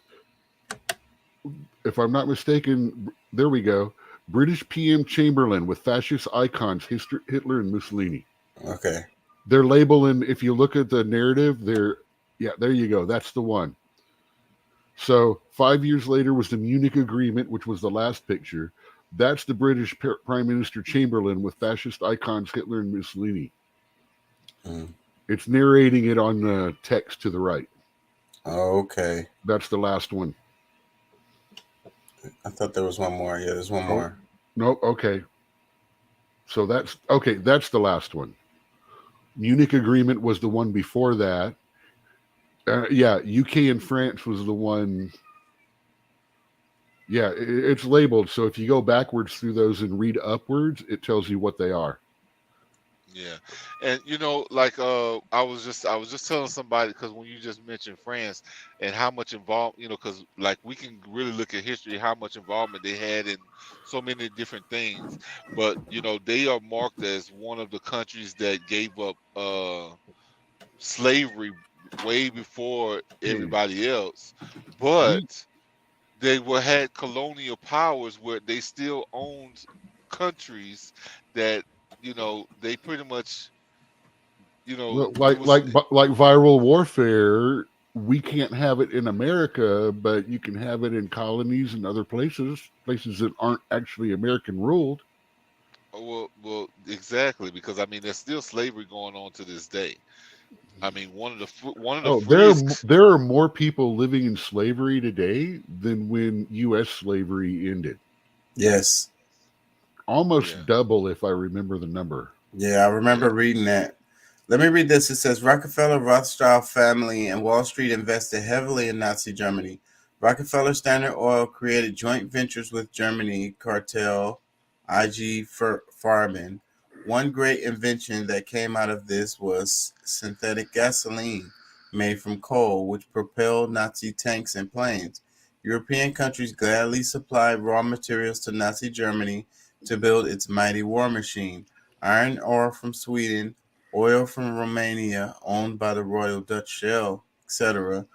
If I'm not mistaken, there we go. British PM Chamberlain with fascist icons Hitler and Mussolini. Okay. They're labeling, if you look at the narrative, there you go. That's the one. So 5 years later was the Munich Agreement, which was the last picture. That's the British Prime Minister Chamberlain with fascist icons Hitler and Mussolini. It's narrating it on the text to the right. Okay. That's the last one. I thought there was one more. Yeah, there's one more. Nope. Okay. So that's the last one. Munich Agreement was the one before that. UK and France was the one. Yeah, it's labeled. So if you go backwards through those and read upwards, it tells you what they are. Yeah, and like I was just telling somebody, because when you just mentioned France and how much involved, because like we can really look at history, how much involvement they had in so many different things, but they are marked as one of the countries that gave up slavery way before everybody else, but they had colonial powers where they still owned countries that they pretty much like viral warfare. We can't have it in America, but you can have it in colonies and other places that aren't actually American ruled. Well, exactly, because I mean there's still slavery going on to this day. I mean, there are more people living in slavery today than when U.S. slavery ended. Yes. Almost double, if I remember the number. Yeah, I remember reading that. Let me read this. It says, Rockefeller, Rothschild family, and Wall Street invested heavily in Nazi Germany. Rockefeller Standard Oil created joint ventures with Germany cartel IG Farben. One great invention that came out of this was synthetic gasoline made from coal, which propelled Nazi tanks and planes. European countries gladly supplied raw materials to Nazi Germany to build its mighty war machine. Iron ore from Sweden, oil from Romania, owned by the Royal Dutch Shell, etc.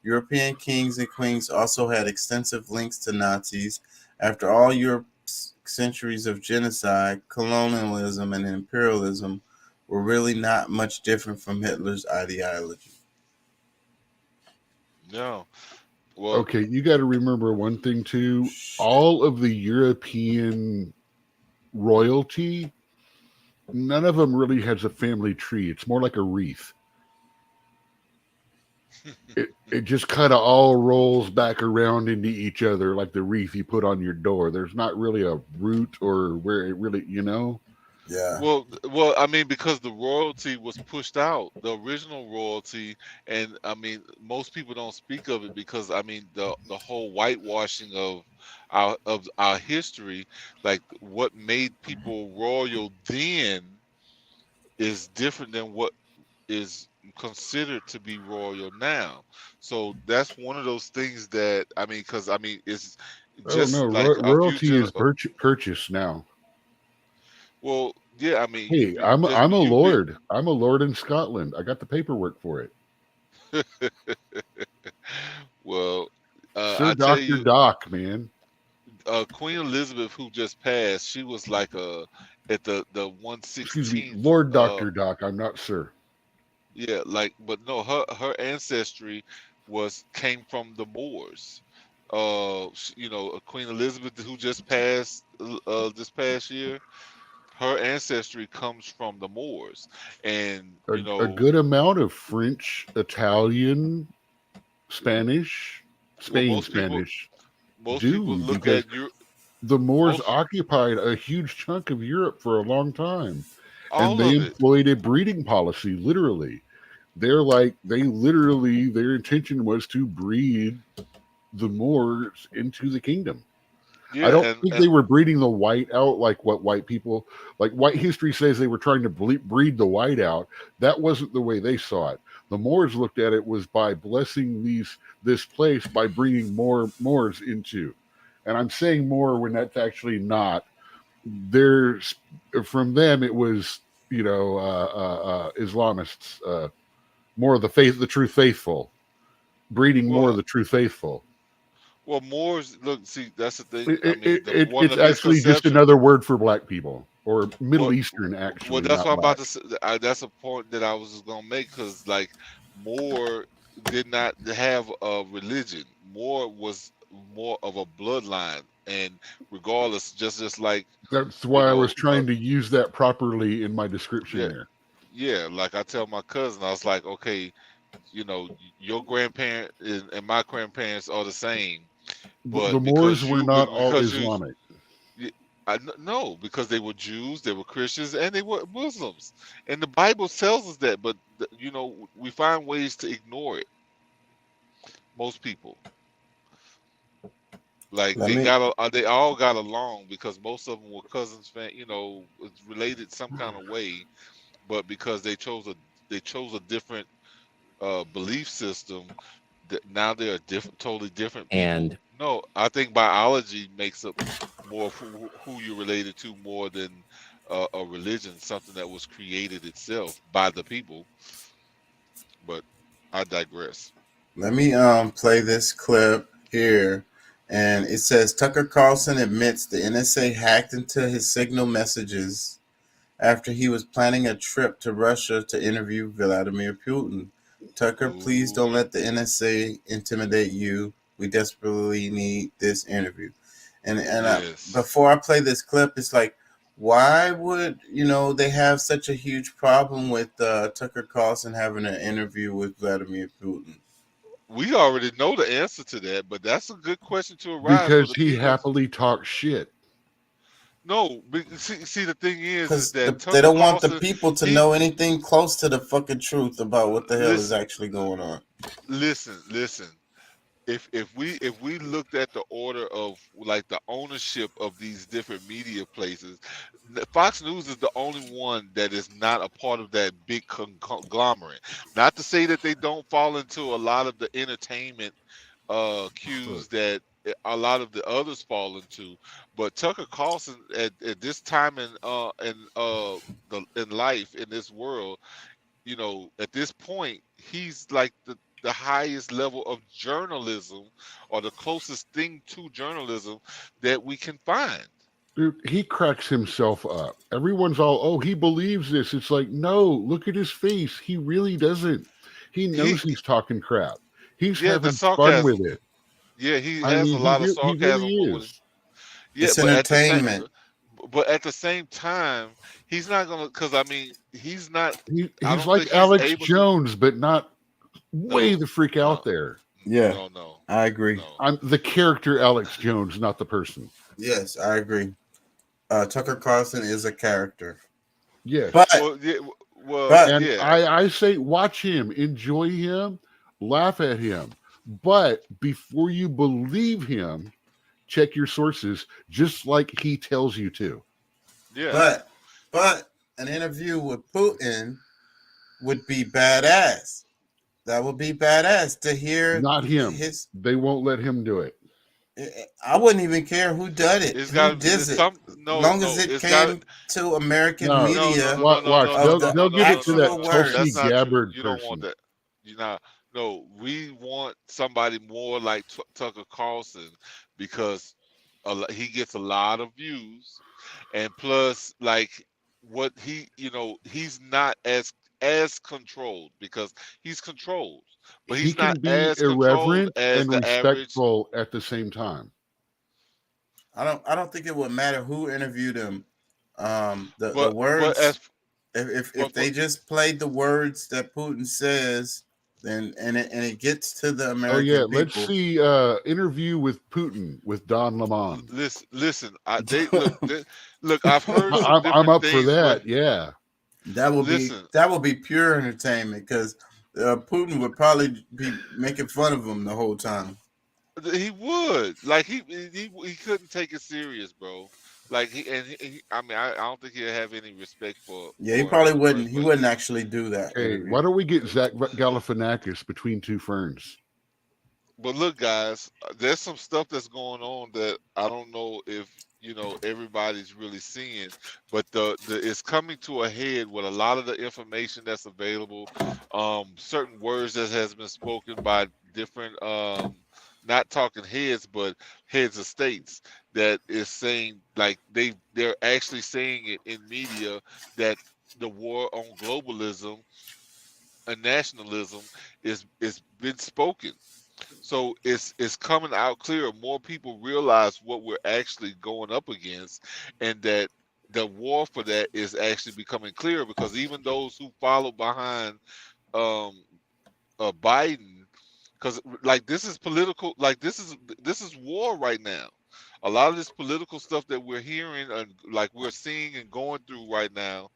European kings and queens also had extensive links to Nazis. After all Europe's centuries of genocide, colonialism, and imperialism were really not much different from Hitler's ideology. No. Well, okay, you got to remember one thing too. All of the European royalty, none of them really has a family tree. It's more like a wreath. It just kind of all rolls back around into each other like the wreath you put on your door. There's not really a root or where it really, Yeah. Well, I mean, because the royalty was pushed out, the original royalty, and I mean, most people don't speak of it because I mean, the whole whitewashing of our history, like what made people royal then, is different than what is considered to be royal now. So that's one of those things that I mean, because I mean, it's just royalty is purchased now. Well, yeah, I mean, hey, I'm a lord. I'm a lord in Scotland. I got the paperwork for it. Well, Sir Dr. Doc, man. Queen Elizabeth, who just passed, she was like at the Excuse me, 116th. Lord Dr. Doc, I'm not sir. Yeah, but no, her ancestry came from the Moors. Queen Elizabeth, who just passed this past year, her ancestry comes from the Moors, and A good amount of French, Italian, Spanish, Spanish. Most people look because at Europe. The Moors occupied a huge chunk of Europe for a long time, All and they of it. employed a breeding policy. Literally, their intention was to breed the Moors into the kingdom. Yeah, I don't think they were breeding the white out like what white history says they were trying to breed the white out. That wasn't the way they saw it. The Moors looked at it was by blessing this place by bringing more Moors into. And I'm saying more when that's actually not. From them it was, Islamists, more of the true faithful, breeding more of the true faithful. Well, Moors, see, that's the thing. It's actually just another word for black people or Middle Eastern, actually. Well, that's what I'm about to say. That's a point that I was just going to make, because, Moor did not have a religion. Moor was more of a bloodline, and regardless, just like... That's why I was trying to use that properly in my description there. Yeah, like I tell my cousin, I was like, okay, your grandparent and my grandparents are the same. But the Moors were not all Islamic. No, because they were Jews, they were Christians, and they were Muslims. And the Bible tells us that, but we find ways to ignore it. Most people. They all got along because most of them were cousins, it's related some kind of way, but because they chose a different belief system, that now they're totally different people. And no, I think biology makes up more of who you're related to more than a religion, something that was created itself by the people. But I digress. Let me play this clip here, and it says Tucker Carlson admits the NSA hacked into his Signal messages after he was planning a trip to Russia to interview Vladimir Putin. Tucker, please don't let the NSA intimidate you. We desperately need this interview. And Yes. Before I play this clip, it's like, why would they have such a huge problem with Tucker Carlson having an interview with Vladimir Putin? We already know the answer to that, but that's a good question to arise. Because he happily talks shit. No, see, the thing is that they don't want the people to know anything close to the fucking truth about what the hell is actually going on. Listen. If we looked at the order of the ownership of these different media places, Fox News is the only one that is not a part of that big conglomerate. Not to say that they don't fall into a lot of the entertainment cues that a lot of the others fall into, but Tucker Carlson at this time in life in this world, at this point, he's like the highest level of journalism, or the closest thing to journalism that we can find. Dude, he cracks himself up. Everyone's all, oh, he believes this. It's like, no, look at his face. He really doesn't. He knows he's talking crap. He's having fun with it. Yeah, he has a lot of sarcasm. He really is. Yeah, it's entertainment. But at the same time, he's not gonna, because he's not. He's like Alex Jones, but not way the freak out there. Yeah, no, I agree. I'm the character Alex Jones, not the person. Yes, I agree. Tucker Carlson is a character. Yes, but I say watch him, enjoy him, laugh at him. But before you believe him, check your sources, just like he tells you to. Yeah. But an interview with Putin would be badass. That would be badass to hear. Not him. They won't let him do it. I wouldn't even care who did it. As long as it came to American media. Watch, they'll get it to that Tulsi Gabbard You person. don't want that. No, we want somebody more like Tucker Carlson, because he gets a lot of views, and plus, like what he, he's not as controlled because he's controlled, but He he's can not be as controlled irreverent as and the average. respectful at the same time. I don't think it would matter who interviewed him. The words, if they just played the words that Putin says, then and it gets to the American people. Let's see interview with Putin with Don Lemon. Listen, look, I've heard I'm up for that. Yeah, that will be pure entertainment because Putin would probably be making fun of him the whole time. He would, like he couldn't take it serious, bro. Like I mean, I don't think he'd have any respect for. Yeah, he probably wouldn't. He wouldn't actually do that. Hey, why don't we get Zach Galifianakis between two ferns? But look, guys, there's some stuff that's going on that I don't know if everybody's really seeing, but it's coming to a head with a lot of the information that's available. Certain words that has been spoken by different not talking heads, but heads of states that is saying, like they're actually saying it in media that the war on globalism and nationalism is been spoken. So it's coming out clear. More people realize what we're actually going up against, and that the war for that is actually becoming clear, because even those who follow behind Biden, because like this is political, like this is war right now. A lot of this political stuff that we're hearing and like we're seeing and going through right now,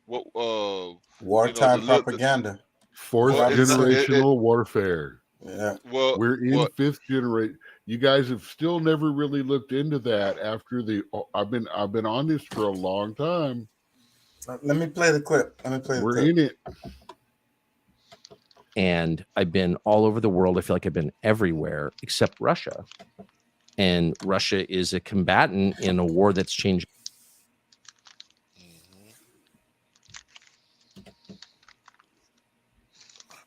wartime propaganda, fourth generational warfare. Yeah. Well, we're in fifth generation. You guys have still never really looked into that after I've been on this for a long time. Let me play the clip. We're in it. And I've been all over the world. I feel like I've been everywhere except Russia. And Russia is a combatant in a war that's changed.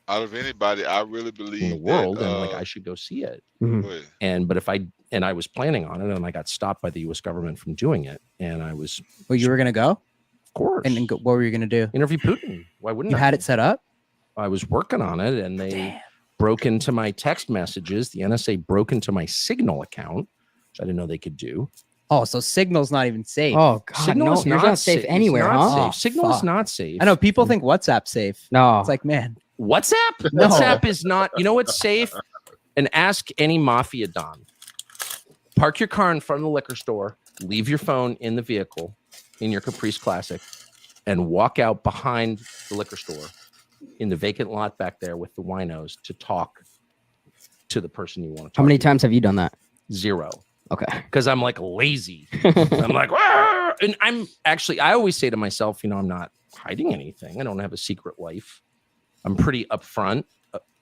Out of anybody, I really believe in the world, and like I should go see it. But I was planning on it, and I got stopped by the U.S. government from doing it. And I was. Well, you were going to go? Of course. And then what were you going to do? Interview Putin. Why wouldn't you I? had it set up? I was working on it, and they broke into my text messages. The NSA broke into my Signal account, which I didn't know they could do. Oh, so Signal's not even safe. Oh, God, Signal is not safe anywhere, huh? Signal is not safe. I know people think WhatsApp's safe. No. It's like, man. WhatsApp? No. WhatsApp is not. You know what's safe? And ask any mafia don. Park your car in front of the liquor store, leave your phone in the vehicle, in your Caprice Classic, and walk out behind the liquor store in the vacant lot back there with the winos to talk to the person you want to talk to. How many times have you done that? 0. Okay. Because I'm like lazy. I'm like, "Arr!" And I always say to myself, I'm not hiding anything. I don't have a secret life. I'm pretty upfront,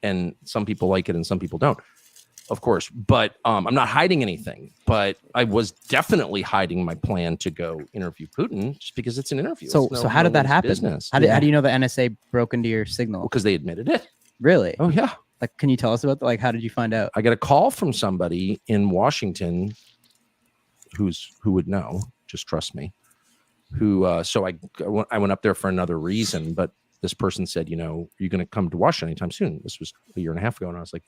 and some people like it and some people don't, of course. But I'm not hiding anything. But I was definitely hiding my plan to go interview Putin just because it's an interview. So how did that happen? Business. How do you know the NSA broke into your Signal? Because they admitted it. Really? Oh, yeah. Like, can you tell us about that? Like, how did you find out? I got a call from somebody in Washington who would know. Just trust me. So I went up there for another reason, but this person said, are you going to come to Washington anytime soon? This was a year and a half ago. And I was like,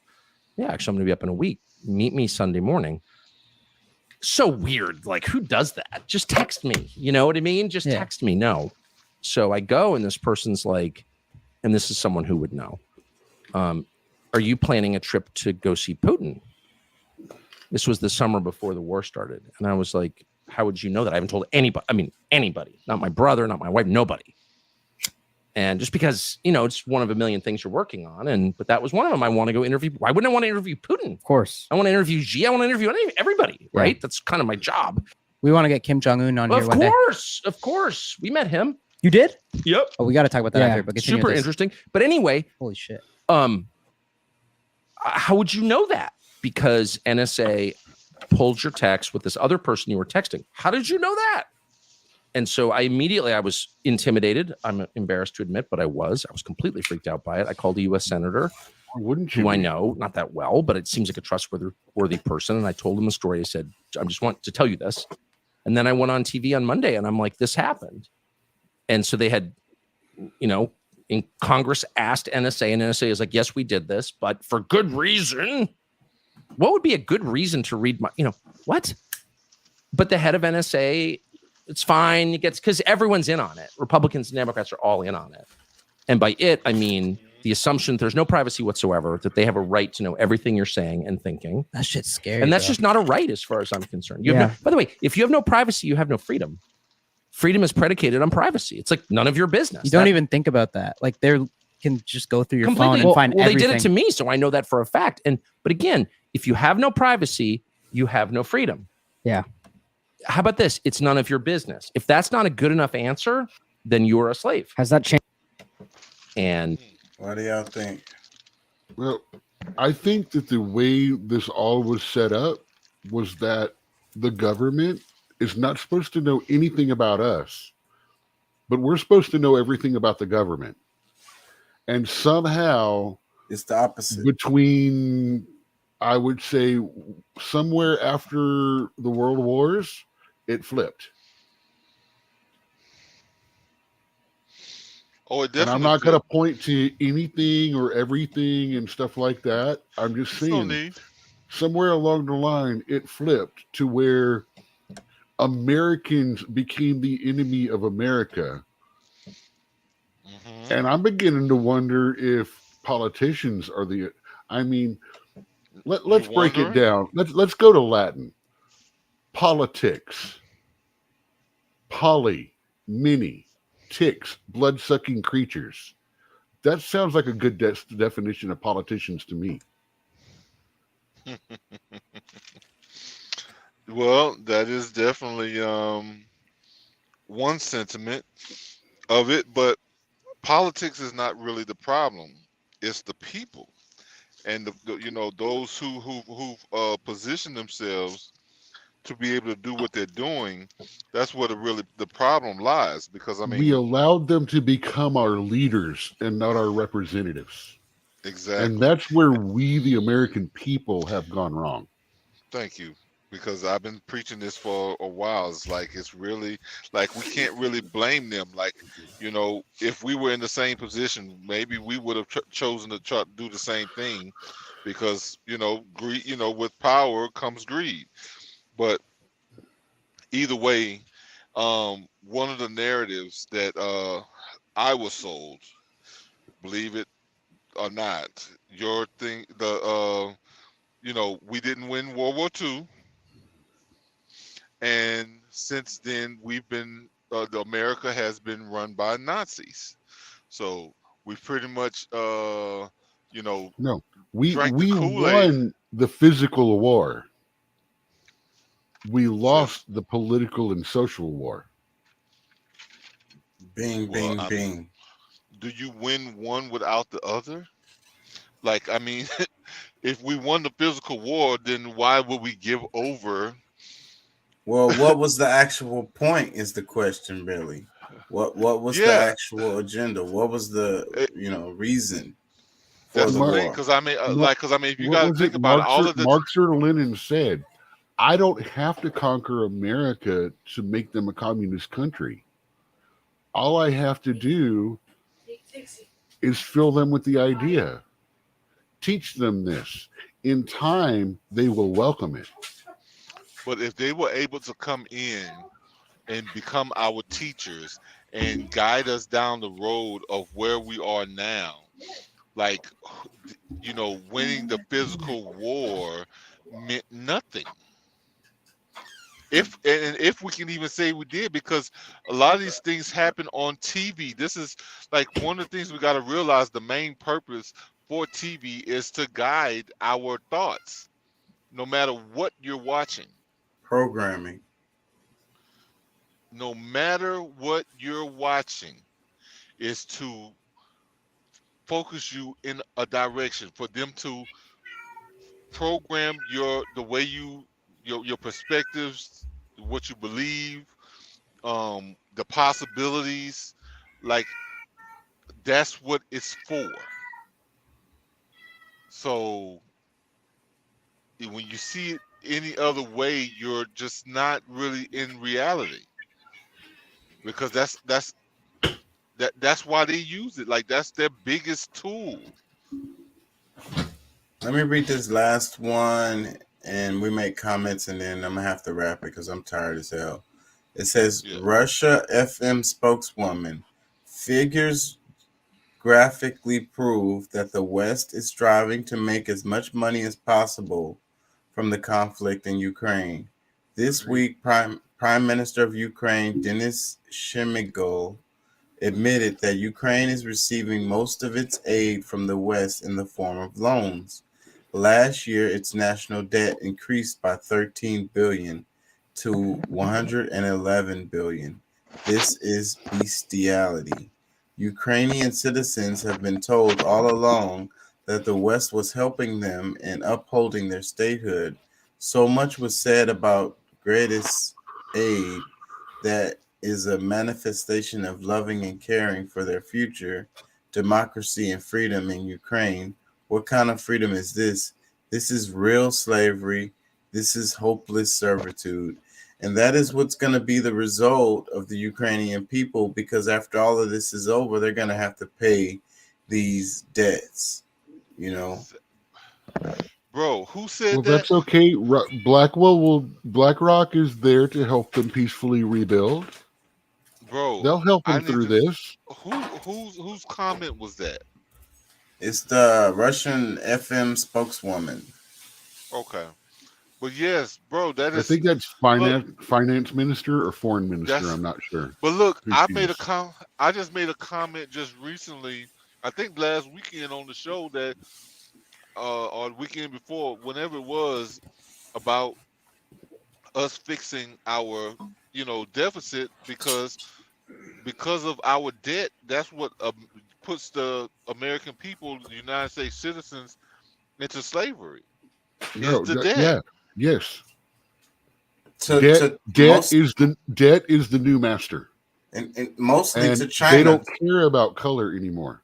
yeah, actually, I'm going to be up in a week. Meet me Sunday morning. So weird. Like, who does that? Just text me. You know what I mean? Just text me. No. So I go, and this person's like, and this is someone who would know. Are you planning a trip to go see Putin? This was the summer before the war started. And I was like, how would you know that? I haven't told anybody. I mean, anybody. Not my brother, not my wife, nobody. And just because, it's one of a million things you're working on. But that was one of them. I want to go interview. Why wouldn't I want to interview Putin? Of course. I want to interview Xi. I want to interview everybody, right? That's kind of my job. We want to get Kim Jong-un on here one day. Of course. We met him. You did? Yep. Oh, we got to talk about that after. But super interesting. But anyway. Holy shit. How would you know that? Because NSA pulled your text with this other person you were texting. How did you know that? And so I was intimidated. I'm embarrassed to admit, but I was completely freaked out by it. I called a U.S. senator, who I know not that well, but it seems like a trustworthy person. And I told him the story. I said, I just want to tell you this. And then I went on TV on Monday and I'm like, this happened. And so they had, in Congress asked NSA, and NSA is like, yes, we did this, but for good reason. What would be a good reason to read my, what? But the head of NSA, it's fine. It gets, because everyone's in on it. Republicans and Democrats are all in on it. And by it, I mean the assumption there's no privacy whatsoever, that they have a right to know everything you're saying and thinking. That shit's scary. And that's just not a right as far as I'm concerned. You have by the way, if you have no privacy, you have no freedom. Freedom is predicated on privacy. It's like none of your business. You don't even think about that. Like they can just go through your phone and find everything. They did it to me, so I know that for a fact. But again, if you have no privacy, you have no freedom. Yeah. How about this? It's none of your business. If that's not a good enough answer, then you're a slave. Has that changed? And what do y'all think? Well, I think that the way this all was set up was that the government is not supposed to know anything about us, but we're supposed to know everything about the government. And somehow it's the opposite. Between, I would say, somewhere after the World Wars, it flipped. Oh, it definitely. And I'm not going to point to anything or everything and stuff like that. I'm just saying, somewhere along the line, it flipped to where Americans became the enemy of America. Mm-hmm. And I'm beginning to wonder if politicians are the, I mean, let's break it down. Let's go to Latin. Politics. Poly, many, ticks, blood-sucking creatures. That sounds like a good definition of politicians to me. Well, that is definitely one sentiment of it, but politics is not really the problem. It's the people, and those who position themselves to be able to do what they're doing. That's where the problem lies. Because I mean, we allowed them to become our leaders and not our representatives. Exactly, and that's where we, the American people, have gone wrong. Thank you. Because I've been preaching this for a while. It's really like we can't really blame them. Like, if we were in the same position, maybe we would have chosen to try to do the same thing, because greed. With power comes greed. But either way, one of the narratives that I was sold, believe it or not, your thing, we didn't win World War II. And since then, we've been America has been run by Nazis. So we pretty much, no, we won the physical war. We lost the political and social war. Bing, bing, bing. Do you win one without the other? Like, I mean, if we won the physical war, then why would we give over? Well, what was the actual point is the question, Billy. What was the actual agenda? What was the reason for that's the the war? thing, because I mean, if you got to think about Marx, all of the Marx or Lenin said, I don't have to conquer America to make them a communist country. All I have to do is fill them with the idea. Teach them this. In time, they will welcome it. But if they were able to come in and become our teachers and guide us down the road of where we are now, like, winning the physical war meant nothing. If we can even say we did, because a lot of these things happen on TV. This is like one of the things we got to realize. The main purpose for TV is to guide our thoughts, no matter what you're watching. Programming. No matter what you're watching, is to focus you in a direction, for them to program your perspectives, what you believe, the possibilities. Like, that's what it's for. So when you see it any other way, you're just not really in reality. Because that's why they use it. Like that's their biggest tool. Let me read this last one, and we make comments, and then I'm gonna have to wrap it because I'm tired as hell. It says, Russia FM spokeswoman, figures graphically prove that the West is striving to make as much money as possible from the conflict in Ukraine. This week, Prime Minister of Ukraine, Denis Shmyhal, admitted that Ukraine is receiving most of its aid from the West in the form of loans. Last year, its national debt increased by $13 billion to $111 billion. This is bestiality. Ukrainian citizens have been told all along that the West was helping them in upholding their statehood. So much was said about greatest aid that is a manifestation of loving and caring for their future, democracy and freedom in Ukraine. What kind of freedom is this? This is real slavery. This is hopeless servitude. And that is what's going to be the result of the Ukrainian people, because after all of this is over, they're going to have to pay these debts, you know. Bro, who said well, that? That's okay. BlackRock is there to help them peacefully rebuild. Bro, they'll help them through this. Whose comment was that? It's the Russian FM spokeswoman. Okay. But yes, bro, that is. I think that's finance minister or foreign minister. I'm not sure. But look, I just made a comment just recently. I think last weekend on the show that, or the weekend before, whenever it was, about us fixing our, deficit because of our debt. That's what puts the American people, the United States citizens, into slavery. No, the debt. Yeah. Yes. Debt is the new master, and mostly and to China. They don't care about color anymore,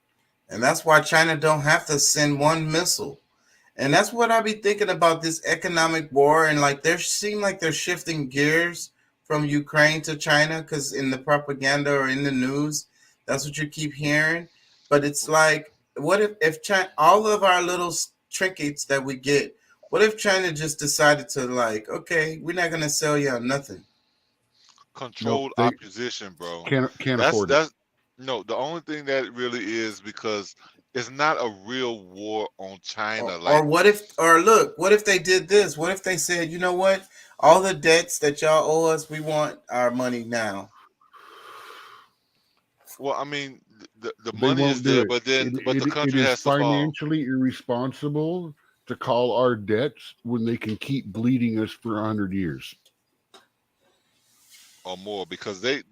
and that's why China don't have to send one missile. And that's what I be thinking about this economic war. And like they seem like they're shifting gears from Ukraine to China, because in the propaganda or in the news, that's what you keep hearing. But it's like, what if China, all of our little trinkets that we get, what if China just decided to like, okay, we're not gonna sell y'all nothing? Controlled opposition, bro. Can't afford it. No, the only thing that really is because it's not a real war on China. What if they did this? What if they said, you know what? All the debts that y'all owe us, we want our money now. Well, I mean, the money is there, but the country has to fall. It is financially irresponsible to call our debts when they can keep bleeding us for 100 years or more, because they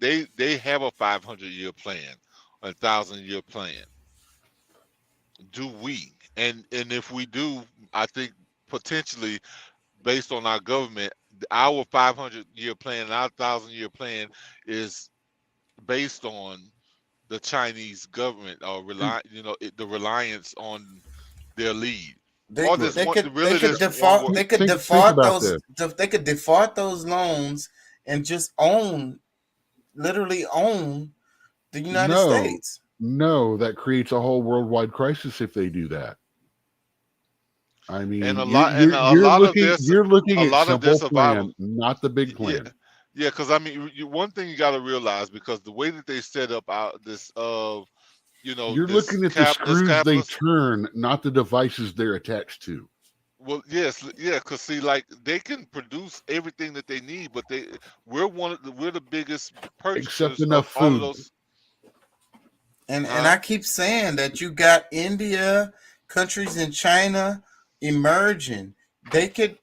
have a 500-year plan, a 1,000-year plan. Do we? And if we do, I think potentially, based on our government, our 500-year plan and our 1,000-year plan is based on the Chinese government, or the reliance on their lead. They could default those loans and just literally own the United States. No, that creates a whole worldwide crisis if they do that. I mean, you're looking at simple plan, not the big plan. Yeah, because I mean, one thing you got to realize, because the way that they set up you're looking at the screws they turn, not the devices they're attached to. Well, yes, yeah, because see, like they can produce everything that they need, but we're the biggest purchasers, except enough food. And I keep saying that you got India, countries in China emerging. They could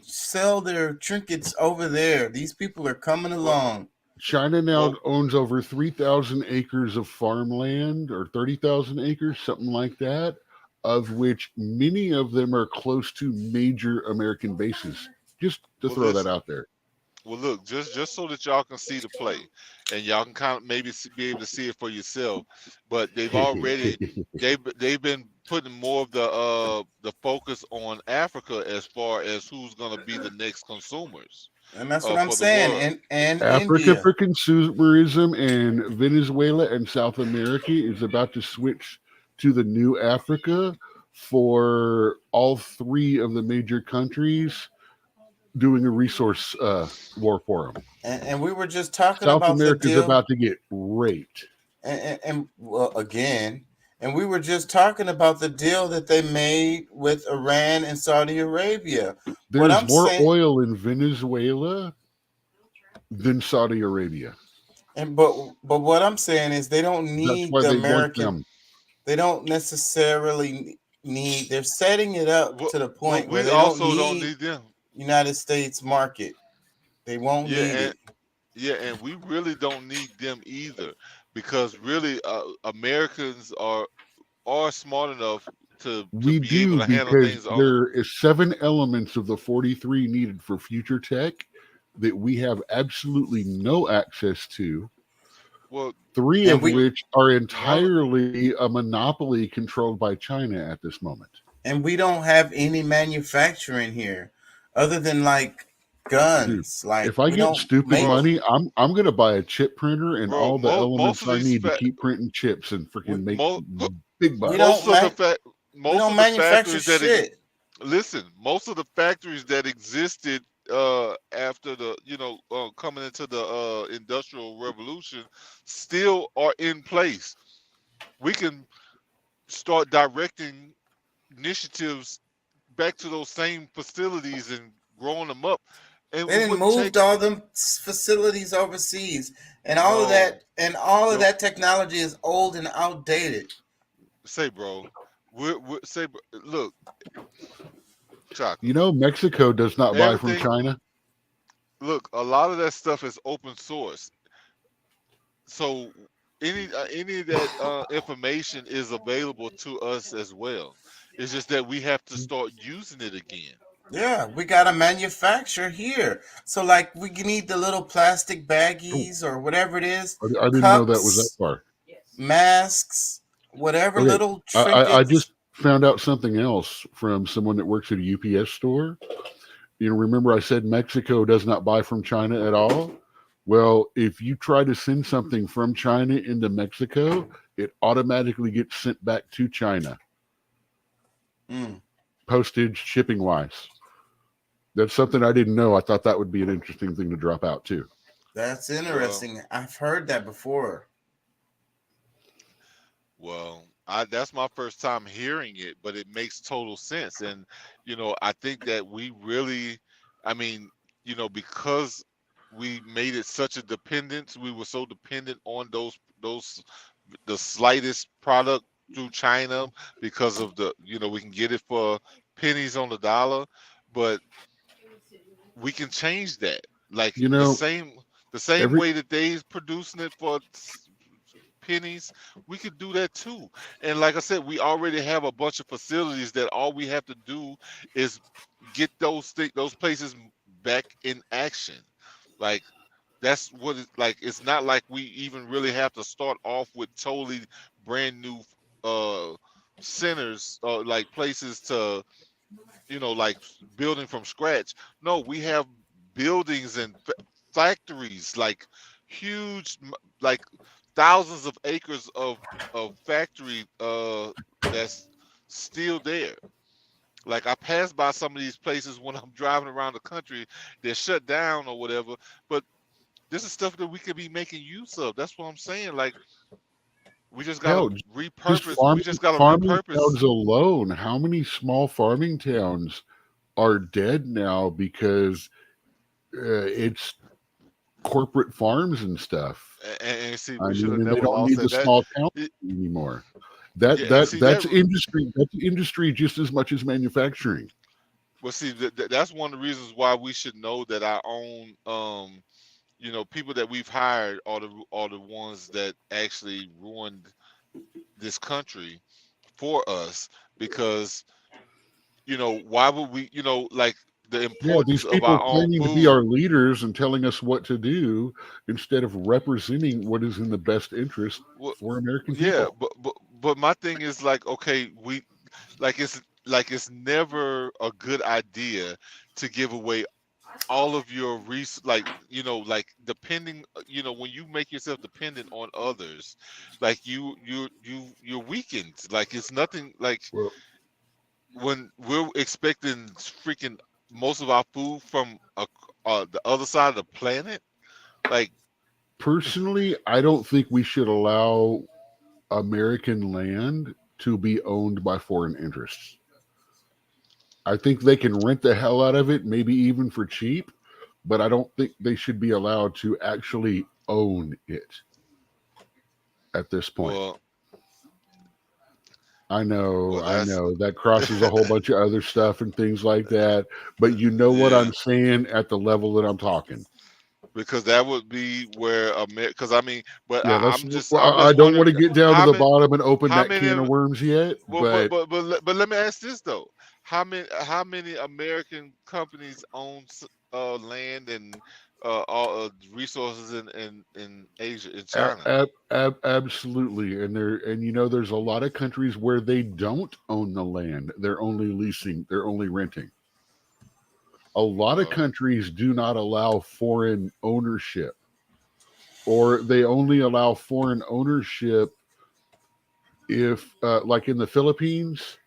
sell their trinkets over there. These people are coming along. China now owns over 3,000 acres of farmland, or 30,000 acres, something like that, of which many of them are close to major American bases. Just to throw that out there. Well, look, just so that y'all can see the play, and y'all can kind of maybe be able to see it for yourself. But they've already they've been putting more of the focus on Africa as far as who's going to be the next consumers. And that's what I'm saying. And Africa India. for consumerism, and Venezuela and South America is about to switch to the new Africa for all three of the major countries doing a resource war for them. And we were just talking South about America the is deal. about to get raped. And well, again, and we were just talking about the deal that they made with Iran and Saudi Arabia. There's more oil in Venezuela than Saudi Arabia. And but what I'm saying is they don't need why the they want American. them. They don't necessarily need. They're setting it up to the point where we they also don't need them. United States market. They won't need it. Yeah, and we really don't need them either, because really Americans are smart enough to We be do, able to handle because things on. there is 7 elements of the 43 needed for future tech that we have absolutely no access to. Well, 3 of which are entirely a monopoly controlled by China at this moment. And we don't have any manufacturing here, other than like guns. Dude, Like if I we get don't stupid make- money, I'm gonna buy a chip printer and Bro, all the elements most of I these need to keep printing chips and freaking make big bucks. Most of the manufacture factories that shit. listen, most of the factories that existed after the coming into the industrial revolution still are in place. We can start directing initiatives back to those same facilities and growing them up. And They didn't moved all them facilities overseas, and all of that, and all of that technology is old and outdated. Say, bro, look, Chuck. You know, Mexico does not buy from Everything- China. Look, a lot of that stuff is open source, so any of that information is available to us as well. It's just that we have to start using it again. Yeah, we got to manufacture here. So, like, we need the little plastic baggies or whatever it is. I didn't know that was that far. Masks, whatever Okay, little I trinkets. just found out something else from someone that works at a UPS store. You know, remember I said Mexico does not buy from China at all? Well, if you try to send something from China into Mexico, it automatically gets sent back to China. Postage, shipping wise. That's something I didn't know. I thought that would be an interesting thing to drop out too. That's interesting. I've heard that before. Well, that's my first time hearing it, but it makes total sense. And, I think that we really, because we made it such a dependence, we were so dependent on the slightest product through China because of we can get it for pennies on the dollar, but we can change that. Like, the same way that they's producing it for pennies, we could do that too. And like I said, we already have a bunch of facilities that all we have to do is get those places back in action. Like, that's what it's like. It's not like we even really have to start off with totally brand new centers or like places to like building from scratch. No, we have buildings and factories, like huge, like thousands of acres of factory that's still there. Like, I pass by some of these places when I'm driving around the country. They're shut down or whatever, but this is stuff that we could be making use of. That's what I'm saying. Like, we just gotta repurpose. We just gotta farming repurpose. towns alone. How many small farming towns are dead now because it's corporate farms and stuff? And see, I we should have mean, never they don't lost need that. the small towns anymore. That's industry. That's industry just as much as manufacturing. Well, see, that's one of the reasons why we should know that our own, people that we've hired are the ones that actually ruined this country for us. Because, why would we, like the importance these of people our own claiming to food. be our leaders and telling us what to do instead of representing what is in the best interest for American people. Yeah, but my thing is like, okay, it's never a good idea to give away all of your like depending, when you make yourself dependent on others, like you're weakened. Like it's nothing like when we're expecting freaking most of our food from the other side of the planet. Like personally, I don't think we should allow American land to be owned by foreign interests. I think they can rent the hell out of it, maybe even for cheap, but I don't think they should be allowed to actually own it at this point. Well, I know that crosses a whole bunch of other stuff and things like that, but you know what I'm saying at the level that I'm talking. Because that would be where because I mean, but yeah, I'm just I don't want to get down to the bottom and open that can of worms yet. But let me ask this though: how many American companies own land and all resources in Asia, in China? Absolutely, and there's a lot of countries where they don't own the land; they're only leasing, they're only renting. A lot of countries do not allow foreign ownership, or they only allow foreign ownership if, like in the Philippines,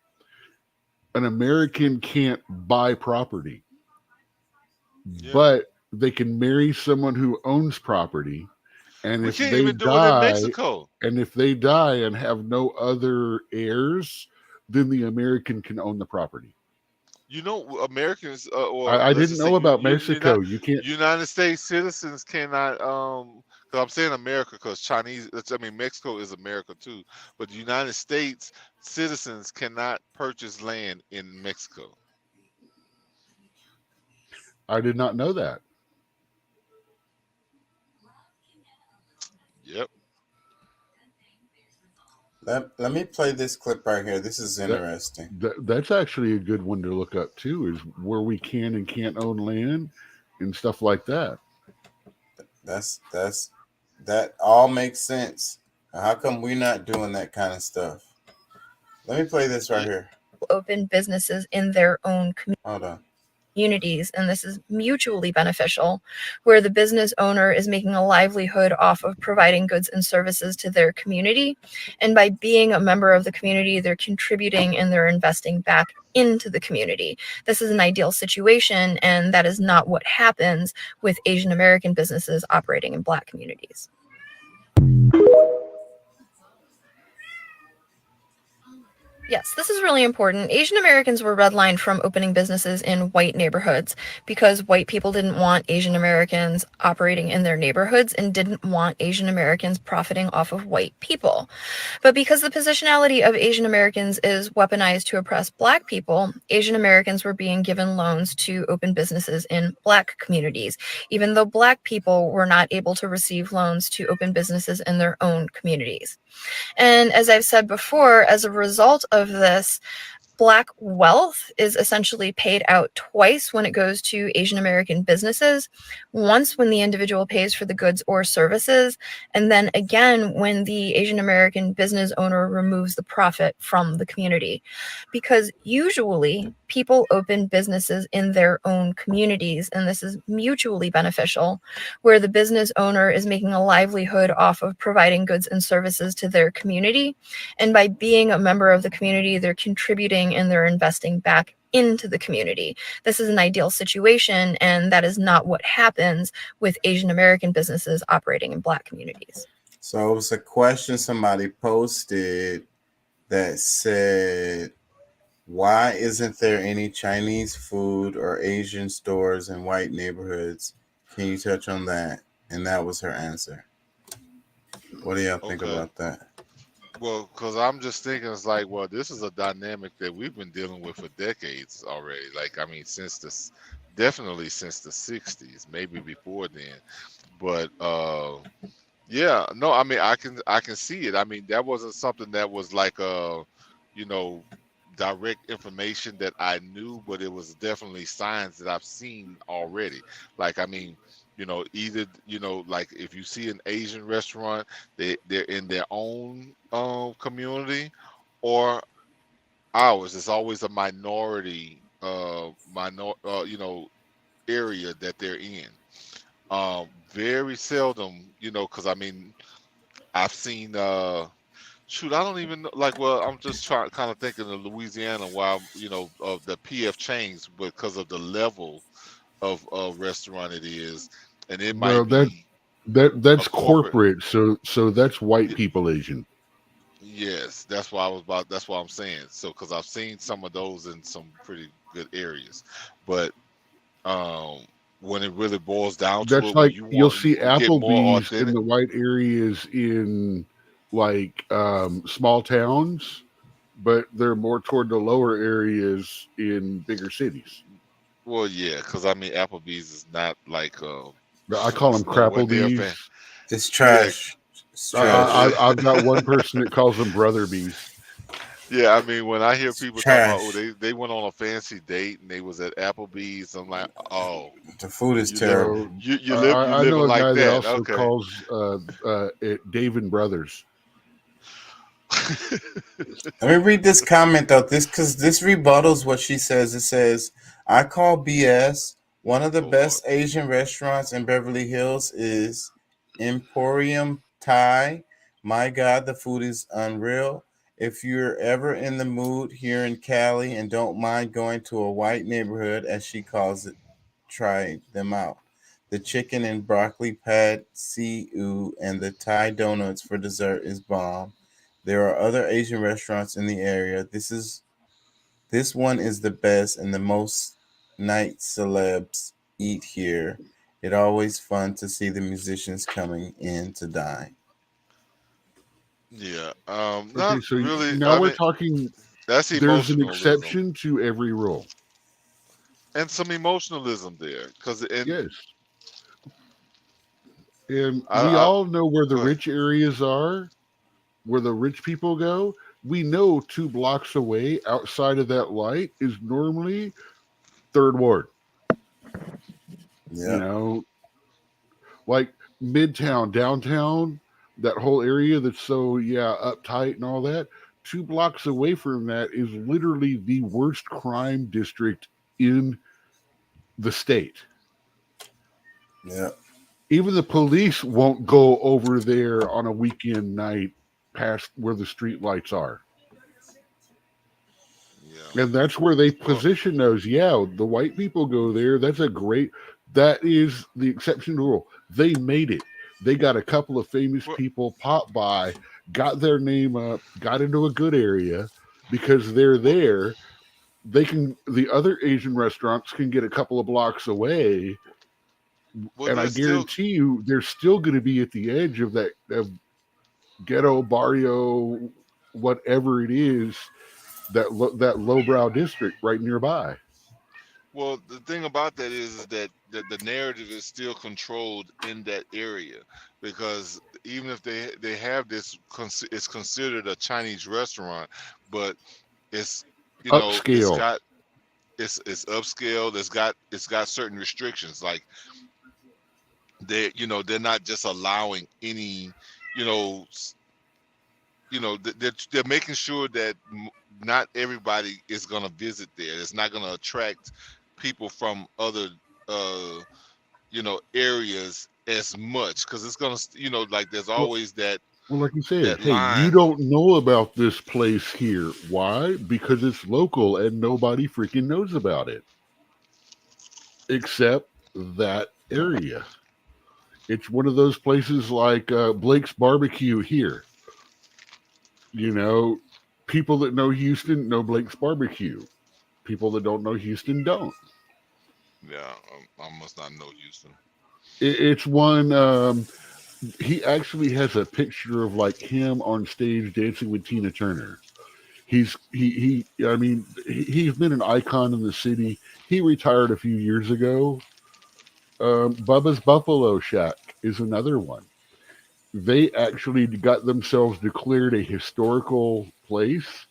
an American can't buy property, but they can marry someone who owns property. And if they die, and if they die and have no other heirs, then the American can own the property. Americans. I didn't know about Mexico. You can't. United States citizens cannot. Because I'm saying America because Mexico is America too. But the United States citizens cannot purchase land in Mexico. I did not know that. Yep. Let me play this clip right here. This is interesting. That's actually a good one to look up too, is where we can and can't own land and stuff like that. That all makes sense. How come we're not doing that kind of stuff? Let me play this right here. Open businesses in their own communities, and this is mutually beneficial, where the business owner is making a livelihood off of providing goods and services to their community, and by being a member of the community, they're contributing and they're investing back into the community. This is an ideal situation, and that is not what happens with Asian American businesses operating in Black communities. Yes, this is really important. Asian Americans were redlined from opening businesses in white neighborhoods because white people didn't want Asian Americans operating in their neighborhoods and didn't want Asian Americans profiting off of white people. But because the positionality of Asian Americans is weaponized to oppress Black people, Asian Americans were being given loans to open businesses in Black communities, even though Black people were not able to receive loans to open businesses in their own communities. And as I've said before, as a result of this, Black wealth is essentially paid out twice when it goes to Asian American businesses, once when the individual pays for the goods or services, and then again when the Asian American business owner removes the profit from the community. Because usually people open businesses in their own communities, and this is mutually beneficial, where the business owner is making a livelihood off of providing goods and services to their community, and by being a member of the community, they're contributing and they're investing back into the community. This is an ideal situation, and that is not what happens with Asian American businesses operating in Black communities. So it was a question somebody posted that said, why isn't there any Chinese food or Asian stores in white neighborhoods? Can you touch on that? And that was her answer. What do y'all think about that? Well, because I'm just thinking, it's like, well, this is a dynamic that we've been dealing with for decades already. Like, I mean, definitely since the 60s, maybe before then. But yeah, no, I mean, I can see it. I mean, that wasn't something that was like direct information that I knew, but it was definitely signs that I've seen already. Like, I mean, either, like if you see an Asian restaurant, they're in their own community, or ours, it's always a minority, area that they're in. Very seldom, because I mean, I've seen. Shoot, I don't even know. Like, well, I'm just trying, kind of thinking of Louisiana, while of the PF chains, because of the level of restaurant it is, and it might be that's corporate. So that's white people Asian. Yes, that's why I'm saying. So, because I've seen some of those in some pretty good areas, but when it really boils down to That's it, like when you'll see get more Applebee's in authentic. the white areas in like small towns, but they're more toward the lower areas in bigger cities. Well, yeah, because I mean, Applebee's is not like I call them Crapplebees. It's trash. It's trash. I've got one person that calls them Brother Bees. Yeah, I mean, when I hear people talk trash. about, they went on a fancy date and they was at Applebee's, I'm like, oh, The food is you terrible. live, you I living know a like guy that that. also Okay. calls it Dave and Brothers. Let me read this comment though. Because this rebuttals what she says. It says, "I call BS. One of the best Asian restaurants in Beverly Hills is Emporium Thai. My God, the food is unreal. If you're ever in the mood here in Cali and don't mind going to a white neighborhood, as she calls it, try them out. The chicken and broccoli pad see ew and the Thai donuts for dessert is bomb. There are other Asian restaurants in the area. This one is the best and the most night celebs eat here. It always fun to see the musicians coming in to dine." Yeah. Okay, Not so really. now I we're mean, talking. that's There's an emotionalism exception to every rule. and some emotionalism there, because Yes. And I, we I all know where the go ahead. rich areas are, where the rich people go. We know 2 blocks away outside of that light is normally Third Ward. Yeah. You know, like Midtown, downtown, that whole area that's so, uptight and all that. 2 blocks away from that is literally the worst crime district in the state. Yeah. Even the police won't go over there on a weekend night past where the street lights are. Yeah. And that's where they position those. Yeah, the white people go there. That is the exception to the rule. They made it. They got a couple of famous people pop by, got their name up, got into a good area because they're there. The other Asian restaurants can get a couple of blocks away. Well, and I there's guarantee you, they're still going to be at the edge of that ghetto, barrio, whatever it is, that lowbrow district right nearby. Well, the thing about that is that the narrative is still controlled in that area, because even if they have this, it's considered a Chinese restaurant, but it's Upscale. it's upscale. It's got certain restrictions, like they're not just allowing any they're making sure that not everybody is going to visit there. It's not going to attract people from other areas as much, because it's going to like there's always that. Well, like you said, hey, line. you don't know about this place here. Why? Because it's local and nobody freaking knows about it, except that area. It's one of those places like Blake's Barbecue here. People that know Houston know Blake's Barbecue. People that don't know Houston don't. Yeah, I must not know Houston. It's one. He actually has a picture of like him on stage dancing with Tina Turner. He's been an icon in the city. He retired a few years ago. Bubba's Buffalo Shack is another one. They actually got themselves declared a historical place,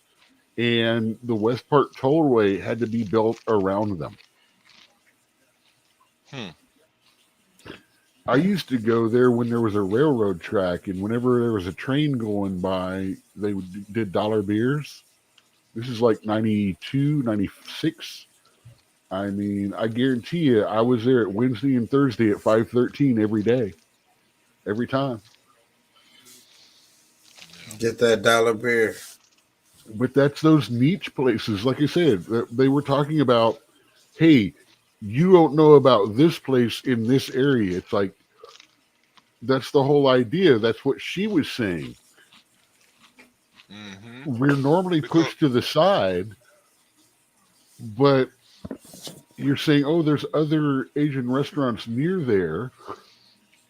and the West Park Tollway had to be built around them. I used to go there when there was a railroad track, and whenever there was a train going by, they did dollar beers. This is like 92, 96. I mean, I guarantee you, I was there at Wednesday and Thursday at 5:13 every day, every time. Get that dollar beer. But that's those niche places. Like I said, they were talking about, hey, you don't know about this place in this area. It's like, that's the whole idea. That's what she was saying. We're normally pushed to the side, but you're saying, oh, there's other Asian restaurants near there.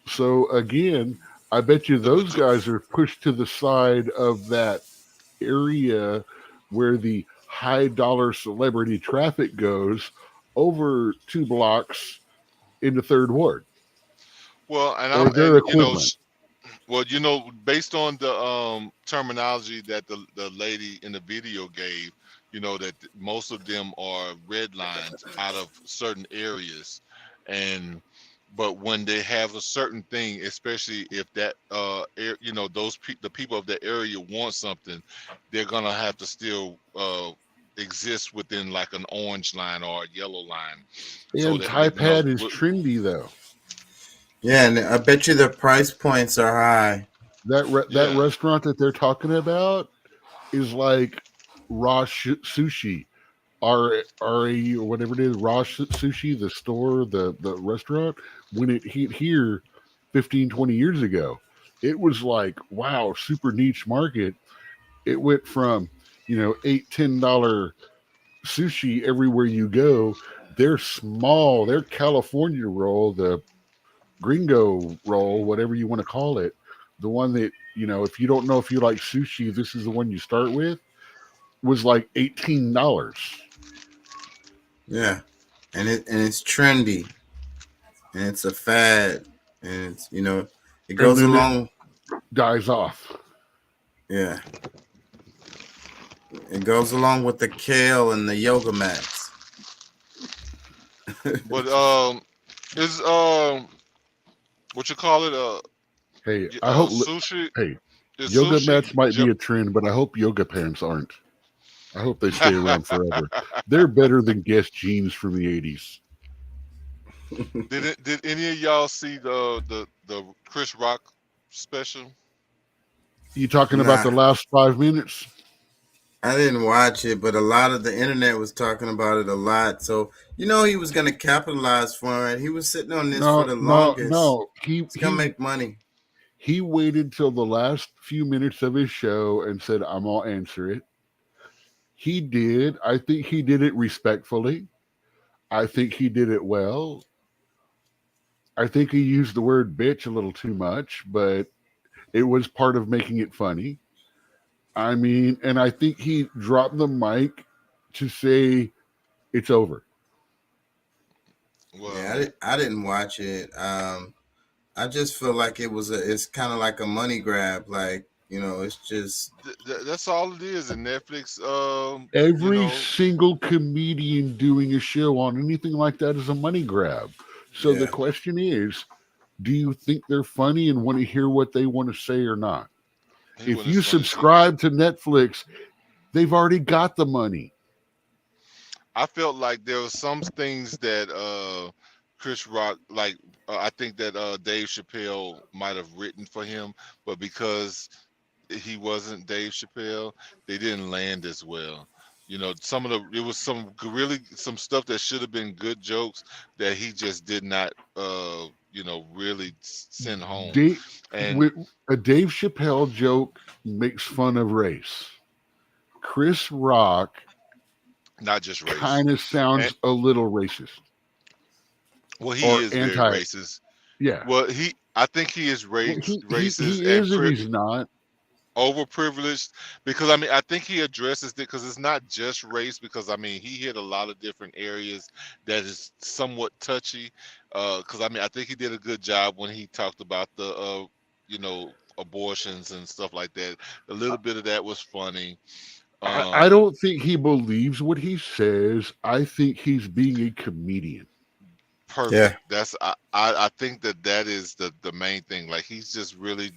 So again, I bet you those guys are pushed to the side of that area where the high dollar celebrity traffic goes over 2 blocks into Third Ward. Well, and Or their equivalent. Based on the terminology that the lady in the video gave, that most of them are red lines out of certain areas, but when they have a certain thing, especially if that the people of that area want something, they're gonna have to still exist within like an orange line or a yellow line. And Thai Pad is trendy though. Yeah, and I bet you the price points are high. That restaurant that they're talking about is like raw sushi, R-A or whatever it is, raw sushi, the store, the restaurant. When it hit here 15, 20 years ago, it was like, wow, super niche market. It went from, $8-10 sushi everywhere you go. They're small, their California roll, the gringo roll, whatever you want to call it, the one that, if you don't know if you like sushi, this is the one you start with, was like $18. Yeah. And it's trendy. And it's a fad. And it's, it goes along. Dies off. Yeah. It goes along with the kale and the yoga mats. But is what you call it? Hey, I hope sushi. Hey, is yoga sushi mats might be a trend, but I hope yoga pants aren't. I hope they stay around forever. They're better than Guess jeans from the 80s. Did any of y'all see the Chris Rock special? You talking about the last 5 minutes? I didn't watch it, but a lot of the internet was talking about it a lot. So he was going to capitalize for it. He was sitting on this for the longest. No, he's going to make money. He waited till the last few minutes of his show and said, "I'm gonna answer it." He did. I think he did it respectfully. I think he did it well. I think he used the word bitch a little too much, but it was part of making it funny. I mean, and I think he dropped the mic to say it's over. Well, yeah, I didn't watch it. I just feel like it's kind of like a money grab. Like, it's just that's all it is. And Netflix, every single comedian doing a show on anything like that is a money grab. So the question is, do you think they're funny and want to hear what they want to say or not? If you subscribe to Netflix, they've already got the money. I felt like there were some things that Chris Rock, like I think that Dave Chappelle might have written for him, but because he wasn't Dave Chappelle, they didn't land as well. There was some stuff that should have been good jokes that he just did not, really send home. A Dave Chappelle joke makes fun of race. Chris Rock, not just race, kind of sounds a little racist. Well, he is very racist. Yeah. Well, I think he is racist. He is, and he's not. Overprivileged, because I think he addresses it, because it's not just race, because he hit a lot of different areas that is somewhat touchy, because I think he did a good job when he talked about the abortions and stuff like that. A little bit of that was funny. I don't think he believes what he says. I think he's being a comedian. Perfect. Yeah. That's I think that is the main thing. Like, he's just really,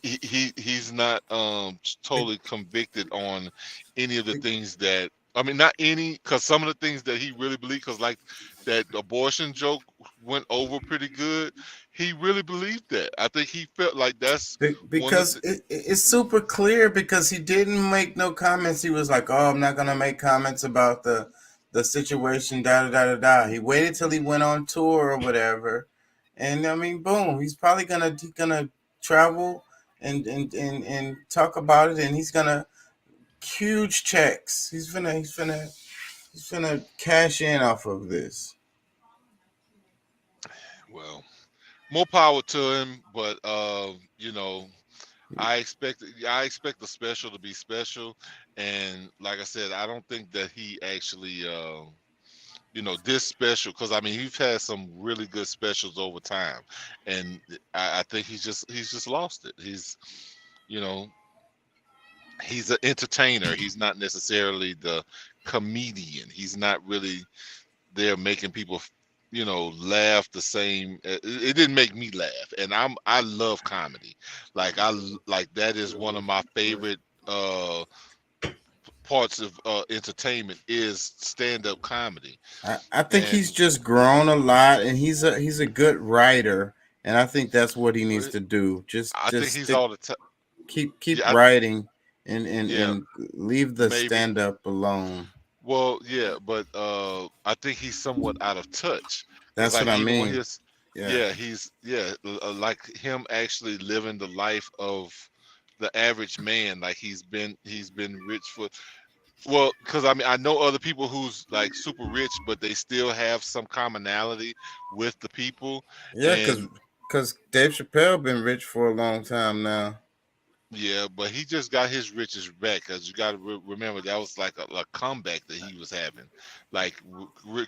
he's not totally convicted on any of the things that, I mean, not any, because some of the things that he really believed, because like that abortion joke went over pretty good. He really believed that. I think he felt like that's because it's super clear, because he didn't make no comments. He was like, "Oh, I'm not gonna make comments about the situation." Da da da da da. He waited till he went on tour or whatever, and I mean, boom. He's probably gonna travel and talk about it, and he's gonna huge checks. He's gonna cash in off of this. Well, more power to him, but you know, I expect the special to be special, and like I said, I don't think that he actually you know, this special, because I mean he's had some really good specials over time, and I think he's just lost it. He's, you know, he's an entertainer. He's not necessarily the comedian. He's not really there making people, you know, laugh the same. It didn't make me laugh, and I love comedy. Like that is one of my favorite parts of entertainment is stand-up comedy. I think he's just grown a lot, and he's a good writer, and I think that's what he needs to do. I think he's all the time. Keep writing and leave the stand-up alone. Well, yeah, but I think he's somewhat out of touch. That's like, what I mean. He's like him actually living the life of the average man. Like he's been rich for, well, because I mean I know other people who's like super rich, but they still have some commonality with the people. Yeah, because Dave Chappelle been rich for a long time now. Yeah, but he just got his riches back, because you got to remember that was like a comeback that he was having. Like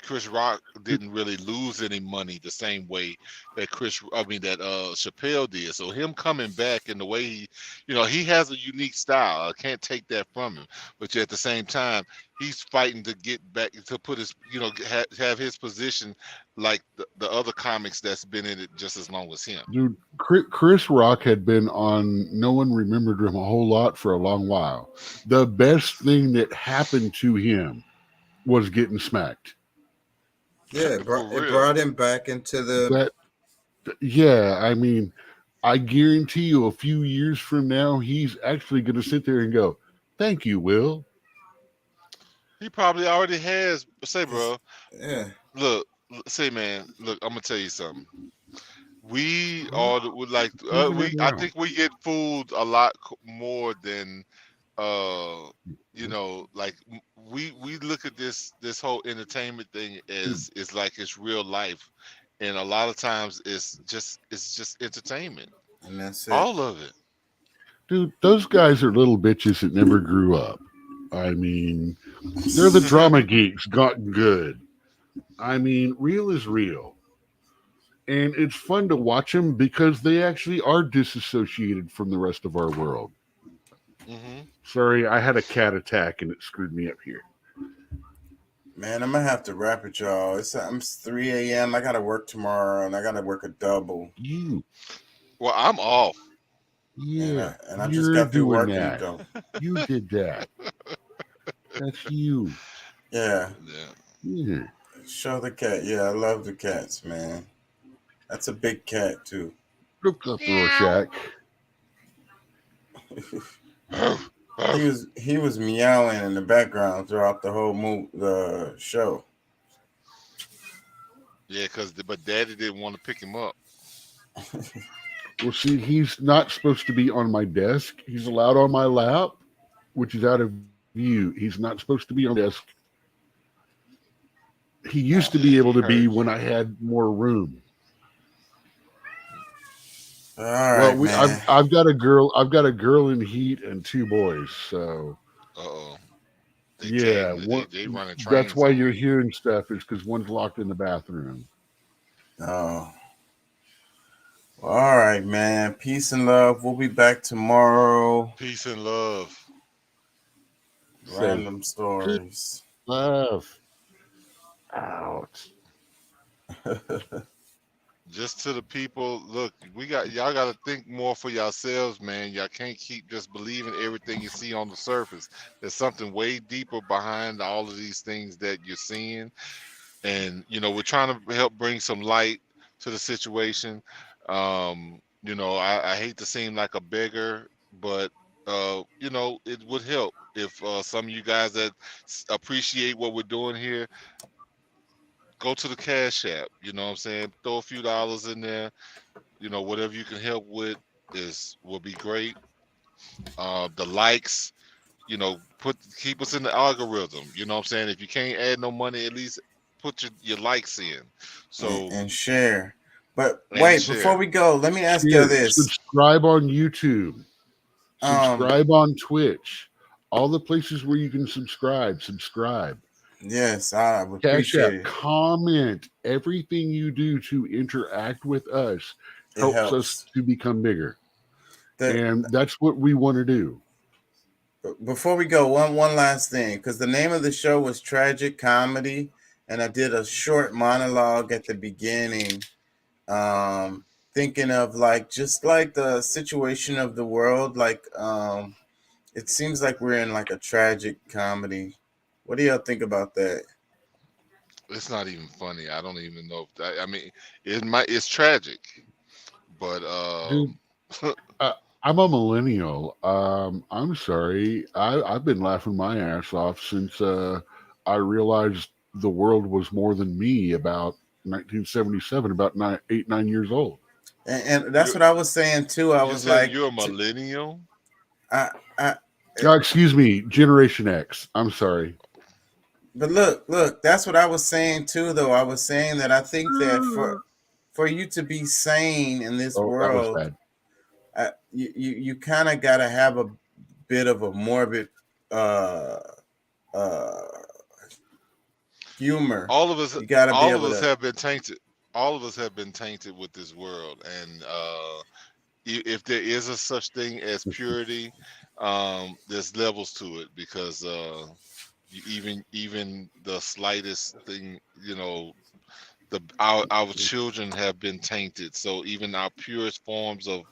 Chris Rock didn't really lose any money the same way that Chappelle did. So him coming back in the way he, you know, he has a unique style. I can't take that from him. But at the same time, he's fighting to get back to put his, you know, have his position like the other comics that's been in it just as long as him. Dude, Chris Rock had been on No One Remembered Him a whole lot for a long while. The best thing that happened to him was getting smacked. Yeah, it brought him back into the... Yeah, I mean, I guarantee you a few years from now, he's actually going to sit there and go, "Thank you, Will." He probably already has. Say, bro. Yeah. Look, say, man. Look, I'm gonna tell you something. We all would like. I think we get fooled a lot more than, you know, like we look at this whole entertainment thing as it's like it's real life, and a lot of times it's just entertainment. And that's it. All of it. Dude, those guys are little bitches that never grew up. I mean, they're the drama geeks gotten good. I mean, real is real. And it's fun to watch them because they actually are disassociated from the rest of our world. Mm-hmm. Sorry, I had a cat attack and it screwed me up here. Man, I'm going to have to wrap it, y'all. It's 3 a.m. I got to work tomorrow, and I got to work a double. Well, I'm off. Yeah, and I just got through working, that. though. You did that. That's you. Yeah. Yeah. Show the cat. Yeah, I love the cats, man. That's a big cat, too. Look up, Rorschach. He was meowing in the background throughout the whole the show. Yeah, but Daddy didn't want to pick him up. Well, see, he's not supposed to be on my desk. He's allowed on my lap, which is out of view. He's not supposed to be on the desk. He used to be able to be when I had more room. All right, well, I've got a girl in heat and 2 boys. So, they that's why you're hearing stuff. Is because one's locked in the bathroom. Oh. All right, man. Peace and love. We'll be back tomorrow. Peace and love. Random stories. Love. Out. just to the people, look, y'all got to think more for yourselves, man. Y'all can't keep just believing everything you see on the surface. There's something way deeper behind all of these things that you're seeing. And, you know, we're trying to help bring some light to the situation. You know, I hate to seem like a beggar, but, you know, it would help if some of you guys that appreciate what we're doing here, go to the Cash App. You know what I'm saying? Throw a few dollars in there. You know, whatever you can help with will be great. The likes, you know, keep us in the algorithm. You know what I'm saying? If you can't add no money, at least put your likes in. So and share. But wait, before we go, let me ask you this. Subscribe on YouTube. Subscribe on Twitch. All the places where you can subscribe. Yes, I would appreciate it. Comment. Everything you do to interact with us helps us to become bigger. And that's what we want to do. Before we go, one last thing, because the name of the show was Tragic Comedy, and I did a short monologue at the beginning, thinking of just like the situation of the world. It seems like we're in like a tragic comedy. What do y'all think about that? It's not even funny. I don't even know if that, I mean, it's tragic, but dude, I'm a millennial. I'm sorry. I've been laughing my ass off since I realized the world was more than me about 1977, about 9 years old. And that's what I was saying too. I was like, you're a millennial. Excuse me, Generation X. I'm sorry. But look, that's what I was saying too, though. I was saying that I think that for you to be sane in this world, you kind of got to have a bit of a morbid humor. All of us, have been tainted. All of us have been tainted with this world, and if there is a such thing as purity, there's levels to it, because even the slightest thing, you know, our children have been tainted. So even our purest forms of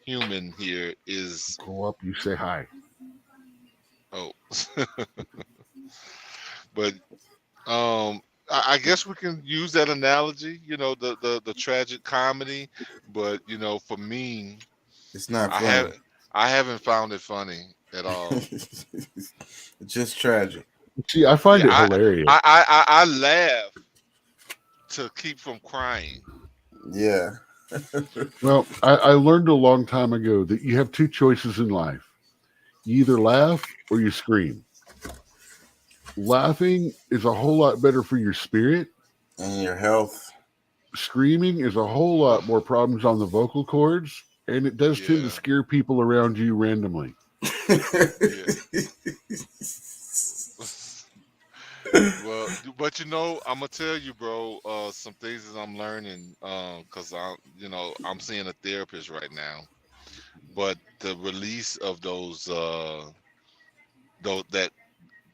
human here is go up, you say hi. Oh. But I guess we can use that analogy, you know, the tragic comedy, but you know, for me, it's not funny. I haven't found it funny at all. It's just tragic. See, I find it hilarious. I laugh to keep from crying. Yeah. Well, I learned a long time ago that you have two choices in life. You either laugh or you scream. Laughing is a whole lot better for your spirit and your health. Screaming is a whole lot more problems on the vocal cords, and it does tend to scare people around you randomly. Well, but you know, I'm gonna tell you, bro, some things that I'm learning, because I'm seeing a therapist right now. But the release of that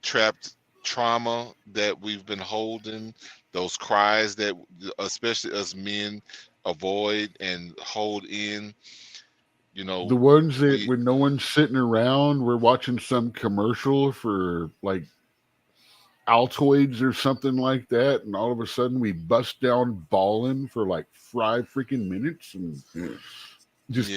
trapped trauma that we've been holding, those cries that especially us men avoid and hold in, you know, the ones that when no one's sitting around, we're watching some commercial for like Altoids or something like that, and all of a sudden we bust down bawling for like 5 freaking minutes, and just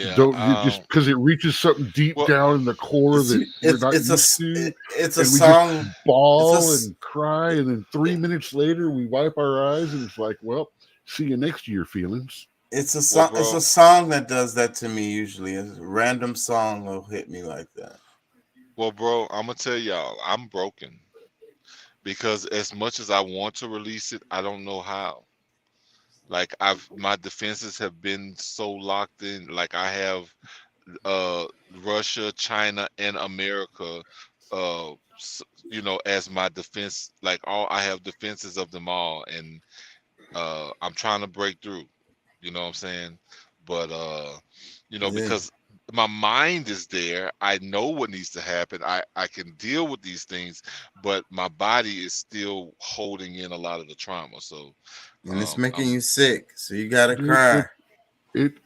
because it reaches something deep down in the core that we're not used to. It's a song. We just bawl and cry, and then 3 minutes later we wipe our eyes, and it's like, well, see you next year, feelings. It's a song. It's a song that does that to me usually. A random song will hit me like that. Well, bro, I'm gonna tell y'all, I'm broken. Because as much as I want to release it, I don't know how. Like my defenses have been so locked in. Like I have Russia, China, and America, you know, as my defense. Like I have defenses of them all, and I'm trying to break through. You know what I'm saying? But you know, because my mind is there. I know what needs to happen. I can deal with these things, but my body is still holding in a lot of the trauma. So, and it's making you sick. So you gotta Dude, cry. It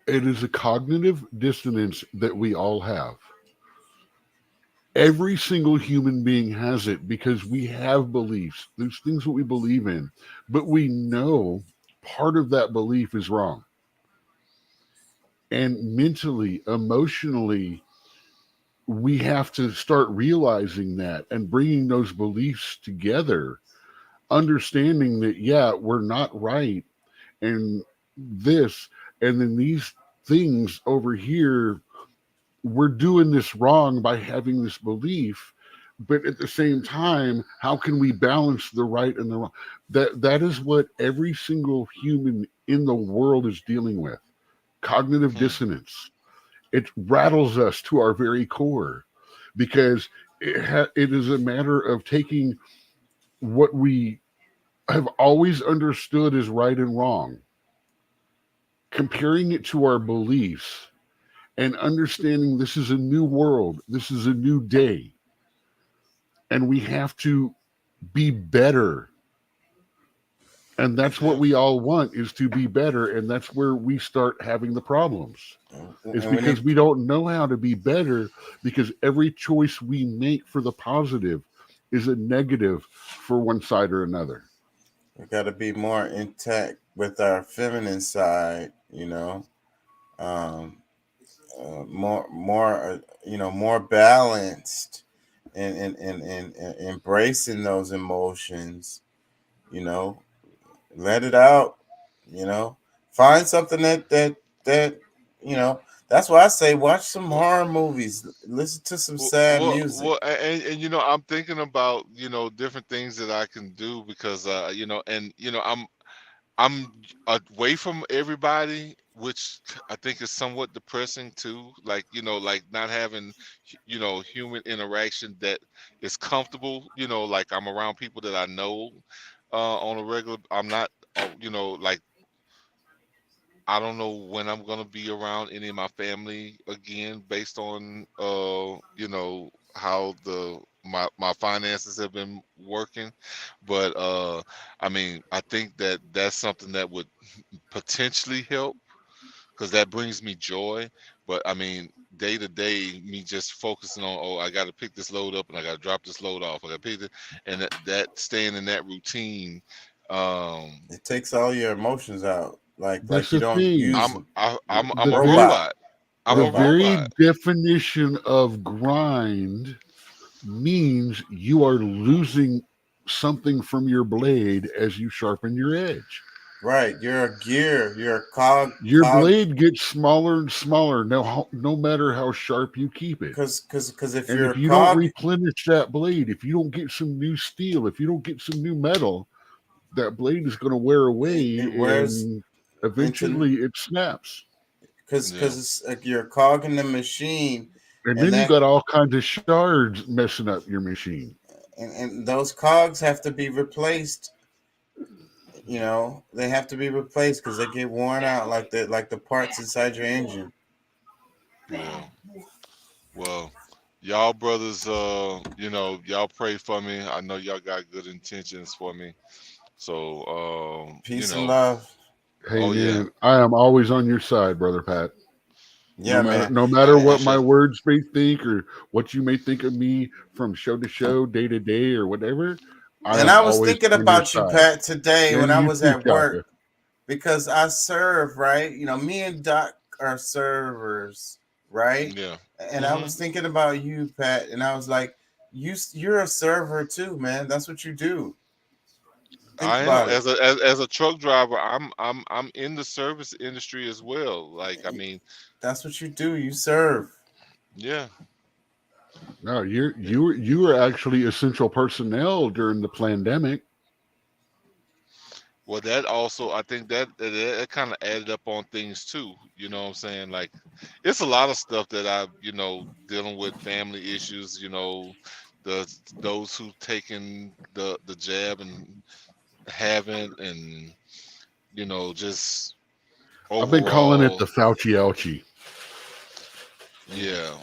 is a cognitive dissonance that we all have. Every single human being has it because we have beliefs. There's things that we believe in, but we know part of that belief is wrong. And mentally, emotionally, we have to start realizing that and bringing those beliefs together, understanding that, yeah, we're not right. And this, and then these things over here, we're doing this wrong by having this belief, but at the same time, how can we balance the right and the wrong? That is what every single human in the world is dealing with. Cognitive dissonance. It rattles us to our very core because it is a matter of taking what we have always understood as right and wrong, comparing it to our beliefs, and understanding this is a new world, this is a new day, and we have to be better. And that's what we all want, is to be better, and that's where we start having the problems. It's because we don't know how to be better, because every choice we make for the positive is a negative for one side or another. We got to be more intact with our feminine side, more balanced and embracing those emotions, let it out, find something that that's why I say watch some horror movies, listen to some sad music. Well, and I'm thinking about different things that I can do because I'm away from everybody, which I think is somewhat depressing too. Like not having human interaction that is comfortable. Like I'm around people that I know on a regular. I'm not like I don't know when I'm gonna be around any of my family again, based on how my finances have been working. But I mean, I think that's something that would potentially help, because that brings me joy. But I mean, day to day, me just focusing on, I got to pick this load up and I got to drop this load off. I got to pick it, and that staying in that routine. It takes all your emotions out. Like you don't thing. use. I'm a robot. The very definition of grind means you are losing something from your blade as you sharpen your edge. Right, you're a gear, you're a cog. Your blade gets smaller and smaller no matter how sharp you keep it. Because if and you're if you don't replenish that blade, if you don't get some new steel, if you don't get some new metal, that blade is going to wear away, and eventually it snaps. Because it's like you're a cog in the machine, and then you got all kinds of shards messing up your machine. And those cogs have to be replaced. They have to be replaced because they get worn out like the parts inside your engine. Yeah. Well, y'all brothers, y'all pray for me. I know y'all got good intentions for me. So peace and love. Hey man, I am always on your side, brother Pat. Yeah, no matter what my words may think or what you may think of me from show to show, day to day, or whatever. I was thinking about you, Pat, today when I was at work, because I serve, right? Me and Doc are servers, right? Yeah. And I was thinking about you, Pat, and I was like, you're a server too, man. That's what you do. I am. As a truck driver, I'm in the service industry as well. Like, I mean, that's what you do. You serve. Yeah. No, you were actually essential personnel during the pandemic. Well, that also, I think that kind of added up on things too. You know what I'm saying? Like, it's a lot of stuff that I, dealing with family issues. Those who taken the jab and haven't, and just overall, I've been calling it the Fauci-ouchie. Yeah.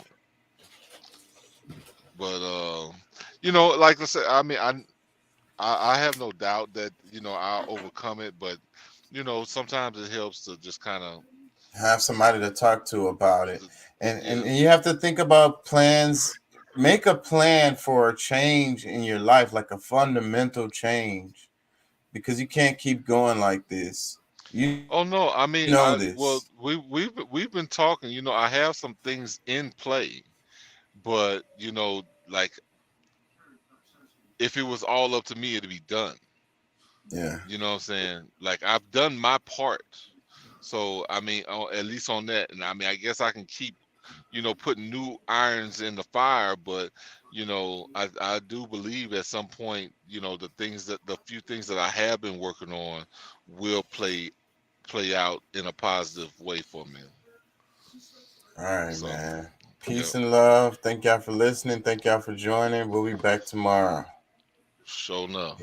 But you know, like I said, I mean, I have no doubt that, you know, I'll overcome it, but, you know, sometimes it helps to just kind of have somebody to talk to about it. And you have to think about plans. Make a plan for a change in your life, like a fundamental change, because you can't keep going like this. Oh no, I mean, This. well, we've been talking, you know, I have some things in play, but, you know, like, if it was all up to me, it'd be done. Yeah. You know what I'm saying? Like, I've done my part. So, I mean, at least on that. And I mean, I guess I can keep, you know, putting new irons in the fire, but, you know, I do believe at some point, you know, the few things that I have been working on will play out in a positive way for me. All right, man. Peace and love. Thank y'all for listening. Thank y'all for joining. We'll be back tomorrow. Sure enough.